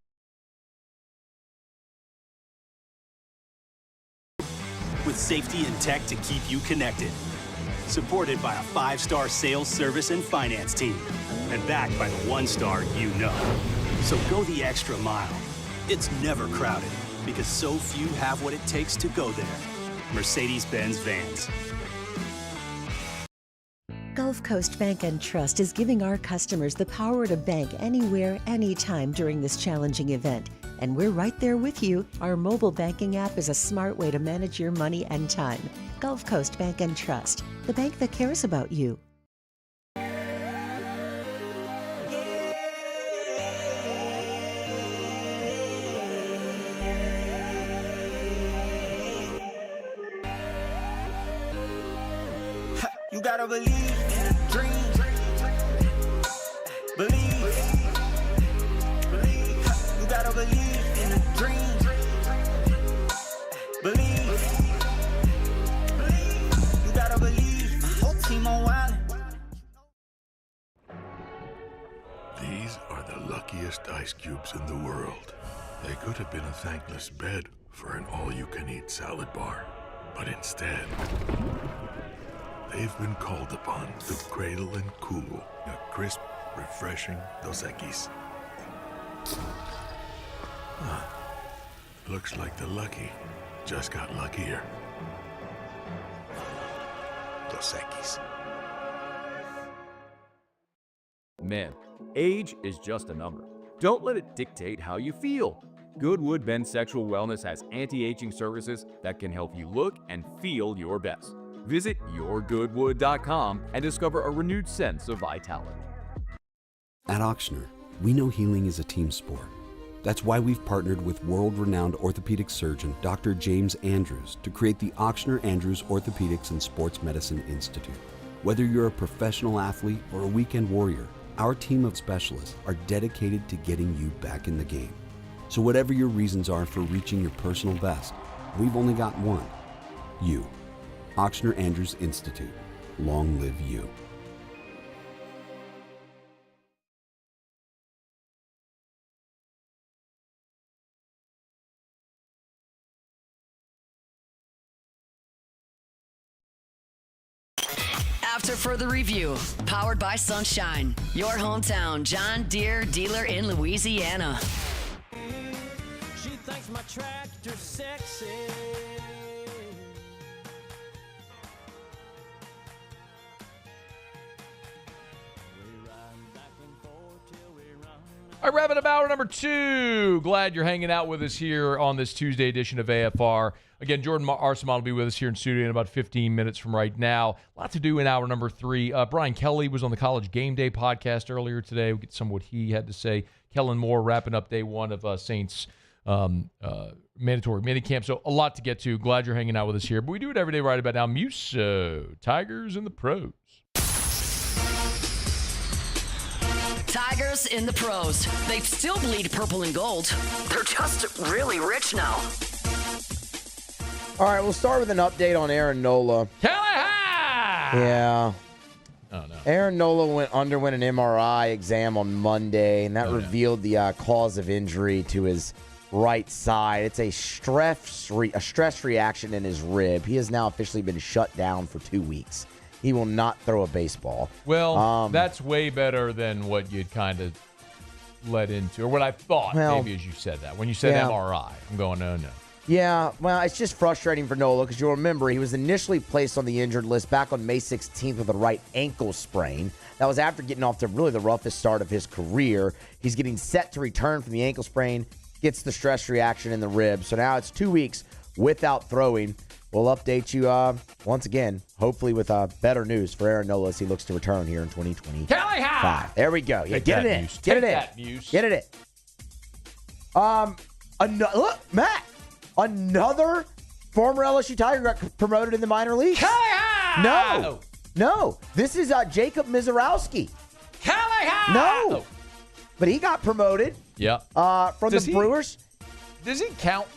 with safety and tech to keep you connected. Supported by a 5-star sales, service, and finance team. And backed by the 1-star you know. So go the extra mile. It's never crowded because so few have what it takes to go there. Mercedes-Benz Vans. Gulf Coast Bank and Trust is giving our customers the power to bank anywhere, anytime during this challenging event. And we're right there with you. Our mobile banking app is a smart way to manage your money and time. Gulf Coast Bank and Trust, the bank that cares about you. You gotta believe in a dream. Believe. You gotta believe in a dream. Believe. You gotta believe. My whole team on wild. These are the luckiest ice cubes in the world. They could have been a thankless bed for an all-you-can-eat salad bar. But instead, they've been called upon to cradle and cool a crisp, refreshing Dos Equis. Looks like the lucky just got luckier. Dos Equis. Man, age is just a number. Don't let it dictate how you feel. Goodwood Men's Sexual Wellness has anti-aging services that can help you look and feel your best. Visit YourGoodwood.com and discover a renewed sense of vitality. At Auctioner, we know healing is a team sport. That's why we've partnered with world-renowned orthopedic surgeon Dr. James Andrews to create the Auctioner Andrews Orthopedics and Sports Medicine Institute. Whether you're a professional athlete or a weekend warrior, our team of specialists are dedicated to getting you back in the game. So whatever your reasons are for reaching your personal best, we've only got one: you. Auctioner Andrews Institute. Long live you. After further review, powered by Sunshine, your hometown John Deere dealer in Louisiana. She thinks my tractor's sexy. We're riding back and forth to All right, wrapping up hour number 2. Glad you're hanging out with us here on this Tuesday edition of AFR. Again, Jordan Arsimont will be with us here in studio in about 15 minutes from right now. A lot to do in hour number 3. Brian Kelly was on the College Game Day podcast earlier today. We'll get some of what he had to say. Kellen Moore wrapping up day 1 of Saints mandatory minicamp. So a lot to get to. Glad you're hanging out with us here. But we do it every day right about now. Muso, Tigers and the Pros. Tigers in the pros. They still bleed purple and gold. They're just really rich now. All right, we'll start with an update on Aaron Nola. Yeah. Oh, no. Aaron Nola underwent an MRI exam on Monday, and that revealed the cause of injury to his right side. It's a stress reaction in his rib. He has now officially been shut down for 2 weeks. He will not throw a baseball. Well, that's way better than what you'd kind of led into, or what I thought, maybe as you said that. When you said MRI, I'm going, no. Yeah, well, it's just frustrating for Nola because you'll remember he was initially placed on the injured list back on May 16th with a right ankle sprain. That was after getting off to really the roughest start of his career. He's getting set to return from the ankle sprain, gets the stress reaction in the rib. So now it's 2 weeks without throwing. We'll update you once again, hopefully with better news for Aaron Nola as he looks to return here in 2025. There we go. Yeah, get it in. Get it in. Get it in. Look, Matt, another former LSU Tiger got promoted in the minor leagues. No. This is Jacob Mizorowski. No. But he got promoted. Yeah. From the Brewers. Does he count?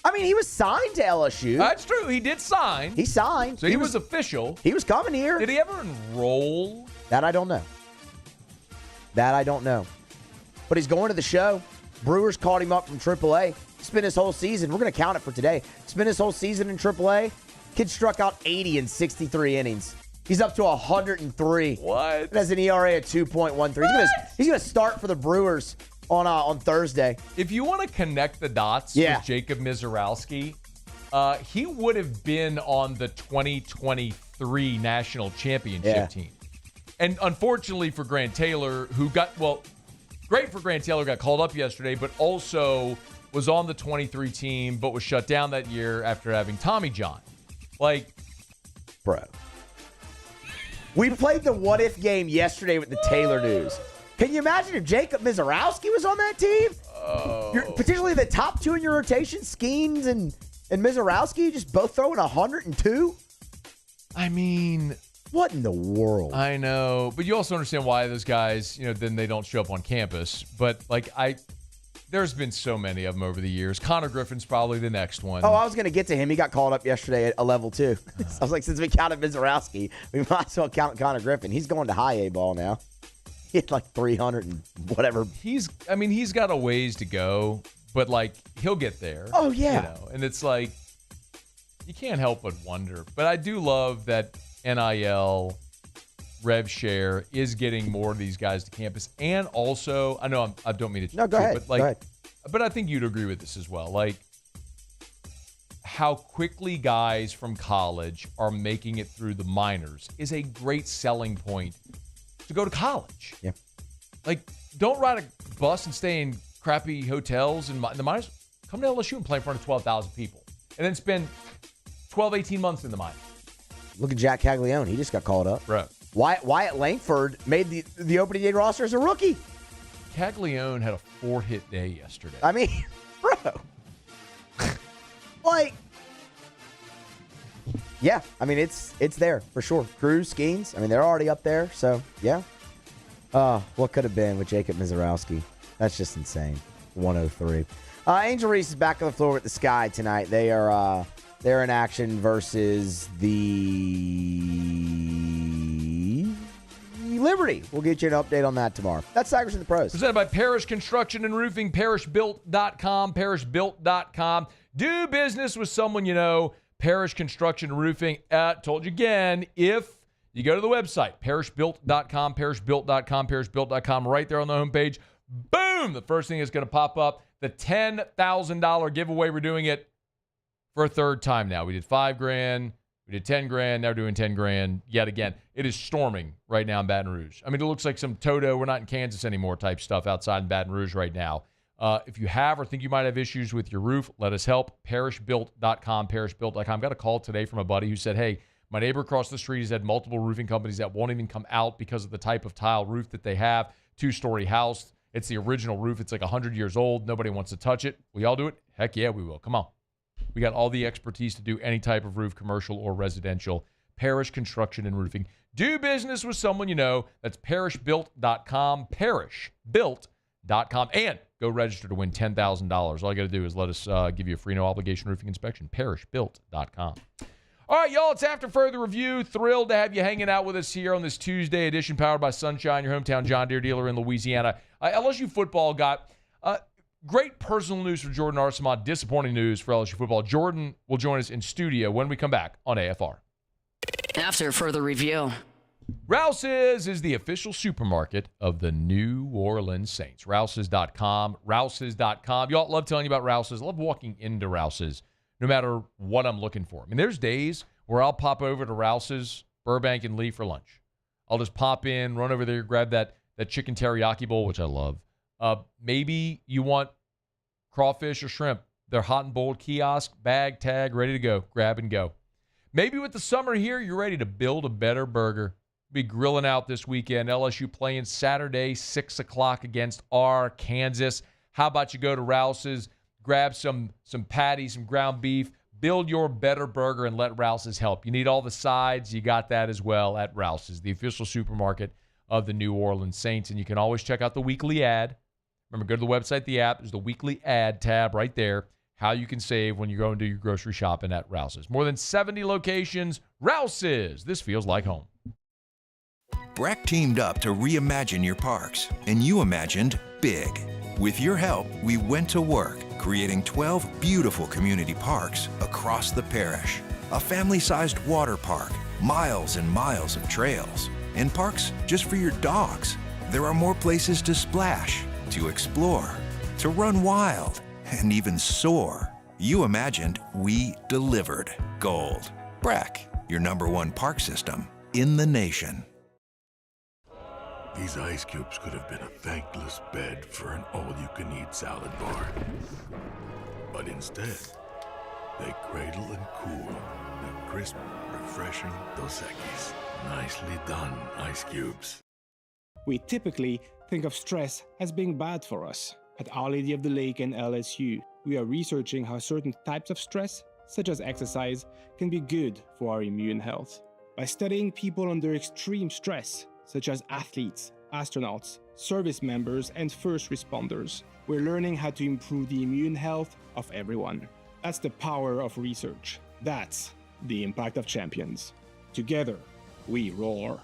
I mean, he was signed to LSU. That's true. He did sign. He signed. So he was official. He was coming here. Did he ever enroll? That I don't know. But he's going to the show. Brewers called him up from AAA. Spent his whole season. We're going to count it for today. Spent his whole season in AAA. Kid struck out 80 in 63 innings. He's up to 103. What? It has an ERA of 2.13. He's going to start for the Brewers on Thursday. If you want to connect the dots with Jacob Mizorowski, he would have been on the 2023 national championship team. And unfortunately for Grant Taylor, great for Grant Taylor, got called up yesterday, but also was on the 23 team, but was shut down that year after having Tommy John. Bro. We played the what-if game yesterday with the Taylor news. Can you imagine if Jacob Mizorowski was on that team? You're potentially the top 2 in your rotation, Skeens and Mizorowski, just both throwing 102? I mean, what in the world? I know, but you also understand why those guys, then they don't show up on campus. But there's been so many of them over the years. Connor Griffin's probably the next one. Oh, I was going to get to him. He got called up yesterday at a level 2. I was like, since we counted Mizorowski, we might as well count Connor Griffin. He's going to high A ball now. He had 300 and whatever. He's got a ways to go, but he'll get there. Oh yeah. And it's you can't help but wonder. But I do love that NIL rev share is getting more of these guys to campus, and also I know I don't mean to. No, go ahead. But go ahead. But I think you'd agree with this as well. How quickly guys from college are making it through the minors is a great selling point to go to college. Yeah. Don't ride a bus and stay in crappy hotels and the minors. Come to LSU and play in front of 12,000 people. And then spend 12, 18 months in the minors. Look at Jack Caglione. He just got called up. Right. Wyatt Langford made the opening day roster as a rookie. Caglione had a 4-hit day yesterday. I mean, bro. Yeah, I mean, it's there for sure. Cruz, Skeens, I mean, they're already up there. So, yeah. What could have been with Jacob Mizorowski? That's just insane. 103. Angel Reese is back on the floor with the Sky tonight. They're in action versus the Liberty. We'll get you an update on that tomorrow. That's Tigers in the Pros. Presented by Parish Construction and Roofing, parishbuilt.com, parishbuilt.com. Do business with someone you know. Parish Construction and Roofing. Told you again, if you go to the website, parishbuilt.com, parishbuilt.com, parishbuilt.com, right there on the homepage, boom, the first thing is going to pop up, the $10,000 giveaway. We're doing it for a third time now. We did $5,000, We did 10 grand. Now we're doing 10 grand yet again. It is storming right now in Baton Rouge. I mean, it looks like some Toto, we're not in Kansas anymore type stuff outside in Baton Rouge right now. If you have or think you might have issues with your roof, let us help. Parishbuilt.com, parishbuilt.com. Got a call today from a buddy who said, hey, my neighbor across the street has had multiple roofing companies that won't even come out because of the type of tile roof that they have. 2-story house. It's the original roof. It's like 100 years old. Nobody wants to touch it. We all do it? Heck yeah, we will. Come on. We got all the expertise to do any type of roof, commercial or residential. Parish Construction and Roofing. Do business with someone you know. That's parishbuilt.com, parishbuilt.com. And go register to win $10,000. All you got to do is let us give you a free no-obligation roofing inspection, parishbuilt.com. All right, y'all, it's After Further Review. Thrilled to have you hanging out with us here on this Tuesday edition, powered by Sunshine, your hometown John Deere dealer in Louisiana. LSU football got great personal news for Jordan Arsimont, disappointing news for LSU football. Jordan will join us in studio when we come back on AFR. After Further Review. Rouse's is the official supermarket of the New Orleans Saints. Rouse's.com, Rouse's.com. Y'all love telling you about Rouse's. I love walking into Rouse's no matter what I'm looking for. I mean, there's days where I'll pop over to Rouse's, Burbank and Lee for lunch. I'll just pop in, run over there, grab that chicken teriyaki bowl, which I love. Maybe you want crawfish or shrimp. They're hot and boiled kiosk, bag, tag, ready to go. Grab and go. Maybe with the summer here, you're ready to build a better burger. Be grilling out this weekend. LSU playing Saturday, 6 o'clock against Kansas. How about you go to Rouse's, grab some patties, some ground beef, build your better burger, and let Rouse's help. You need all the sides. You got that as well at Rouse's, the official supermarket of the New Orleans Saints. And you can always check out the weekly ad. Remember, go to the website, the app. There's the weekly ad tab right there. How you can save when you go and do your grocery shopping at Rouse's. More than 70 locations. Rouse's. This feels like home. Breck teamed up to reimagine your parks, and you imagined big. With your help, we went to work, creating 12 beautiful community parks across the parish. A family-sized water park, miles and miles of trails, and parks just for your dogs. There are more places to splash, to explore, to run wild, and even soar. You imagined, we delivered. Gold. Breck, your #1 park system in the nation. These ice cubes could have been a thankless bed for an all-you-can-eat salad bar. But instead, they cradle and cool the crisp, refreshing Dos Equis. Nicely done, ice cubes. We typically think of stress as being bad for us. At Our Lady of the Lake and LSU, we are researching how certain types of stress, such as exercise, can be good for our immune health. By studying people under extreme stress, such as athletes, astronauts, service members, and first responders, we're learning how to improve the immune health of everyone. That's the power of research. That's the impact of champions. Together, we roar.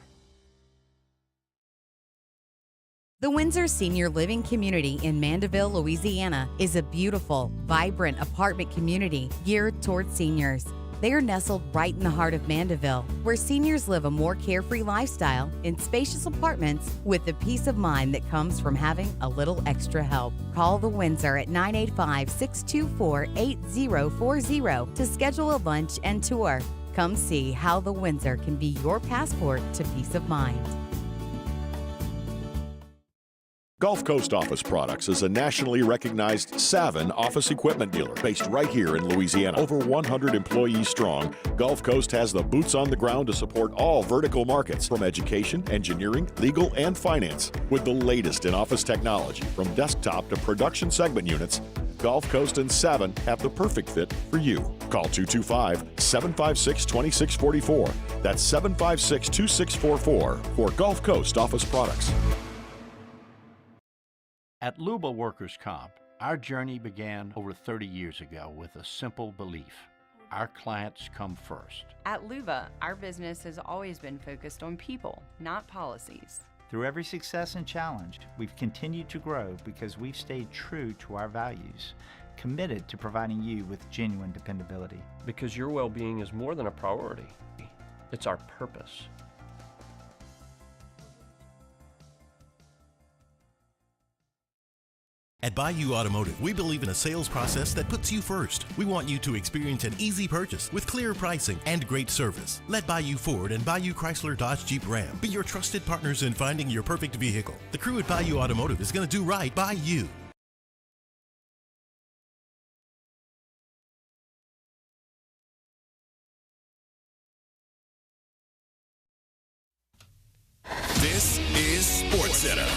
The Windsor Senior Living Community in Mandeville, Louisiana is a beautiful, vibrant apartment community geared toward seniors. They are nestled right in the heart of Mandeville, where seniors live a more carefree lifestyle in spacious apartments with the peace of mind that comes from having a little extra help. Call the Windsor at 985-624-8040 to schedule a lunch and tour. Come see how the Windsor can be your passport to peace of mind. Gulf Coast Office Products is a nationally recognized Savin office equipment dealer based right here in Louisiana. Over 100 employees strong, Gulf Coast has the boots on the ground to support all vertical markets, from education, engineering, legal, and finance. With the latest in office technology, from desktop to production segment units, Gulf Coast and Savin have the perfect fit for you. Call 225-756-2644. That's 756-2644 for Gulf Coast Office Products. At Luba Workers' Comp, our journey began over 30 years ago with a simple belief: our clients come first. At Luba, our business has always been focused on people, not policies. Through every success and challenge, we've continued to grow because we've stayed true to our values, committed to providing you with genuine dependability. Because your well-being is more than a priority. It's our purpose. At Bayou Automotive, we believe in a sales process that puts you first. We want you to experience an easy purchase with clear pricing and great service. Let Bayou Ford and Bayou Chrysler Dodge Jeep Ram be your trusted partners in finding your perfect vehicle. The crew at Bayou Automotive is going to do right by you. This is SportsCenter.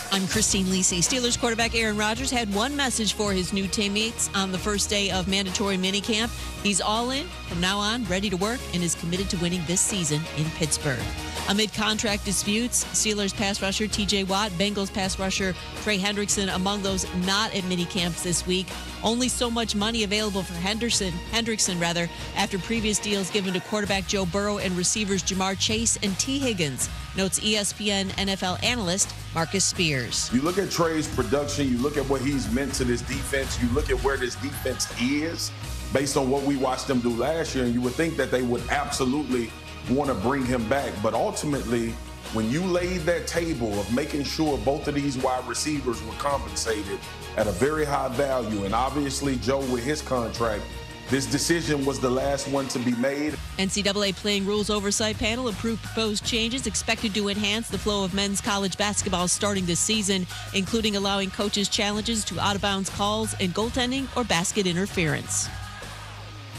I'm Christine Lisi. Steelers quarterback Aaron Rodgers had one message for his new teammates on the first day of mandatory minicamp. He's all in from now on, ready to work, and is committed to winning this season in Pittsburgh. Amid contract disputes, Steelers pass rusher T.J. Watt, Bengals pass rusher Trey Hendrickson among those not at minicamps this week. Only so much money available for Hendrickson, after previous deals given to quarterback Joe Burrow and receivers Jamar Chase and T. Higgins, notes ESPN NFL analyst Marcus Spears. You look at Trey's production, you look at what he's meant to this defense, you look at where this defense is based on what we watched them do last year, and you would think that they would absolutely want to bring him back. But ultimately, when you laid that table of making sure both of these wide receivers were compensated at a very high value, and obviously Joe with his contract, this decision was the last one to be made. NCAA Playing Rules Oversight Panel approved proposed changes expected to enhance the flow of men's college basketball starting this season, including allowing coaches challenges to out-of-bounds calls and goaltending or basket interference.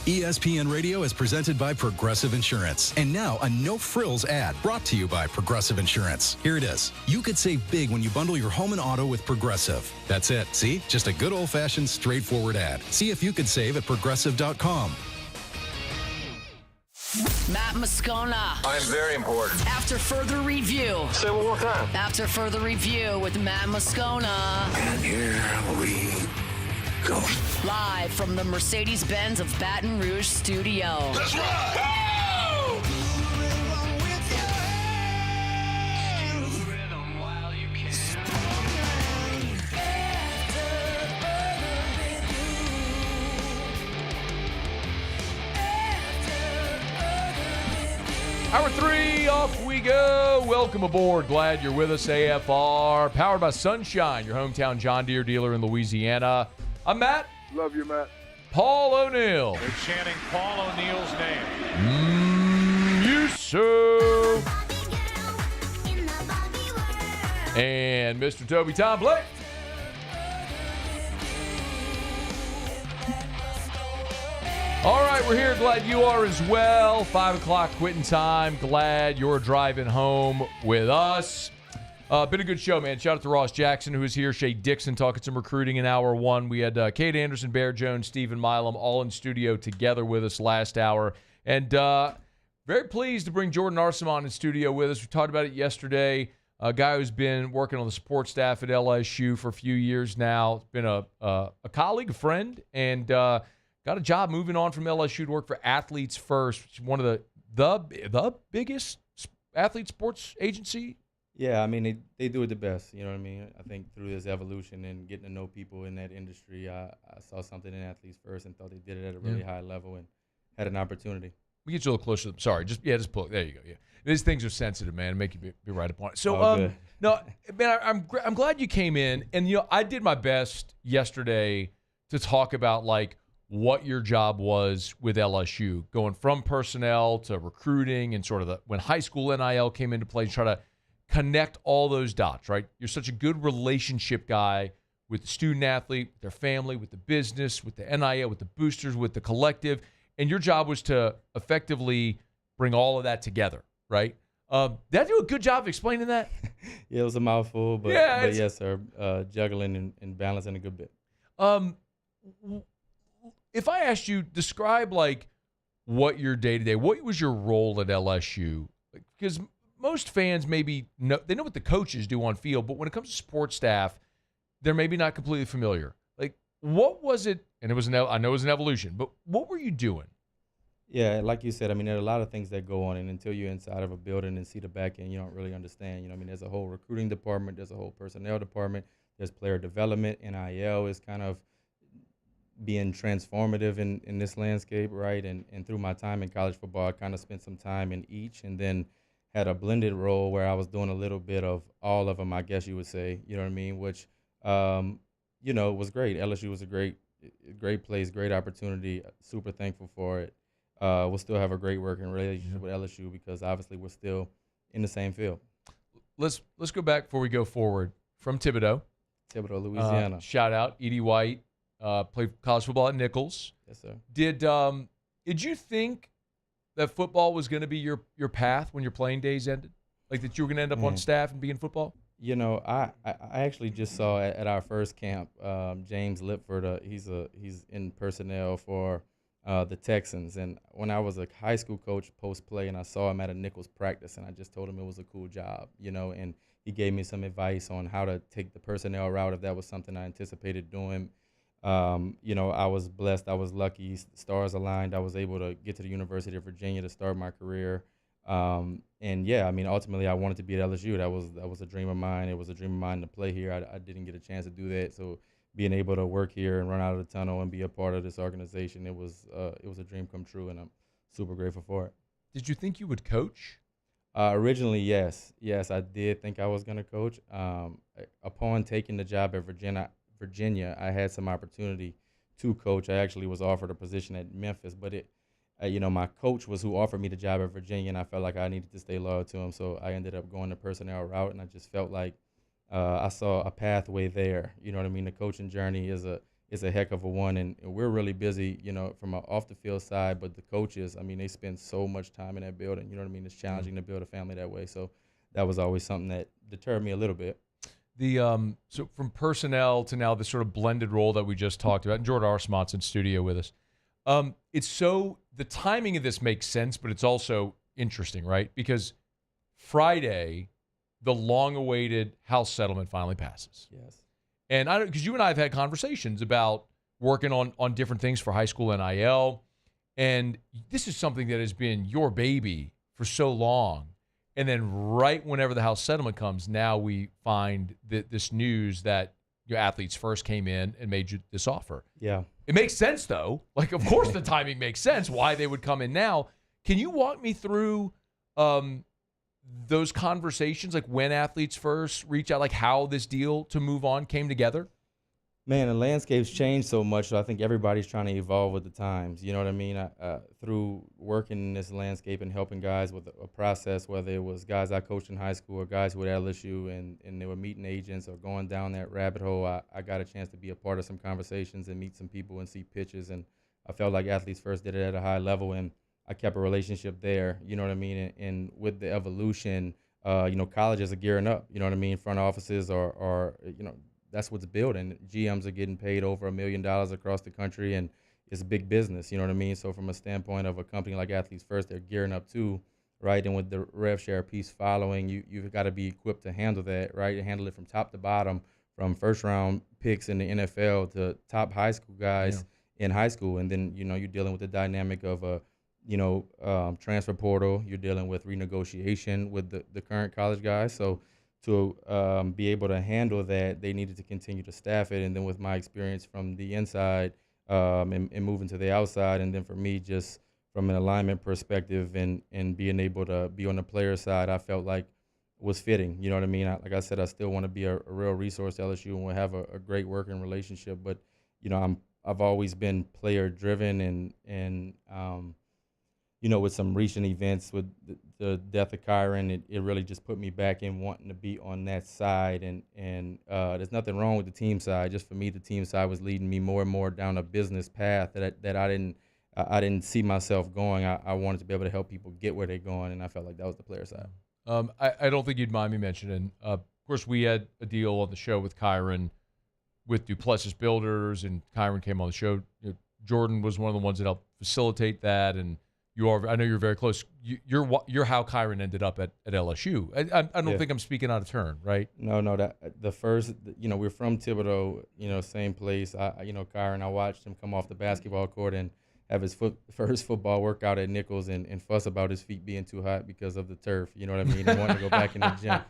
ESPN Radio is presented by Progressive Insurance. And now a no-frills ad brought to you by Progressive Insurance. Here it is. You could save big when you bundle your home and auto with Progressive. That's it. See? Just a good old-fashioned, straightforward ad. See if you could save at Progressive.com. Matt Moscona. I'm very important. After further review. Say it one more time. After further review with Matt Moscona. And here we go. Live from the Mercedes-Benz of Baton Rouge studio. That's right. Hour 3, off we go. Welcome aboard. Glad you're with us, AFR. Powered by Sunshine, your hometown John Deere dealer in Louisiana. I'm Matt. Love you, Matt. Paul O'Neill. They're chanting Paul O'Neill's name. Yes, sir. And Mr. Toby Tom Blake. All right, we're here. Glad you are as well. 5 o'clock quitting time. Glad you're driving home with us. Been a good show, man. Shout out to Ross Jackson, who is here. Shea Dixon talking some recruiting in hour 1. We had Kade Anderson, Bear Jones, Steven Milam all in studio together with us last hour. And very pleased to bring Jordan Arsimont in studio with us. We talked about it yesterday. A guy who's been working on the support staff at LSU for a few years now. Been a colleague, a friend, and got a job moving on from LSU to work for Athletes First, which is one of the biggest athlete sports agency. Yeah, I mean, they do it the best, you know what I mean? I think through this evolution and getting to know people in that industry, I saw something in Athletes First and thought they did it at a really high level and had an opportunity. We get you a little closer. Sorry, just pull it. There you go. Yeah, these things are sensitive, man. Make you be right upon it. So, no, man, I'm glad you came in, and I did my best yesterday to talk about like what your job was with LSU, going from personnel to recruiting and sort of when high school NIL came into play, try to connect all those dots, right? You're such a good relationship guy with the student athlete, with their family, with the business, with the NIL, with the boosters, with the collective. And your job was to effectively bring all of that together, right? Did I do a good job of explaining that? Yeah, it was a mouthful, but yes, sir. Juggling and balancing a good bit. If I asked you, describe like what your day-to-day, what was your role at LSU? Because most fans maybe know what the coaches do on field, but when it comes to sports staff, they're maybe not completely familiar. Like, what was it? And I know it was an evolution, but what were you doing? Yeah, like you said, I mean, there are a lot of things that go on, and until you're inside of a building and see the back end, you don't really understand. You know, I mean, there's a whole recruiting department, there's a whole personnel department, there's player development. NIL is kind of being transformative in this landscape, right? And through my time in college football, I kind of spent some time in each, and then had a blended role where I was doing a little bit of all of them, I guess you would say, you know what I mean, which, was great. LSU was a great place, great opportunity, super thankful for it. We'll still have a great working relationship with LSU because obviously we're still in the same field. Let's go back before we go forward. From Thibodaux, Louisiana. Shout out, Edie White, played college football at Nichols. Yes, sir. Did you think that football was going to be your path when your playing days ended? Like that you were going to end up on staff and be in football? I actually just saw at our first camp, James Lipford, he's in personnel for the Texans. And when I was a high school coach post-play and I saw him at a Nichols practice and I just told him it was a cool job, and he gave me some advice on how to take the personnel route if that was something I anticipated doing. I was blessed. I was lucky. Stars aligned. I was able to get to the University of Virginia to start my career. Ultimately I wanted to be at LSU. That was a dream of mine. It was a dream of mine to play here. I didn't get a chance to do that. So being able to work here and run out of the tunnel and be a part of this organization, it was a dream come true, and I'm super grateful for it. Did you think you would coach? Originally, yes. Yes, I did think I was going to coach. Upon taking the job at Virginia, I had some opportunity to coach. I actually was offered a position at Memphis, but my coach was who offered me the job at Virginia, and I felt like I needed to stay loyal to him. So I ended up going the personnel route, and I just felt like I saw a pathway there. You know what I mean? The coaching journey is a heck of a one, and we're really busy, from an off the field side. But the coaches, they spend so much time in that building. You know what I mean? It's challenging to build a family that way. So that was always something that deterred me a little bit. So from personnel to now this sort of blended role that we just talked about, and Jordan Arsimont's in studio with us. The timing of this makes sense, but it's also interesting, right? Because Friday, the long-awaited House settlement finally passes. Yes. And because you and I have had conversations about working on different things for high school NIL, and this is something that has been your baby for so long. And then right whenever the House settlement comes, now we find this news that your Athletes First came in and made you this offer. Yeah. It makes sense, though. Like, of course the timing makes sense, why they would come in now. Can you walk me through those conversations, like when Athletes First reached out, like how this deal to move on came together? Man, the landscape's changed so much, so I think everybody's trying to evolve with the times. You know what I mean? Through working in this landscape and helping guys with a process, whether it was guys I coached in high school or guys with LSU and they were meeting agents or going down that rabbit hole, I got a chance to be a part of some conversations and meet some people and see pitches. And I felt like Athletes First did it at a high level, and I kept a relationship there. You know what I mean? And with the evolution, colleges are gearing up. You know what I mean? Front offices are that's what's building. GMs are getting paid over $1 million across the country, and it's big business, you know what I mean? So from a standpoint of a company like Athletes First, they're gearing up too, right? And with the rev share piece following, you've got to be equipped to handle that, right? And handle it from top to bottom, from first-round picks in the NFL to top high school guys in high school. And then, you're dealing with the dynamic of a transfer portal. You're dealing with renegotiation with the current college guys. So to be able to handle that, they needed to continue to staff it. And then with my experience from the inside and moving to the outside, and then for me, just from an alignment perspective and being able to be on the player side, I felt like was fitting. You know what I mean? Like I said, I still want to be a real resource to LSU and we'll have a great working relationship. But, I've always been player driven and with some recent events with the death of Kyron, it really just put me back in wanting to be on that side. And there's nothing wrong with the team side. Just for me, the team side was leading me more and more down a business path that I didn't see myself going. I wanted to be able to help people get where they're going, and I felt like that was the player side. I don't think you'd mind me mentioning, of course, we had a deal on the show with Kyron with Duplessis Builders, and Kyron came on the show. Jordan was one of the ones that helped facilitate that, and I know you're very close. You're how Kyron ended up at LSU. I don't think I'm speaking out of turn, right? No. That the first, we're from Thibodaux, same place. Kyron, I watched him come off the basketball court and have his first football workout at Nichols and fuss about his feet being too hot because of the turf. You know what I mean? He wanted to go back in the gym.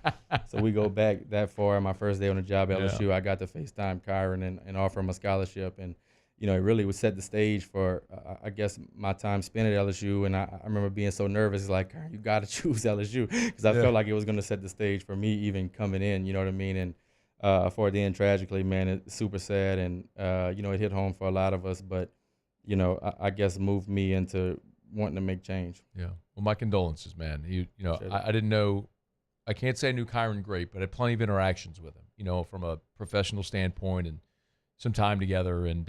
So we go back that far. My first day on the job at LSU, I got to FaceTime Kyron and offer him a scholarship. And it really would set the stage for, I guess, my time spent at LSU. And I remember being so nervous, like, you got to choose LSU, because I felt like it was going to set the stage for me even coming in, you know what I mean? And for the end, tragically, man, it's super sad. And, it hit home for a lot of us. But, I guess moved me into wanting to make change. Yeah. Well, my condolences, man. I didn't know. I can't say I knew Kyron great, but I had plenty of interactions with him, from a professional standpoint and some time together. And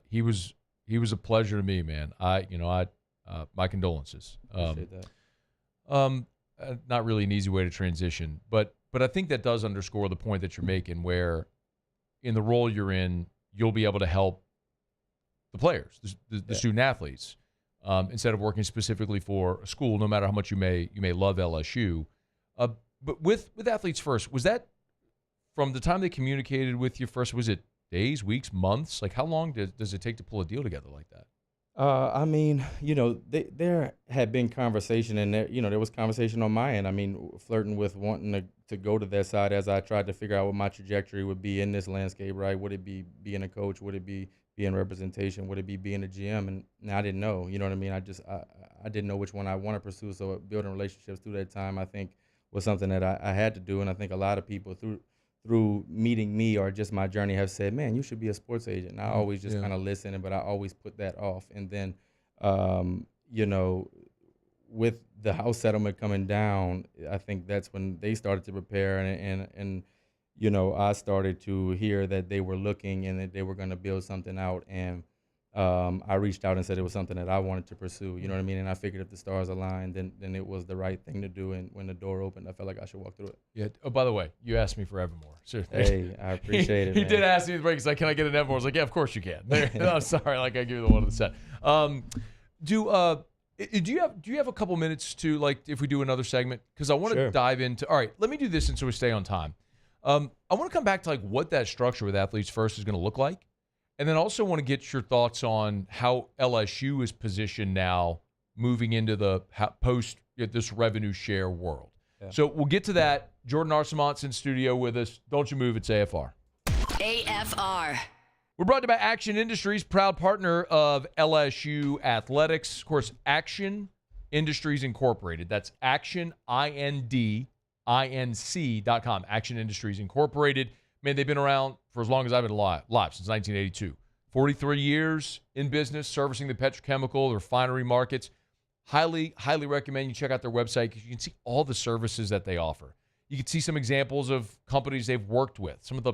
he was a pleasure to me, man. My condolences. Appreciate that. Not really an easy way to transition, but I think that does underscore the point that you're making, where in the role you're in, you'll be able to help the players, the student athletes, instead of working specifically for a school, no matter how much you may love LSU. But with Athletes First, was that from the time they communicated with you first, was it days, weeks, months? Like, how long does it take to pull a deal together like that? I mean, there had been conversation, and there was conversation on my end. I mean, flirting with wanting to go to that side as I tried to figure out what my trajectory would be in this landscape, right? Would it be being a coach? Would it be being representation? Would it be being a GM? And I didn't know, you know what I mean? I didn't know which one I want to pursue. So building relationships through that time, I think, was something that I had to do. And I think a lot of people through meeting me or just my journey have said, man, you should be a sports agent. And I always just kind of listen, but I always put that off. And then, with the house settlement coming down, I think that's when they started to prepare. And I started to hear that they were looking and that they were going to build something out. And I reached out and said it was something that I wanted to pursue, you know what I mean? And I figured if the stars aligned, then it was the right thing to do. And when the door opened, I felt like I should walk through it. Yeah. Oh, by the way, you asked me for Evermore. Seriously. Hey, I appreciate it, He man. did ask me the break. He's like, can I get an Evermore? I was like, yeah, of course you can. I'm sorry. Like, I give you the one of the set. Do you have a couple minutes to, like, if we do another segment? Because I want to dive into, all right, let me do this until we stay on time. I want to come back to, like, what that structure with Athletes First is going to look like. And then also want to get your thoughts on how LSU is positioned now moving into the this revenue share world. Yeah. So we'll get to that. Jordan Arsimont's in studio with us. Don't you move. It's AFR. AFR. We're brought to you by Action Industries, proud partner of LSU Athletics. Of course, Action Industries Incorporated. That's Action, INDINC.com. Action Industries Incorporated. Man, they've been around for as long as I've been alive, since 1982. 43 years in business, servicing the petrochemical, the refinery markets. Highly, highly recommend you check out their website because you can see all the services that they offer. You can see some examples of companies they've worked with. One of the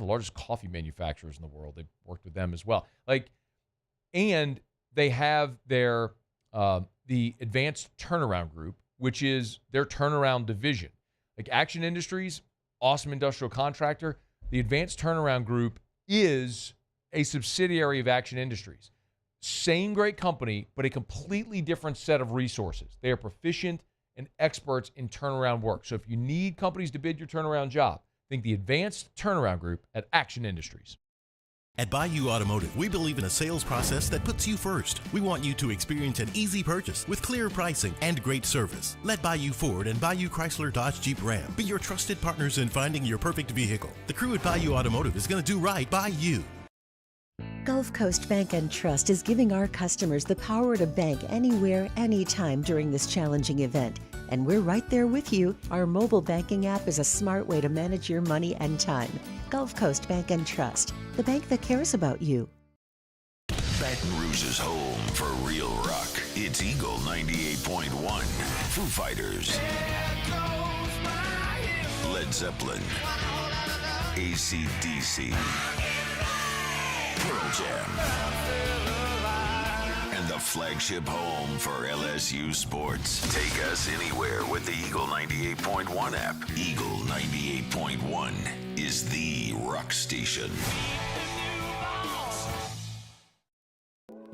largest coffee manufacturers in the world. They've worked with them as well. And they have their the Advanced Turnaround Group, which is their turnaround division. Like Action Industries, awesome industrial contractor. The Advanced Turnaround Group is a subsidiary of Action Industries. Same great company, but a completely different set of resources. They are proficient and experts in turnaround work. So if you need companies to bid your turnaround job, think the Advanced Turnaround Group at Action Industries. At Bayou Automotive, we believe in a sales process that puts you first. We want you to experience an easy purchase with clear pricing and great service. Let Bayou Ford and Bayou Chrysler Dodge Jeep Ram be your trusted partners in finding your perfect vehicle. The crew at Bayou Automotive is going to do right by you. Gulf Coast Bank and Trust is giving our customers the power to bank anywhere, anytime during this challenging event. And we're right there with you. Our mobile banking app is a smart way to manage your money and time. Gulf Coast Bank and Trust, the bank that cares about you. Baton Rouge's home for real rock. It's Eagle 98.1. Foo Fighters. Led Zeppelin. AC/DC. Pearl Jam. And the flagship home for LSU sports. Take us anywhere with the Eagle 98.1 app. Eagle 98.1 is the rock station.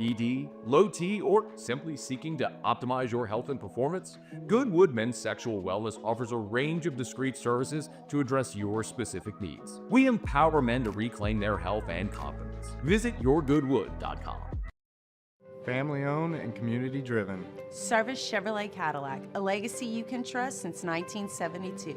ED, low T, or simply seeking to optimize your health and performance? Goodwood Men's Sexual Wellness offers a range of discreet services to address your specific needs. We empower men to reclaim their health and confidence. Visit yourgoodwood.com. Family owned and community driven. Service Chevrolet Cadillac, a legacy you can trust since 1972.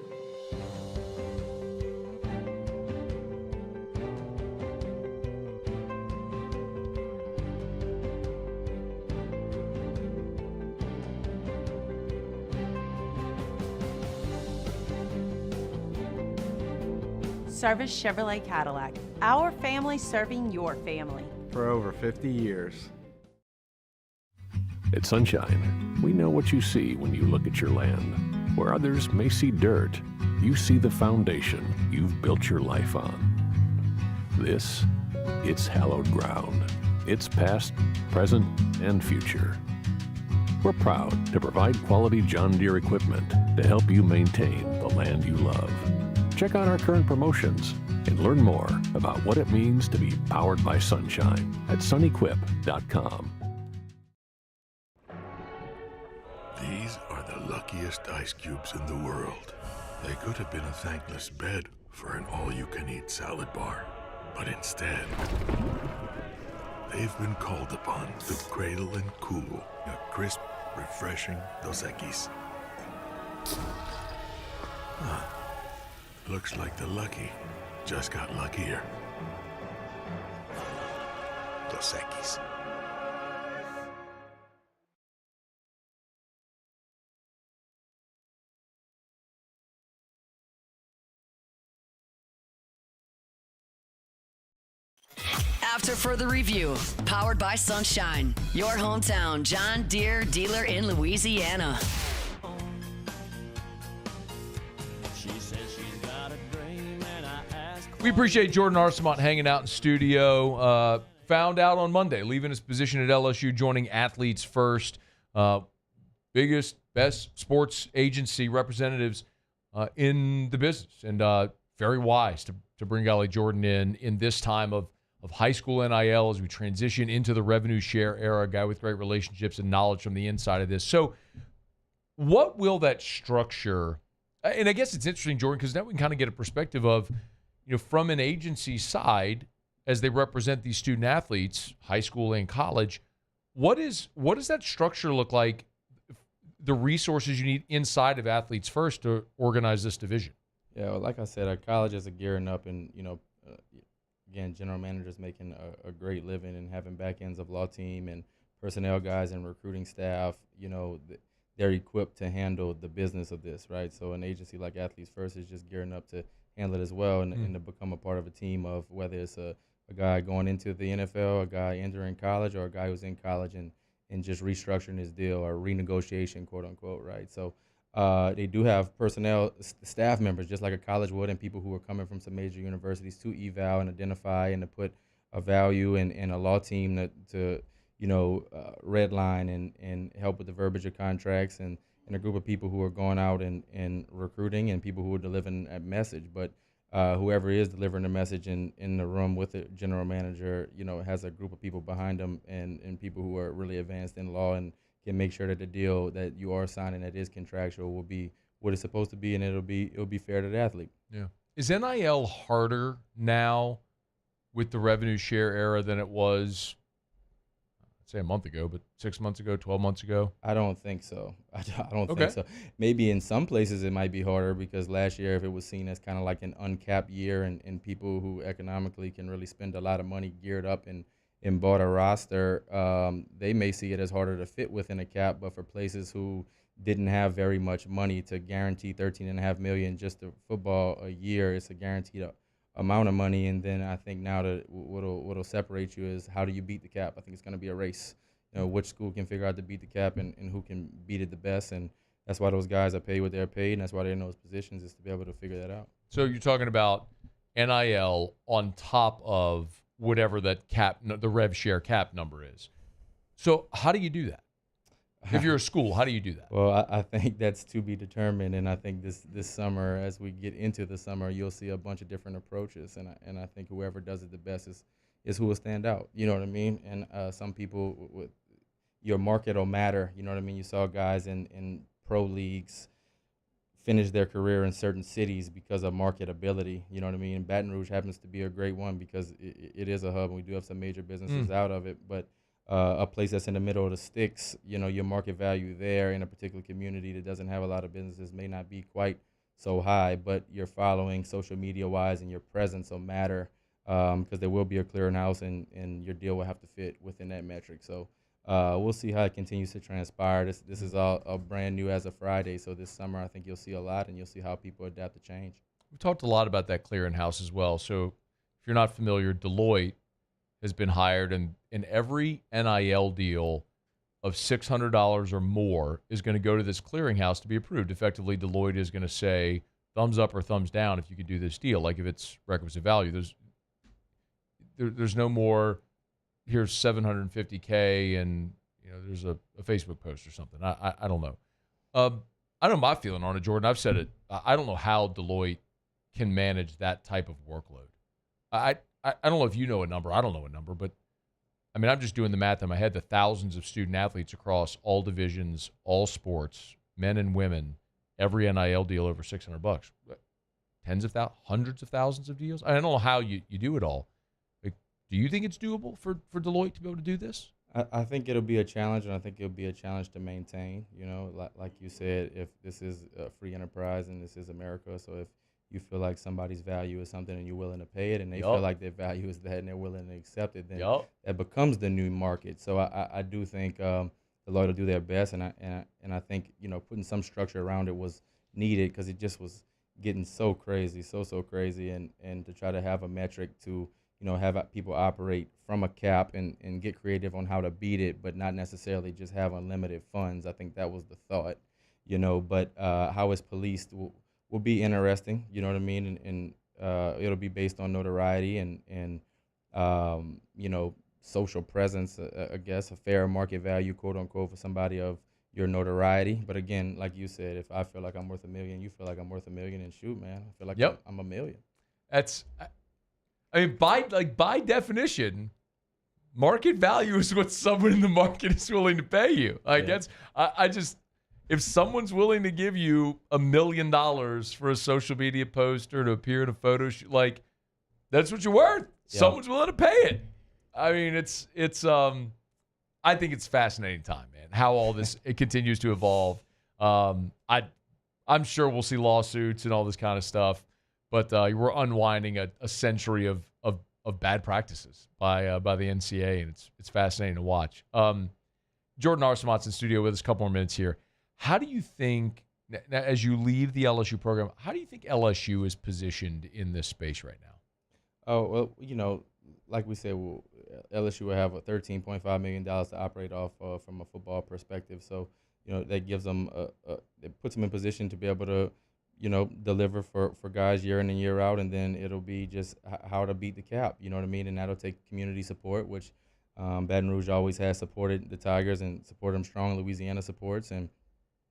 Service Chevrolet Cadillac. Our family serving your family. For over 50 years. At Sunshine, we know what you see when you look at your land. Where others may see dirt, you see the foundation you've built your life on. This, it's hallowed ground. It's past, present, and future. We're proud to provide quality John Deere equipment to help you maintain the land you love. Check out our current promotions and learn more about what it means to be powered by sunshine at sunequip.com. These are the luckiest ice cubes in the world. They could have been a thankless bed for an all-you-can-eat salad bar. But instead, they've been called upon to cradle and cool a crisp, refreshing Dos Equis. Looks like the lucky just got luckier. Dos Equis. After further review, powered by Sunshine, your hometown John Deere dealer in Louisiana. We appreciate Jordan Arsimont hanging out in studio. Found out on Monday, leaving his position at LSU, joining Athletes First, biggest, best sports agency representatives in the business, and very wise to bring Golly Jordan in this time of high school NIL as we transition into the revenue share era, a guy with great relationships and knowledge from the inside of this. So what will that structure, and I guess it's interesting, Jordan, because now we can kind of get a perspective of, from an agency side, as they represent these student athletes, high school and college, what does that structure look like, the resources you need inside of Athletes First to organize this division? Yeah, well, like I said, our colleges are gearing up, and again, general managers making a great living and having back ends of law team and personnel guys and recruiting staff. They're equipped to handle the business of this, right? So an agency like Athletes First is just gearing up to handle it as well, and to become a part of a team of whether it's a guy going into the NFL, a guy entering college, or a guy who's in college and just restructuring his deal or renegotiation, quote unquote, right? So they do have personnel, staff members, just like a college would, and people who are coming from some major universities to eval and identify and to put a value in a law team to redline and help with the verbiage of contracts, and a group of people who are going out and recruiting, and people who are delivering a message. But whoever is delivering the message in the room with the general manager, has a group of people behind them and people who are really advanced in law and can make sure that the deal that you are signing that is contractual will be what it's supposed to be, and it'll be fair to the athlete. Yeah. Is NIL harder now with the revenue share era than it was, I'd say a month ago, but 6 months ago, 12 months ago? I don't think so. I don't think so. Maybe in some places it might be harder because last year, if it was seen as kind of like an uncapped year and people who economically can really spend a lot of money geared up and bought a roster, they may see it as harder to fit within a cap. But for places who didn't have very much money to guarantee $13.5 million just to football a year, it's a guaranteed amount of money. And then I think now that what'll separate you is how do you beat the cap. I think it's going to be a race. Which school can figure out to beat the cap and who can beat it the best. And that's why those guys are paid what they're paid, and that's why they're in those positions, is to be able to figure that out. So you're talking about NIL on top of whatever that cap, the rev share cap number is. So how do you do that? If you're a school, how do you do that? Well, I think that's to be determined, and I think this summer, as we get into the summer, you'll see a bunch of different approaches, and I think whoever does it the best is who will stand out. You know what I mean? And some people, with your market will matter. You know what I mean? You saw guys in pro leagues finish their career in certain cities because of marketability. You know what I mean? And Baton Rouge happens to be a great one because it is a hub, and we do have some major businesses out of it. But a place that's in the middle of the sticks, your market value there in a particular community that doesn't have a lot of businesses may not be quite so high, but your following social media-wise and your presence will matter because there will be a clearinghouse, and your deal will have to fit within that metric. So we'll see how it continues to transpire. This is all brand new as of Friday, so this summer I think you'll see a lot, and you'll see how people adapt to change. we talked a lot about that clearinghouse as well. So if you're not familiar, Deloitte has been hired, and in every NIL deal of $600 or more is going to go to this clearinghouse to be approved. Effectively, Deloitte is going to say thumbs up or thumbs down if you could do this deal. Like if it's requisite value, there's no more. Here's $750K, and there's a Facebook post or something. I don't know. I know my feeling on it, Jordan. I've said it. I don't know how Deloitte can manage that type of workload. I don't know if you know a number. I don't know a number, but I mean, I'm just doing the math in my head. The thousands of student athletes across all divisions, all sports, men and women, every NIL deal over $600. Tens of thousands, hundreds of thousands of deals. I don't know how you do it all. Like, do you think it's doable for Deloitte to be able to do this? I think it'll be a challenge, and I think it'll be a challenge to maintain. Like you said, if this is a free enterprise and this is America, so if you feel like somebody's value is something and you're willing to pay it, and they feel like their value is that and they're willing to accept it, then that becomes the new market. So I do think Deloitte will do their best, and I think putting some structure around it was needed because it just was getting so crazy, so crazy, and to try to have a metric to have people operate from a cap and get creative on how to beat it, but not necessarily just have unlimited funds. I think that was the thought, but how it's policed will be interesting, you know what I mean? And it'll be based on notoriety and social presence, I guess, a fair market value, quote unquote, for somebody of your notoriety. But again, like you said, if I feel like I'm worth $1 million, you feel like I'm worth $1 million, and shoot, man, I feel like I'm $1 million. I mean, by definition, market value is what someone in the market is willing to pay you. If someone's willing to give you $1 million for a social media post or to appear in a photo shoot, like, that's what you're worth. Yeah. Someone's willing to pay it. I mean, it's I think it's a fascinating time, man, how all this it continues to evolve. I'm sure we'll see lawsuits and all this kind of stuff, but we're unwinding a century of bad practices by the NCAA, and it's fascinating to watch. Jordan Arsimont's in studio with us. A couple more minutes here. How do you think, as you leave the LSU program, how do you think LSU is positioned in this space right now? Oh, well, like we said, LSU will have $13.5 million to operate off from a football perspective. So, that gives them, it puts them in position to be able to, deliver for guys year in and year out. And then it'll be just how to beat the cap, you know what I mean? And that'll take community support, which Baton Rouge always has supported the Tigers and supported them strong. Louisiana supports. And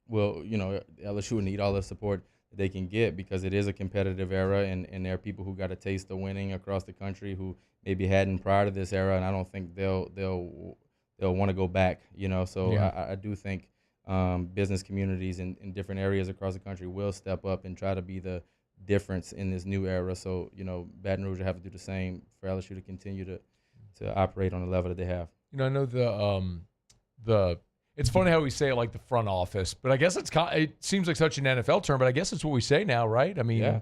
LSU will need all the support that they can get because it is a competitive era, and there are people who got a taste of winning across the country who maybe hadn't prior to this era, and I don't think they'll want to go back. So yeah. I do think business communities in different areas across the country will step up and try to be the difference in this new era. So Baton Rouge will have to do the same for LSU to continue to operate on the level that they have. I know the. It's funny how we say it like the front office, but I guess it seems like such an NFL term, but I guess it's what we say now, right? I mean,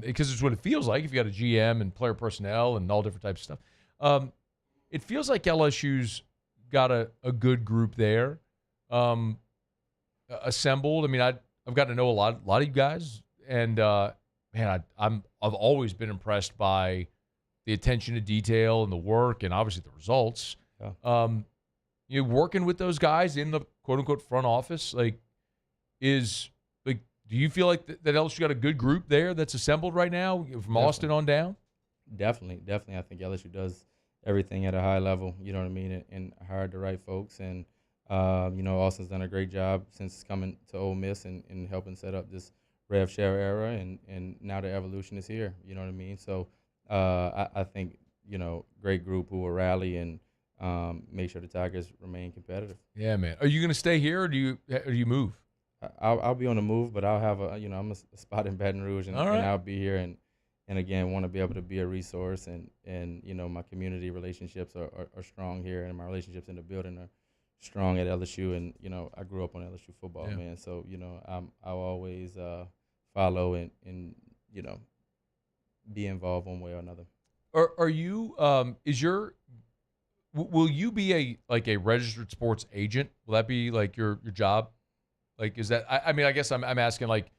because it's what it feels like if you got a GM and player personnel and all different types of stuff. It feels like LSU's got a good group there assembled. I mean, I've gotten to know a lot of you guys, and man, I've always been impressed by the attention to detail and the work, and obviously the results. Yeah. You're working with those guys in the quote-unquote front office. Do you feel like that LSU got a good group there that's assembled right now from Austin on down? Definitely. I think LSU does everything at a high level, you know what I mean, and hired the right folks. And, Austin's done a great job since coming to Ole Miss and helping set up this rev share era, and now the evolution is here, you know what I mean? So I think, great group who will rally and make sure the Tigers remain competitive. Yeah, man. Are you going to stay here, or do you move? I'll be on the move, but I'll have I'm a spot in Baton Rouge, and I'll be here, and again, want to be able to be a resource, and my community relationships are strong here, and my relationships in the building are strong at LSU, and I grew up on LSU football, man. So I'll always follow and be involved one way or another. Are you? Will you be a registered sports agent? Will that be like your job? Like, is that? I mean, I guess I'm asking, like,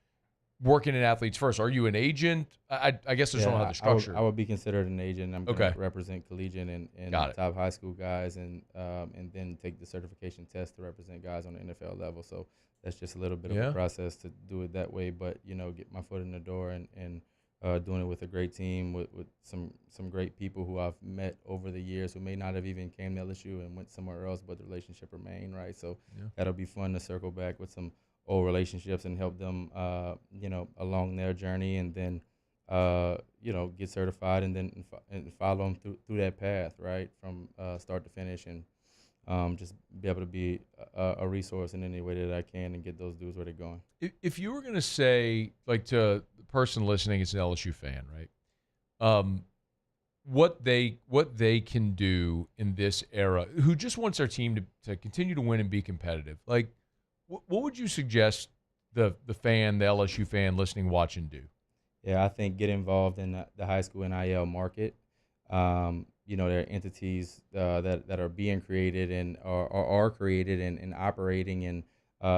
working in Athletes First? Are you an agent? I guess there's no other structure. I would be considered an agent. I'm going Okay. to represent collegiate and top high school guys, and then take the certification test to represent guys on the NFL level. So that's just a little bit of a process to do it that way. But get my foot in the door and doing it with a great team, with some great people who I've met over the years who may not have even came to LSU and went somewhere else, but the relationship remained, right? So that'll be fun to circle back with some old relationships and help them, along their journey, and then, get certified and then follow them through that path, right, from start to finish, and just be able to be a resource in any way that I can and get those dudes where they're going. If you were going to say, like, to the person listening is an LSU fan, right, what they can do in this era, who just wants their team to continue to win and be competitive, like, what would you suggest the LSU fan listening, watching do? Yeah, I think get involved in the high school NIL market. There are entities that are being created and are created and operating and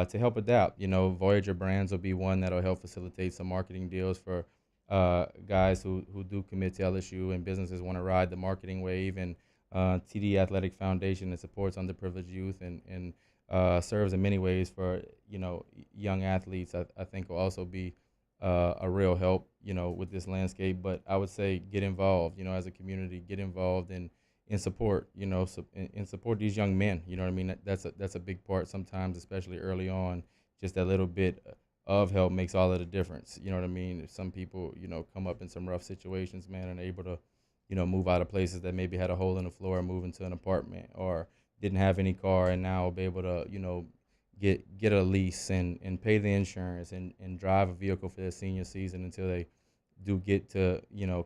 to help adapt. Voyager Brands will be one that'll help facilitate some marketing deals for guys who do commit to LSU, and businesses want to ride the marketing wave. And TD Athletic Foundation that supports underprivileged youth and serves in many ways for young athletes, I think will also be a real help with this landscape. But I would say get involved, as a community, get involved and support, and support these young men. You know what I mean? That's a big part sometimes, especially early on. Just that little bit of help makes all of the difference. You know what I mean? If some people come up in some rough situations, man, and are able to move out of places that maybe had a hole in the floor, move into an apartment, or didn't have any car, and now be able to get a lease and pay the insurance and drive a vehicle for their senior season until they do get to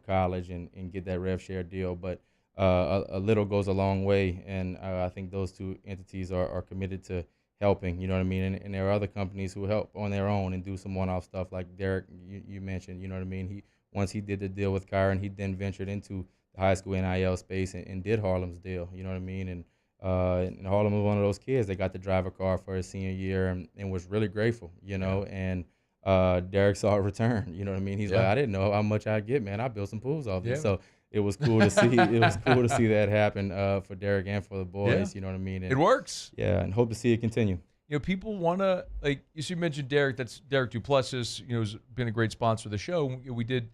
college and get that rev share deal. But a little goes a long way, and I think those two entities are committed to helping. You know what I mean? And there are other companies who help on their own and do some one-off stuff, like Derek you mentioned. You know what I mean? Once he did the deal with Kyron, he then ventured into the high school NIL space and did Harlem's deal. You know what I mean? And Harlem was one of those kids that got to drive a car for his senior year and was really grateful, and Derek saw a return. You know what I mean? He's like, I didn't know how much I'd get, man. I built some pools off this. So it was cool to see. It was cool to see that happen for Derek and for the boys. You know what I mean? And it works. Yeah, and hope to see it continue. People want to, like, you mentioned Derek. That's Derek Duplessis. Has been a great sponsor of the show. We did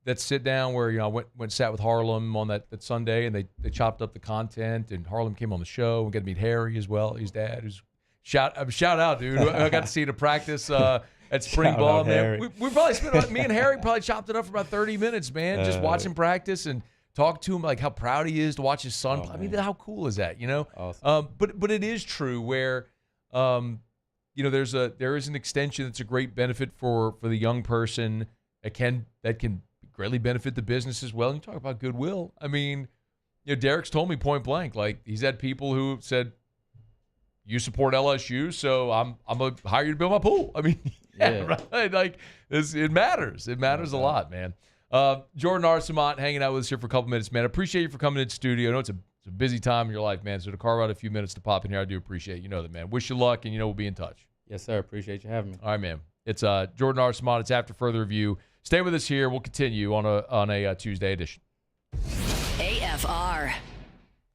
that sit down where I went sat with Harlem on that Sunday, and they chopped up the content, and Harlem came on the show and got to meet Harry as well, his dad. Who's shout out, dude! I got to see the practice at spring ball, man. We probably spent me and Harry probably chopped it up for about 30 minutes, man, just watching practice and talk to him like how proud he is to watch his son play. I mean, how cool is that? Awesome. But it is true where there is an extension that's a great benefit for the young person that can greatly benefit the business as well. And you talk about goodwill. I mean, Derek's told me point blank, like, he's had people who said, "You support LSU, so I'm gonna hire you to build my pool." I mean, right? Like, it matters. It matters a lot, man. Jordan Arsimont hanging out with us here for a couple minutes, man. I appreciate you for coming in the studio. I know it's a busy time in your life, man. So to carve out a few minutes to pop in here, I do appreciate that, man. Wish you luck, and we'll be in touch. Yes, sir. Appreciate you having me. All right, man. It's Jordan Arsimont. It's After Further Review. Stay with us here. We'll continue on a Tuesday edition. AFR.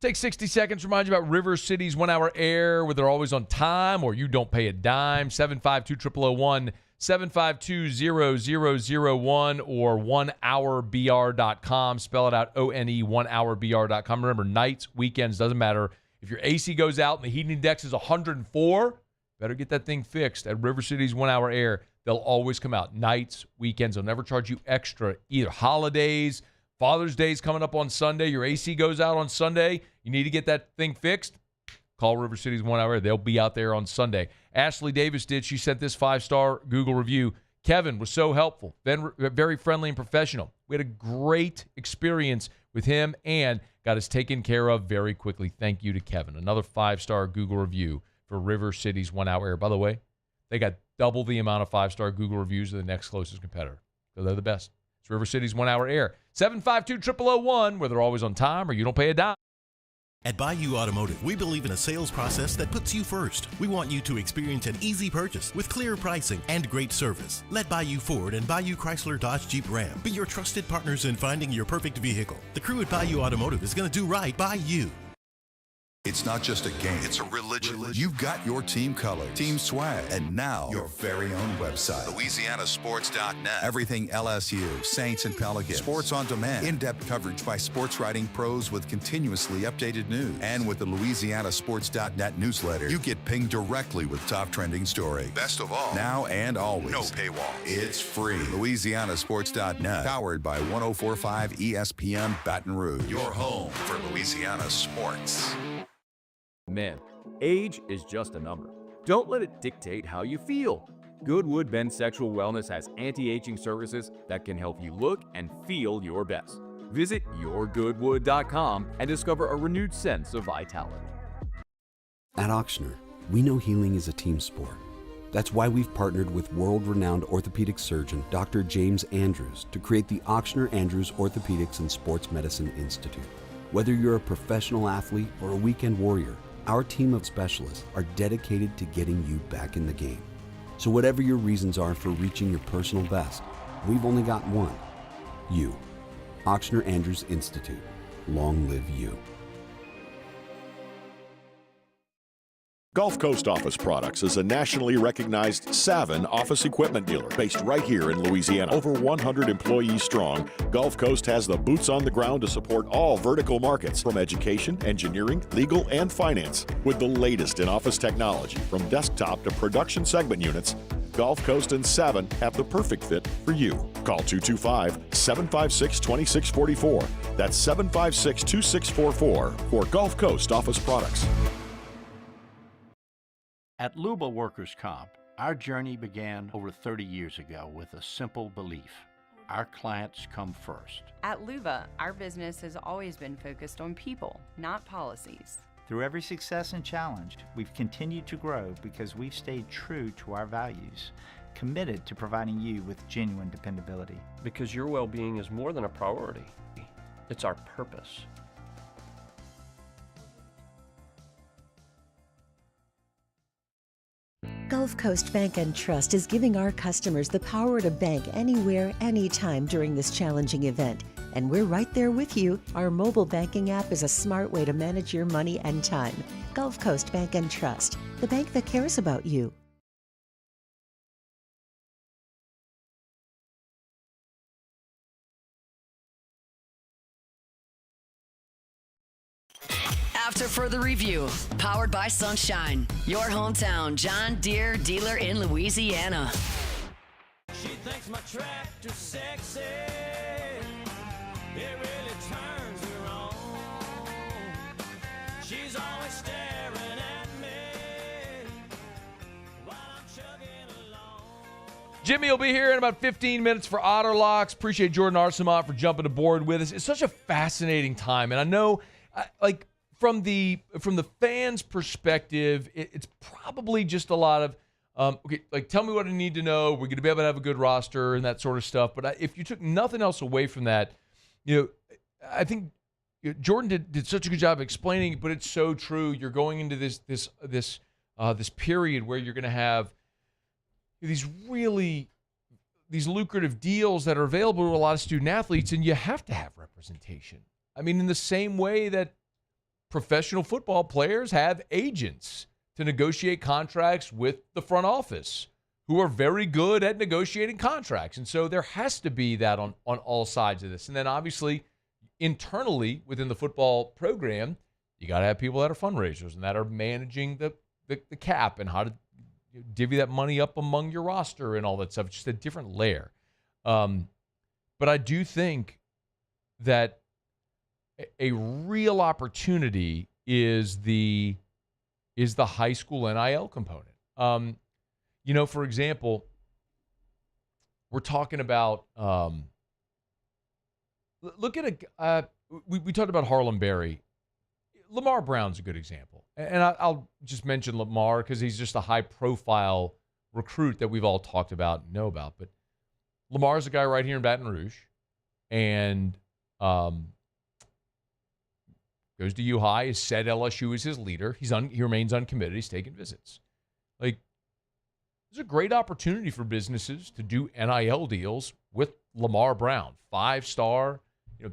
Take 60 seconds to remind you about River City's 1 hour air, where they're always on time or you don't pay a dime. 752-0001, 752-0001, or 1hourbr.com. Spell it out, ONE, 1hourbr.com. Remember, nights, weekends, doesn't matter. If your AC goes out and the heating index is 104, better get that thing fixed at River City's 1 hour air. They'll always come out. Nights, weekends. They'll never charge you extra. Either holidays, Father's Day's coming up on Sunday. Your AC goes out on Sunday. You need to get that thing fixed. Call River City's 1 hour. They'll be out there on Sunday. Ashley Davis did. She sent this 5-star Google review. Kevin was so helpful, very friendly and professional. We had a great experience with him and got us taken care of very quickly. Thank you to Kevin. Another 5-star Google review for River City's 1 hour air. By the way, they got double the amount of 5-star Google reviews of the next closest competitor. So they're the best. It's River City's 1 hour air. 752-0001, where they're always on time or you don't pay a dime. At Bayou Automotive, we believe in a sales process that puts you first. We want you to experience an easy purchase with clear pricing and great service. Let Bayou Ford and Bayou Chrysler Dodge Jeep Ram be your trusted partners in finding your perfect vehicle. The crew at Bayou Automotive is going to do right by you. It's not just a game, it's a religion. You've got your team colors, team swag, and now your very own website. LouisianaSports.net. Everything LSU, Saints, and Pelicans. Sports on demand. In-depth coverage by sports writing pros with continuously updated news. And with the LouisianaSports.net newsletter, you get pinged directly with top trending stories. Best of all, now and always, no paywall. It's free. LouisianaSports.net. Powered by 104.5 ESPN Baton Rouge. Your home for Louisiana sports. Man, age is just a number. Don't let it dictate how you feel. Goodwood Men's Sexual Wellness has anti-aging services that can help you look and feel your best. Visit yourgoodwood.com and discover a renewed sense of vitality. At Ochsner, we know healing is a team sport. That's why we've partnered with world-renowned orthopedic surgeon Dr. James Andrews to create the Ochsner Andrews Orthopedics and Sports Medicine Institute. Whether you're a professional athlete or a weekend warrior, our team of specialists are dedicated to getting you back in the game. So whatever your reasons are for reaching your personal best, we've only got one: you. Ochsner Andrews Institute. Long live you. Gulf Coast Office Products is a nationally recognized Savin office equipment dealer based right here in Louisiana. Over 100 employees strong, Gulf Coast has the boots on the ground to support all vertical markets, from education, engineering, legal, and finance. With the latest in office technology, from desktop to production segment units, Gulf Coast and Savin have the perfect fit for you. Call 225-756-2644. That's 756-2644 for Gulf Coast Office Products. At Luba Workers' Comp, our journey began over 30 years ago with a simple belief: our clients come first. At Luba, our business has always been focused on people, not policies. Through every success and challenge, we've continued to grow because we've stayed true to our values, committed to providing you with genuine dependability. Because your well-being is more than a priority. It's our purpose. Gulf Coast Bank and Trust is giving our customers the power to bank anywhere, anytime during this challenging event. And we're right there with you. Our mobile banking app is a smart way to manage your money and time. Gulf Coast Bank and Trust, the bank that cares about you. After further review, powered by Sunshine, your hometown John Deere dealer in Louisiana. She thinks my tractor's sexy. It really turns her on. She's always staring at me while I'm chugging along. Jimmy will be here in about 15 minutes for Otterlocks. Appreciate Jordan Arsimont for jumping aboard with us. It's such a fascinating time, and I know, from the fans' perspective, it's probably just a lot of, tell me what I need to know. We're going to be able to have a good roster and that sort of stuff. But if you took nothing else away from that, I think Jordan did such a good job of explaining it, but it's so true. You're going into this period where you're going to have these lucrative deals that are available to a lot of student athletes, and you have to have representation. I mean, in the same way that professional football players have agents to negotiate contracts with the front office, who are very good at negotiating contracts. And so there has to be that on all sides of this. And then obviously internally within the football program, you got to have people that are fundraisers and that are managing the cap and how to divvy that money up among your roster and all that stuff. It's just a different layer. But I do think that a real opportunity is the high school NIL component. For example, we're talking about look at we talked about Harlem Berry. Lamar Brown's a good example, and I'll just mention Lamar because he's just a high-profile recruit that we've all talked about and know about. But Lamar's a guy right here in Baton Rouge, and goes to U High, has said LSU is his leader. He remains uncommitted. He's taking visits. Like, there's a great opportunity for businesses to do NIL deals with Lamar Brown, 5-star,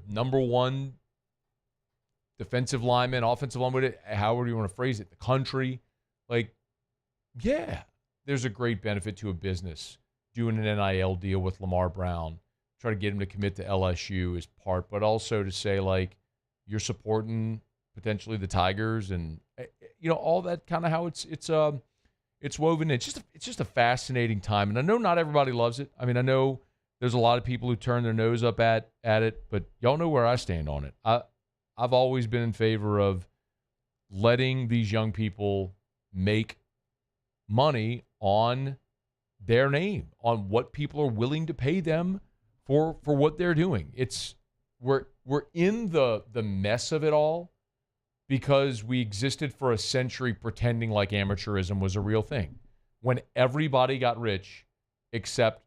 number one defensive lineman, offensive lineman, however you want to phrase it, the country. Like, yeah, there's a great benefit to a business doing an NIL deal with Lamar Brown, try to get him to commit to LSU as part, but also to say, like, you're supporting potentially the Tigers and, all that kind of how it's woven in. It's just a fascinating time. And I know not everybody loves it. I mean, I know there's a lot of people who turn their nose up at it, but y'all know where I stand on it. I've always been in favor of letting these young people make money on their name, on what people are willing to pay them for what they're doing. We're in the mess of it all because we existed for a century pretending like amateurism was a real thing when everybody got rich except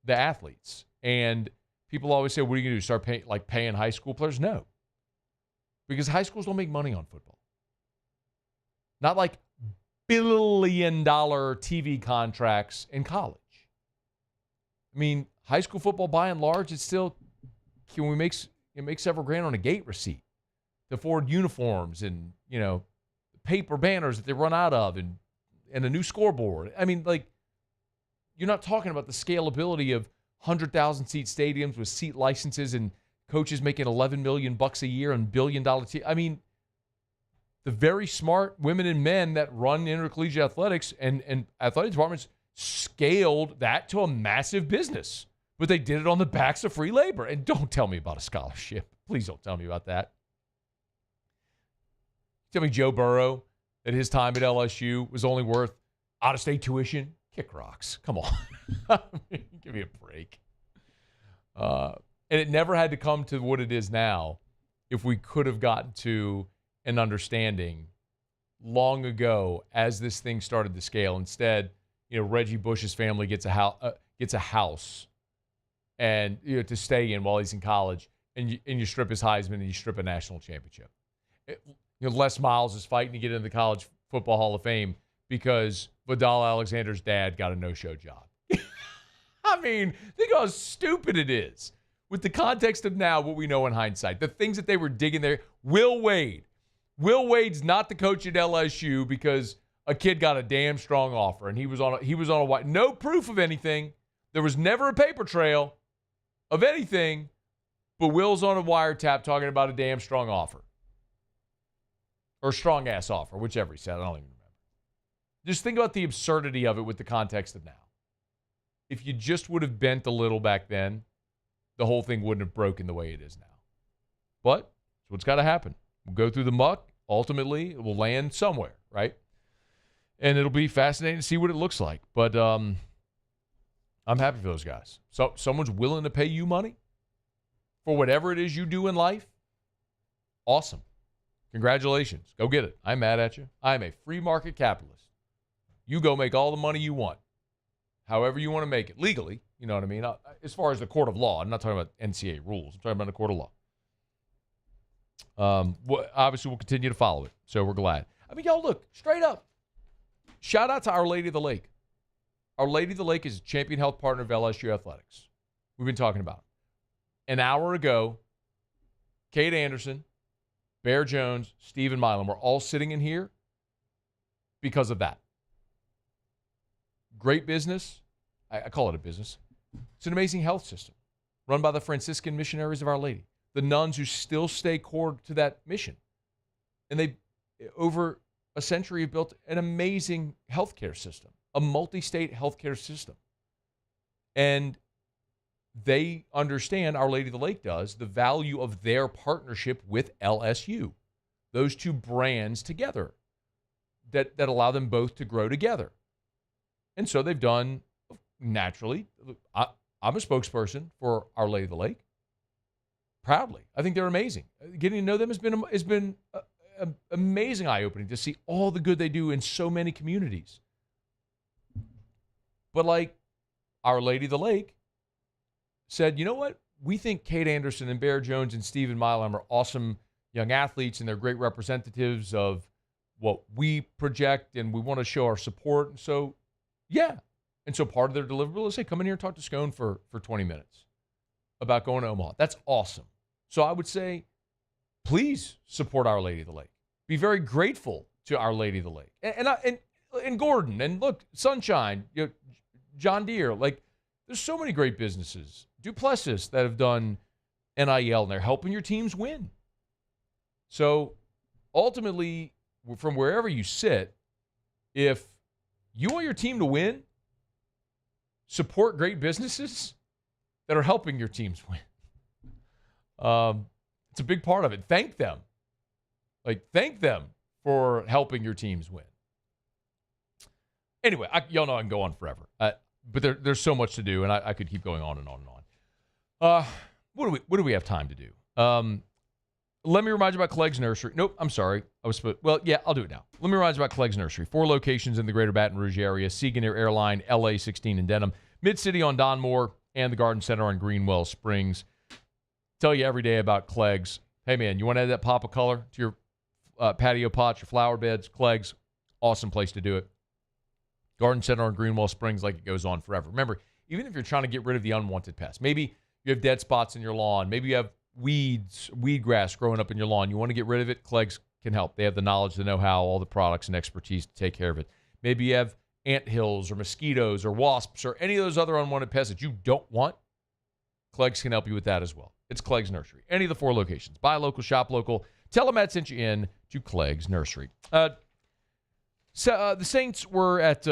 the athletes. And people always say, what are you going to do, start paying high school players? No. Because high schools don't make money on football. Not like billion-dollar TV contracts in college. I mean, high school football, by and large, it makes several grand on a gate receipt to afford uniforms and, paper banners that they run out of and a new scoreboard. I mean, like, you're not talking about the scalability of 100,000-seat stadiums with seat licenses and coaches making $11 million a year and billion-dollar teams. I mean, the very smart women and men that run intercollegiate athletics and athletic departments scaled that to a massive business. But they did it on the backs of free labor. And don't tell me about a scholarship. Please don't tell me about that. Tell me Joe Burrow at his time at LSU was only worth out-of-state tuition. Kick rocks. Come on. Give me a break. And it never had to come to what it is now if we could have gotten to an understanding long ago as this thing started to scale. Instead, Reggie Bush's family gets a house and to stay in while he's in college, and you strip his Heisman and you strip a national championship. Les Miles is fighting to get into the College Football Hall of Fame because Vidal Alexander's dad got a no-show job. I mean, think how stupid it is with the context of now what we know in hindsight. The things that they were digging there. Will Wade's not the coach at LSU because a kid got a damn strong offer and he was on a no proof of anything. There was never a paper trail of anything, but Will's on a wiretap talking about a damn strong offer. Or strong-ass offer, whichever he said. I don't even remember. Just think about the absurdity of it with the context of now. If you just would have bent a little back then, the whole thing wouldn't have broken the way it is now. But that's what's got to happen. We'll go through the muck. Ultimately, it will land somewhere, right? And it'll be fascinating to see what it looks like. But I'm happy for those guys. So someone's willing to pay you money for whatever it is you do in life. Awesome. Congratulations. Go get it. I'm mad at you. I'm a free market capitalist. You go make all the money you want, however you want to make it, legally. You know what I mean? As far as the court of law, I'm not talking about NCAA rules. I'm talking about the court of law. Obviously, we'll continue to follow it, so we're glad. I mean, y'all, look, straight up, shout out to Our Lady of the Lake. Our Lady of the Lake is a champion health partner of LSU Athletics. We've been talking about it. An hour ago, Kade Anderson, Bear Jones, Steven Milam were all sitting in here because of that. Great business. I call it a business. It's an amazing health system run by the Franciscan missionaries of Our Lady, the nuns who still stay core to that mission. And they, over a century, have built an amazing healthcare system, a multi-state healthcare system. And they understand, Our Lady of the Lake does, the value of their partnership with LSU. Those two brands together that allow them both to grow together. And so they've done, naturally, I'm a spokesperson for Our Lady of the Lake. Proudly. I think they're amazing. Getting to know them has been an amazing eye-opening to see all the good they do in so many communities. But like Our Lady of the Lake said, you know what? We think Kade Anderson and Bear Jones and Steven Milam are awesome young athletes, and they're great representatives of what we project, and we want to show our support. So, yeah. And so part of their deliverable is, hey, come in here and talk to Scone for 20 minutes about going to Omaha. That's awesome. So I would say, please support Our Lady of the Lake. Be very grateful to Our Lady of the Lake. And Gordon, and look, Sunshine, John Deere. Like, there's so many great businesses. Duplessis that have done NIL, and they're helping your teams win. So ultimately, from wherever you sit, if you want your team to win, support great businesses that are helping your teams win. It's a big part of it. Thank them. Thank them for helping your teams win. Anyway, y'all know I can go on forever. But there's so much to do, and I could keep going on and on and on. What do we have time to do? Let me remind you about Clegg's Nursery. Nope, I'm sorry. I'll do it now. Let me remind you about Clegg's Nursery. 4 locations in the greater Baton Rouge area. Sigan Air Airline, LA 16 in Denham. Mid-City on Donmore, and the Garden Center on Greenwell Springs. Tell you every day about Clegg's. Hey, man, you want to add that pop of color to your patio pots, your flower beds? Clegg's, awesome place to do it. Garden Center on Greenwell Springs, like it goes on forever. Remember, even if you're trying to get rid of the unwanted pests, maybe you have dead spots in your lawn, maybe you have weed grass growing up in your lawn, you want to get rid of it, Clegg's can help. They have the knowledge, the know-how, all the products and expertise to take care of it. Maybe you have ant hills or mosquitoes or wasps or any of those other unwanted pests that you don't want, Clegg's can help you with that as well. It's Clegg's Nursery. Any of the 4 locations. Buy local, shop local. Tell them Matt sent you in to Clegg's Nursery. So the Saints were at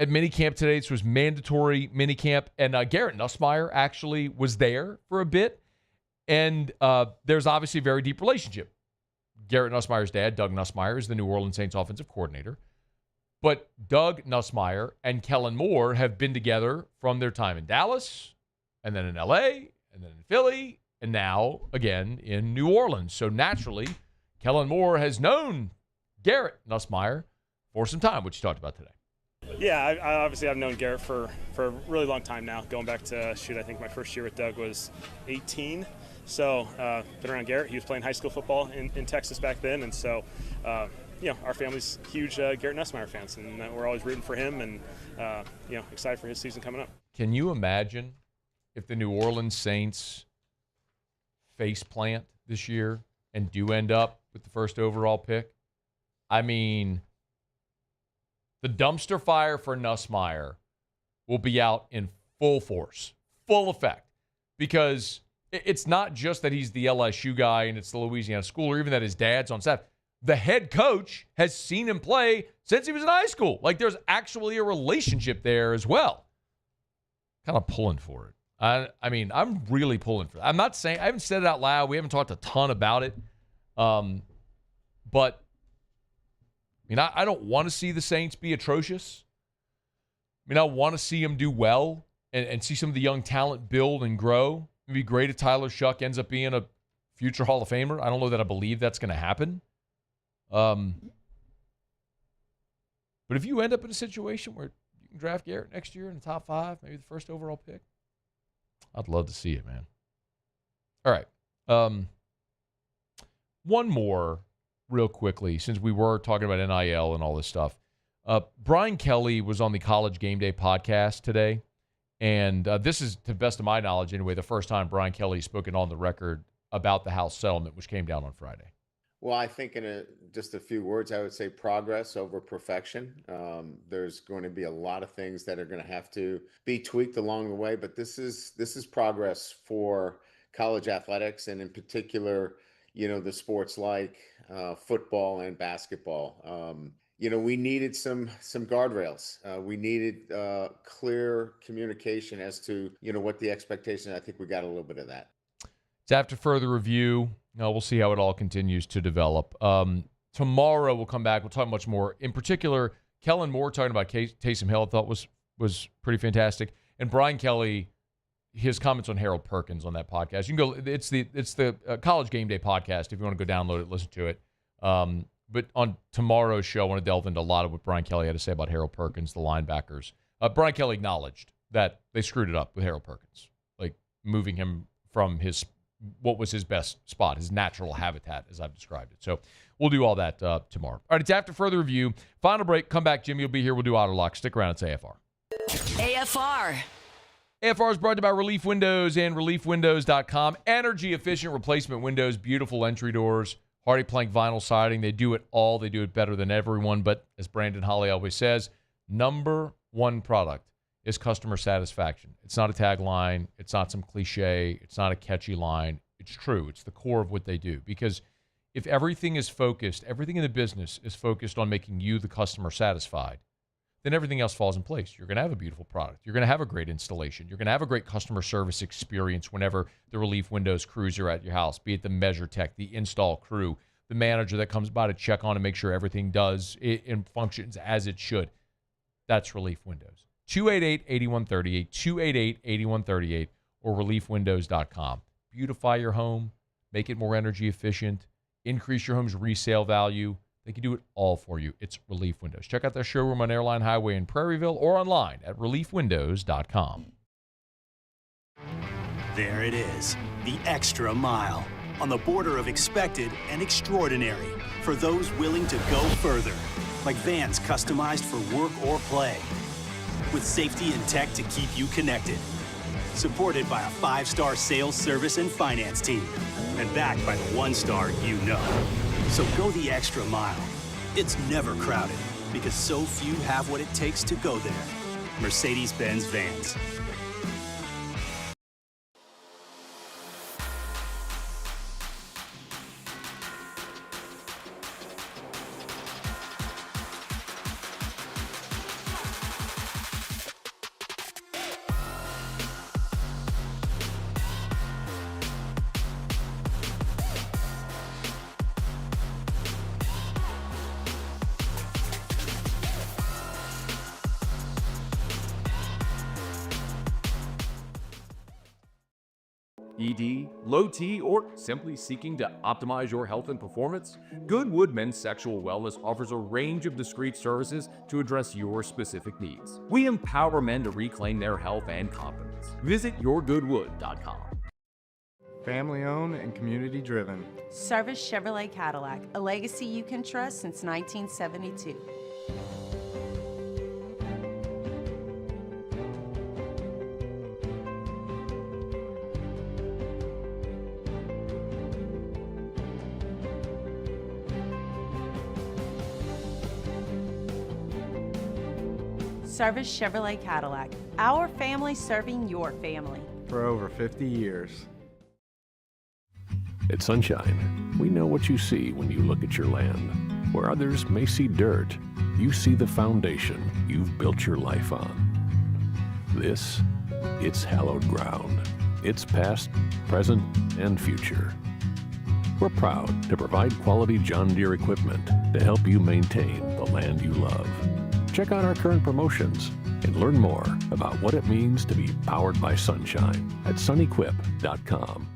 minicamp today. This was mandatory minicamp, and Garrett Nussmeier actually was there for a bit. And there's obviously a very deep relationship. Garrett Nussmeier's dad, Doug Nussmeier, is the New Orleans Saints offensive coordinator. But Doug Nussmeier and Kellen Moore have been together from their time in Dallas, and then in L.A., and then in Philly, and now, again, in New Orleans. So naturally, Kellen Moore has known Garrett Nussmeier for some time, which you talked about today. Yeah, I've known Garrett for a really long time now, going back to, I think my first year with Doug was 18. So, been around Garrett. He was playing high school football in Texas back then, and so, our family's huge Garrett Nussmeier fans, and we're always rooting for him and, excited for his season coming up. Can you imagine if the New Orleans Saints face plant this year and do end up with the first overall pick? I mean, the dumpster fire for Nussmeier will be out in full force, full effect, because it's not just that he's the LSU guy and it's the Louisiana school, or even that his dad's on staff. The head coach has seen him play since he was in high school. Like, there's actually a relationship there as well. Kind of pulling for it. I mean, I'm really pulling for it. I'm not saying, I haven't said it out loud. We haven't talked a ton about it. But I mean, I don't want to see the Saints be atrocious. I mean, I want to see them do well and see some of the young talent build and grow. It'd be great if Tyler Shuck ends up being a future Hall of Famer. I don't know that I believe that's going to happen. But if you end up in a situation where you can draft Garrett next year in the top 5, maybe the first overall pick, I'd love to see it, man. All right. One more real quickly, since we were talking about NIL and all this stuff. Brian Kelly was on the College Game Day podcast today, and this is, to the best of my knowledge anyway, the first time Brian Kelly's spoken on the record about the House settlement, which came down on Friday. Well, I think in just a few words, I would say progress over perfection. There's going to be a lot of things that are going to have to be tweaked along the way, but this is progress for college athletics, and in particular, the sports like football and basketball. We needed some guardrails. We needed clear communication as to what the expectation. I think we got a little bit of that. It's after further review. We'll see how it all continues to develop. Tomorrow we'll come back. We'll talk much more. In particular, Kellen Moore talking about Taysom Hill, I thought was pretty fantastic. And Brian Kelly, his comments on Harold Perkins on that podcast. You can go. It's the College Game Day podcast. If you want to go download it, listen to it. But on tomorrow's show, I want to delve into a lot of what Brian Kelly had to say about Harold Perkins, the linebackers. Brian Kelly acknowledged that they screwed it up with Harold Perkins, like moving him from his what was his best spot, his natural habitat, as I've described it. So we'll do all that tomorrow. All right, it's after further review. Final break. Come back. Jimmy will be here. We'll do Otterlocks. Stick around. It's AFR. AFR. AFR is brought to you by Relief Windows and ReliefWindows.com. Energy-efficient replacement windows, beautiful entry doors, hardy plank vinyl siding. They do it all. They do it better than everyone. But as Brandon Holly always says, number one product is customer satisfaction. It's not a tagline. It's not some cliche. It's not a catchy line. It's true. It's the core of what they do. Because if everything is focused, everything in the business is focused on making you, the customer, satisfied, then everything else falls in place. You're going to have a beautiful product. You're going to have a great installation. You're going to have a great customer service experience whenever the Relief Windows crews are at your house, be it the measure tech, the install crew, the manager that comes by to check on and make sure everything does and functions as it should. That's Relief Windows. 288-8138, 288-8138, or reliefwindows.com. Beautify your home, make it more energy efficient, increase your home's resale value. They can do it all for you. It's Relief Windows. Check out their showroom on Airline Highway in Prairieville or online at reliefwindows.com. There it is, the extra mile, on the border of expected and extraordinary for those willing to go further, like vans customized for work or play, with safety and tech to keep you connected. Supported by a 5-star sales, service, and finance team, and backed by the 1-star you know. So go the extra mile. It's never crowded because so few have what it takes to go there. Mercedes-Benz Vans. ED, low T, or simply seeking to optimize your health and performance? Goodwood Men's Sexual Wellness offers a range of discreet services to address your specific needs. We empower men to reclaim their health and confidence. Visit yourgoodwood.com. Family owned and community driven. Service Chevrolet Cadillac, a legacy you can trust since 1972. Service Chevrolet Cadillac, our family serving your family. For over 50 years. At Sunshine, we know what you see when you look at your land. Where others may see dirt, you see the foundation you've built your life on. This, it's hallowed ground. It's past, present, and future. We're proud to provide quality John Deere equipment to help you maintain the land you love. Check out our current promotions and learn more about what it means to be powered by sunshine at sunequip.com.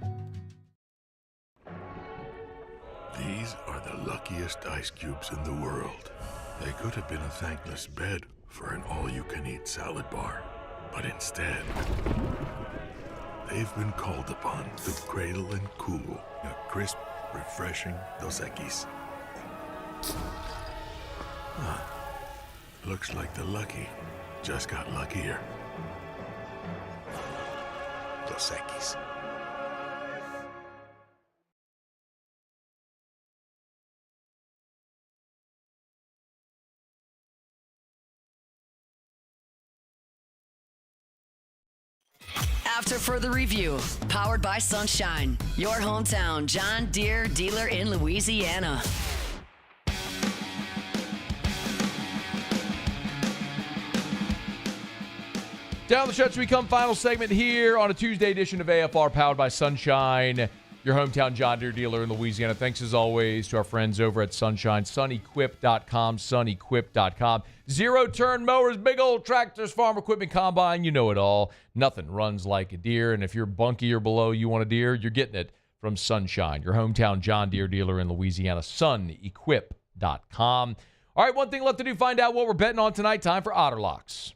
These are the luckiest ice cubes in the world. They could have been a thankless bed for an all-you-can-eat salad bar. But instead, they've been called upon to cradle and cool a crisp, refreshing Dos Equis. Looks like the lucky just got luckier. Dos Equis. After further review, powered by Sunshine, your hometown John Deere dealer in Louisiana. Down the stretch we come, final segment here on a Tuesday edition of AFR, powered by Sunshine, your hometown John Deere dealer in Louisiana. Thanks as always to our friends over at Sunshine, sunequip.com, sunequip.com. Zero-turn mowers, big old tractors, farm equipment, combine, you know it all. Nothing runs like a Deere, and if you're bunky or below, you want a Deere, you're getting it from Sunshine, your hometown John Deere dealer in Louisiana, sunequip.com. All right, one thing left to do, find out what we're betting on tonight. Time for Otterlocks.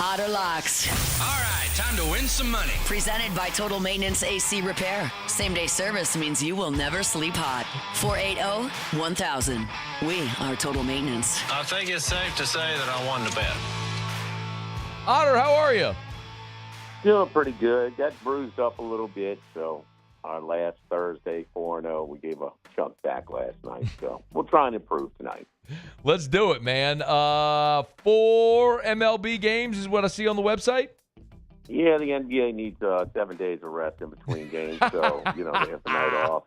Otterlocks. All right, time to win some money. Presented by Total Maintenance AC Repair. Same-day service means you will never sleep hot. 480-1000. We are Total Maintenance. I think it's safe to say that I won the bet. Otter, how are you? Feeling pretty good. Got bruised up a little bit, so our last Thursday, 4-0, we gave a chunk back last night, so we'll try and improve tonight. Let's do it, man. 4 MLB games is what I see on the website? Yeah, the NBA needs 7 days of rest in between games, so, they have the night off.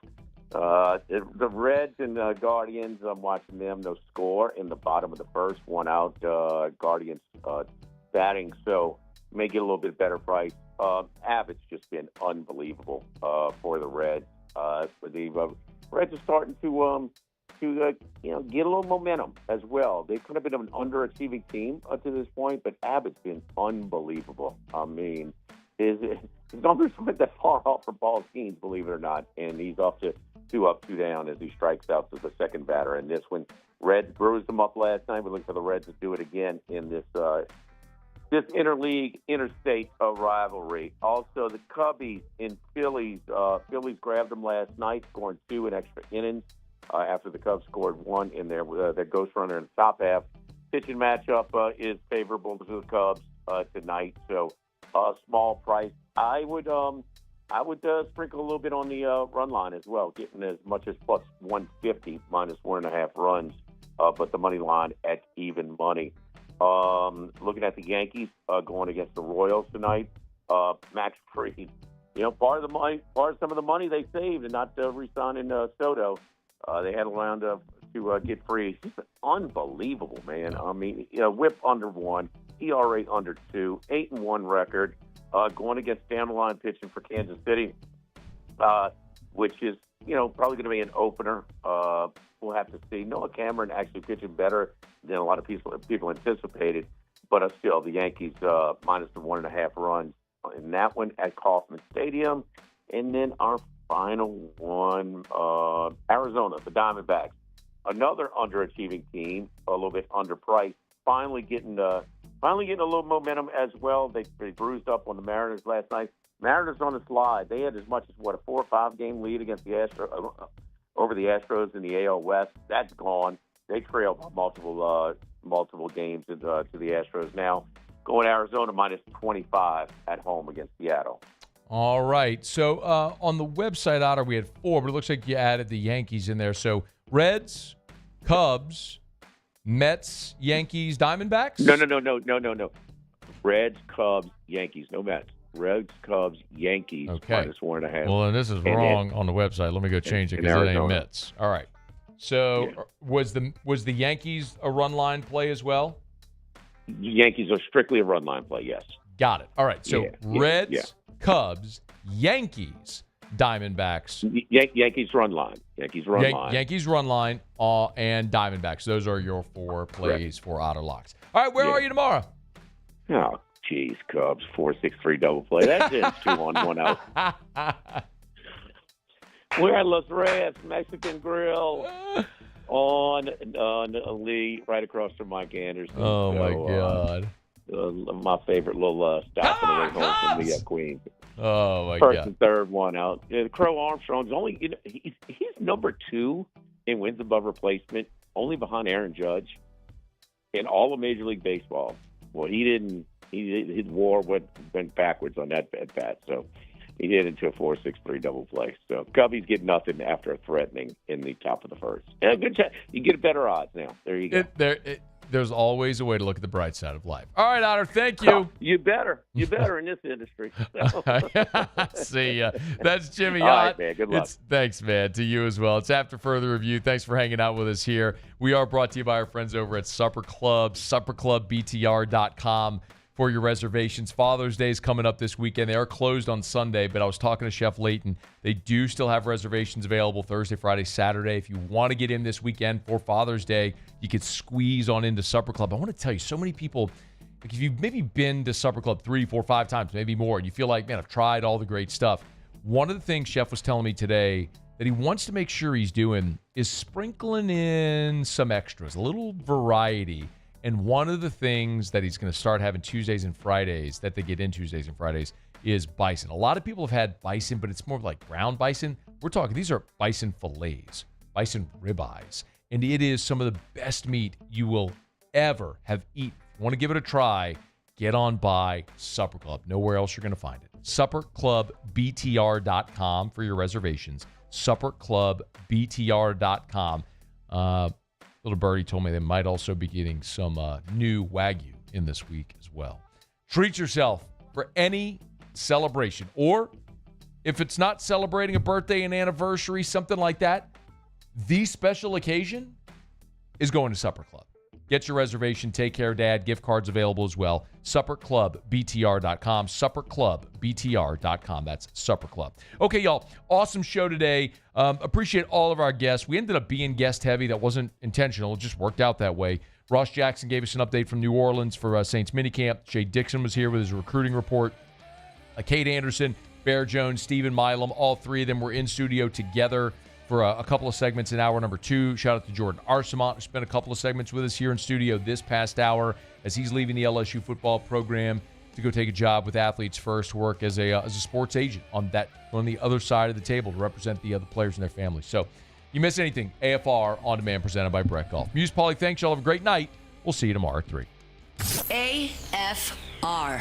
The Reds and Guardians, I'm watching them. No score in the bottom of the first. 1 out. Guardians batting, so may get a little bit better price. Abbott's just been unbelievable for the Reds. The Reds are starting to get a little momentum as well. They could have been an underachieving team to this point, but Abbott's been unbelievable. I mean, his numbers aren't that far off from Paul Skeens, believe it or not, and he's off to 2 up, 2 down as he strikes out to the second batter. And this one, Reds bruised them up last night. We look for the Reds to do it again in this interleague, interstate rivalry. Also, the Cubbies in Phillies. Phillies grabbed them last night, scoring 2 in extra innings after the Cubs scored 1 in their ghost runner in the top half. Pitching matchup is favorable to the Cubs tonight, so small price. I would sprinkle a little bit on the run line as well, getting as much as plus 150, minus 1.5 runs, but the money line at even money. Looking at the Yankees going against the Royals tonight, Max Fried. Part of some of the money they saved and not re-signing Soto. They had around to get free. He's unbelievable, man. I mean, WHIP under 1, ERA under 2, 8-1 record. Going against down-the-line pitching for Kansas City, which is, probably going to be an opener. We'll have to see. Noah Cameron actually pitching better than a lot of people anticipated, but still, the Yankees minus the 1.5 runs in that one at Kauffman Stadium. And then our final one, Arizona, the Diamondbacks. Another underachieving team, a little bit underpriced, finally getting a little momentum as well. They bruised up on the Mariners last night. Mariners on the slide. They had as much as, a 4 or 5 game lead against the Astros, over the Astros in the AL West. That's gone. They trailed by multiple games to the Astros now. Going Arizona minus 25 at home against Seattle. All right. So on the website, Otter, we had 4, but it looks like you added the Yankees in there. So Reds, Cubs, Mets, Yankees, Diamondbacks? No. Reds, Cubs, Yankees. No Mets. Reds, Cubs, Yankees. Okay. Minus 1.5. Well, then this is wrong on the website. Let me go change it because it ain't Mets. All right. So was the Yankees a run line play as well? Yankees are strictly a run line play, yes. Got it. All right. So Reds, Cubs, Yankees, Diamondbacks. Yankees run line. Yankees run line. Yankees run line and Diamondbacks. Those are your 4 plays for Otterlocks. All right. Where are you tomorrow? Oh, geez, Cubs, 4-6-3 double play. That's it. 2 on, 1 out. We're at Los Reyes Mexican Grill on Lee, right across from Mike Anderson. Oh, my God. My favorite little stop on the way home from the Queens. Oh, my First God. and third, 1 out. Crow Armstrong's only, he's number 2 in wins above replacement, only behind Aaron Judge in all of Major League Baseball. Well, his WAR went backwards on that at bat, so he hit into a 4-6-3 double play. So Cubbies get nothing after a threatening in the top of the first. Yeah, good shot. You get better odds now. There you go. There's always a way to look at the bright side of life. All right, Otter, thank you. Oh, you better in this industry. See ya. That's Jimmy All Ott. right, man. Good luck. Thanks, man. To you as well. It's After Further Review. Thanks for hanging out with us here. We are brought to you by our friends over at Supper Club, supperclubbtr.com for your reservations. Father's Day is coming up this weekend. They are closed on Sunday, but I was talking to Chef Layton. They do still have reservations available Thursday, Friday, Saturday. If you want to get in this weekend for Father's Day, you could squeeze on into Supper Club. I want to tell you, so many people, like if you've maybe been to Supper Club 3, 4, 5 times, maybe more, and you feel like, man, I've tried all the great stuff. One of the things Chef was telling me today that he wants to make sure he's doing is sprinkling in some extras, a little variety. And one of the things that he's going to start having Tuesdays and Fridays, that they get in Tuesdays and Fridays, is bison. A lot of people have had bison, but it's more like ground bison. We're talking, these are bison fillets, bison ribeyes. And it is some of the best meat you will ever have eaten. If you want to give it a try, get on by Supper Club. Nowhere else you're going to find it. SupperClubBTR.com for your reservations. SupperClubBTR.com. Little birdie told me they might also be getting some new Wagyu in this week as well. Treat yourself for any celebration. Or if it's not celebrating a birthday and anniversary, something like that, the special occasion is going to Supper Club. Get your reservation. Take care, Dad. Gift cards available as well. SupperClubBTR.com. SupperClubBTR.com. That's Supper Club. Okay, y'all. Awesome show today. Appreciate all of our guests. We ended up being guest heavy. That wasn't intentional. It just worked out that way. Ross Jackson gave us an update from New Orleans for Saints Minicamp. Shea Dixon was here with his recruiting report. Kade Anderson, Bear Jones, Steven Milam, all three of them were in studio together for a couple of segments in hour number 2. Shout out to Jordan Arsimont, who spent a couple of segments with us here in studio this past hour as he's leaving the LSU football program to go take a job with Athletes First, work as a sports agent on the other side of the table to represent the other players and their families. So, you miss anything, AFR On Demand presented by Brett Golf. Muse Pauly, thanks. Y'all have a great night. We'll see you tomorrow at 3. AFR.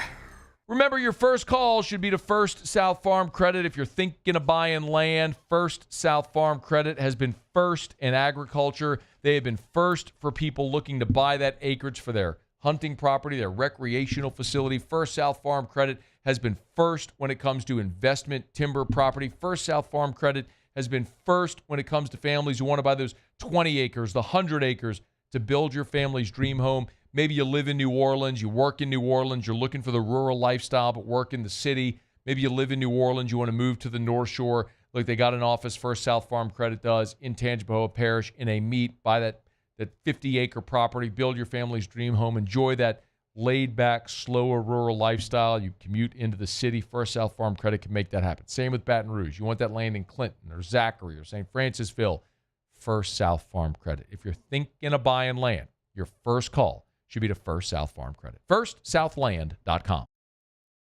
Remember, your first call should be to First South Farm Credit. If you're thinking of buying land, First South Farm Credit has been first in agriculture. They have been first for people looking to buy that acreage for their hunting property, their recreational facility. First South Farm Credit has been first when it comes to investment timber property. First South Farm Credit has been first when it comes to families who want to buy those 20 acres, the 100 acres to build your family's dream home. Maybe you live in New Orleans, you work in New Orleans, you're looking for the rural lifestyle but work in the city. Maybe you live in New Orleans, you want to move to the North Shore. Look, they got an office, First South Farm Credit does, in Tangipahoa Parish, in a meet. Buy that 50-acre property, build your family's dream home, enjoy that laid-back, slower rural lifestyle. You commute into the city. First South Farm Credit can make that happen. Same with Baton Rouge. You want that land in Clinton or Zachary or St. Francisville, First South Farm Credit. If you're thinking of buying land, your first call should be to First South Farm Credit. FirstSouthLand.com.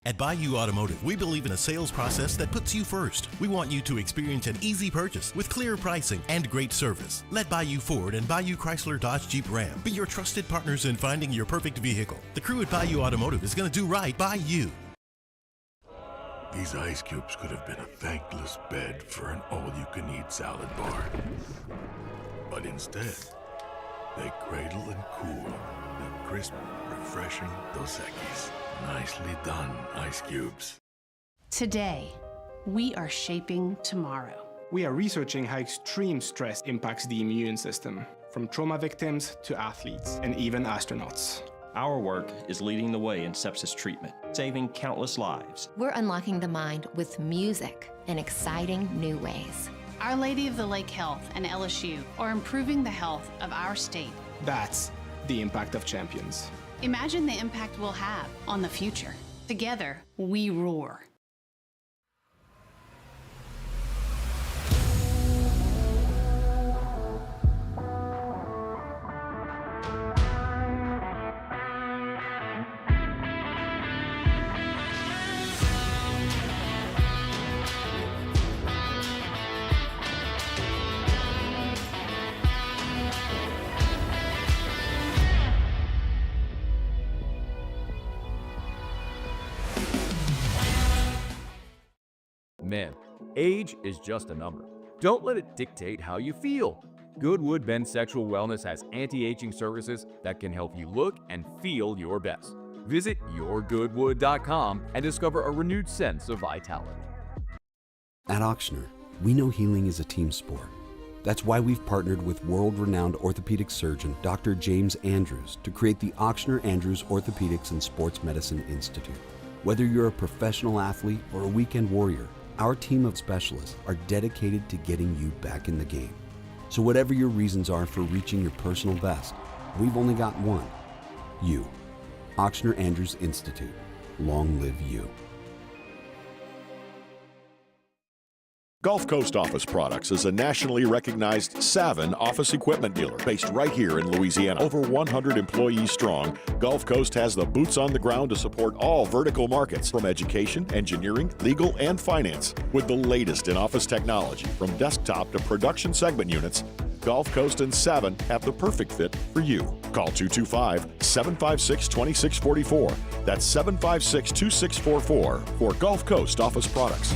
At Bayou Automotive, we believe in a sales process that puts you first. We want you to experience an easy purchase with clear pricing and great service. Let Bayou Ford and Bayou Chrysler Dodge Jeep Ram be your trusted partners in finding your perfect vehicle. The crew at Bayou Automotive is going to do right by you. These ice cubes could have been a thankless bed for an all-you-can-eat salad bar. But instead, they cradle and cool the crisp, refreshing Dos Equis. Nicely done, ice cubes. Today, we are shaping tomorrow. We are researching how extreme stress impacts the immune system, from trauma victims to athletes and even astronauts. Our work is leading the way in sepsis treatment, saving countless lives. We're unlocking the mind with music in exciting new ways. Our Lady of the Lake Health and LSU are improving the health of our state. That's the impact of champions. Imagine the impact we'll have on the future. Together, we roar. Man, age is just a number. Don't let it dictate how you feel. Goodwood Men's Sexual Wellness has anti-aging services that can help you look and feel your best. Visit yourgoodwood.com and discover a renewed sense of vitality. At Auctioner, we know healing is a team sport. That's why we've partnered with world-renowned orthopedic surgeon Dr. James Andrews to create the Auctioner Andrews Orthopedics and Sports Medicine Institute. Whether you're a professional athlete or a weekend warrior, our team of specialists are dedicated to getting you back in the game. So whatever your reasons are for reaching your personal best, we've only got one: you. Auctioner Andrews Institute. Long live you. Gulf Coast Office Products is a nationally recognized Savin office equipment dealer based right here in Louisiana. Over 100 employees strong, Gulf Coast has the boots on the ground to support all vertical markets, from education, engineering, legal, and finance. With the latest in office technology, from desktop to production segment units, Gulf Coast and Savin have the perfect fit for you. Call 225-756-2644. That's 756-2644 for Gulf Coast Office Products.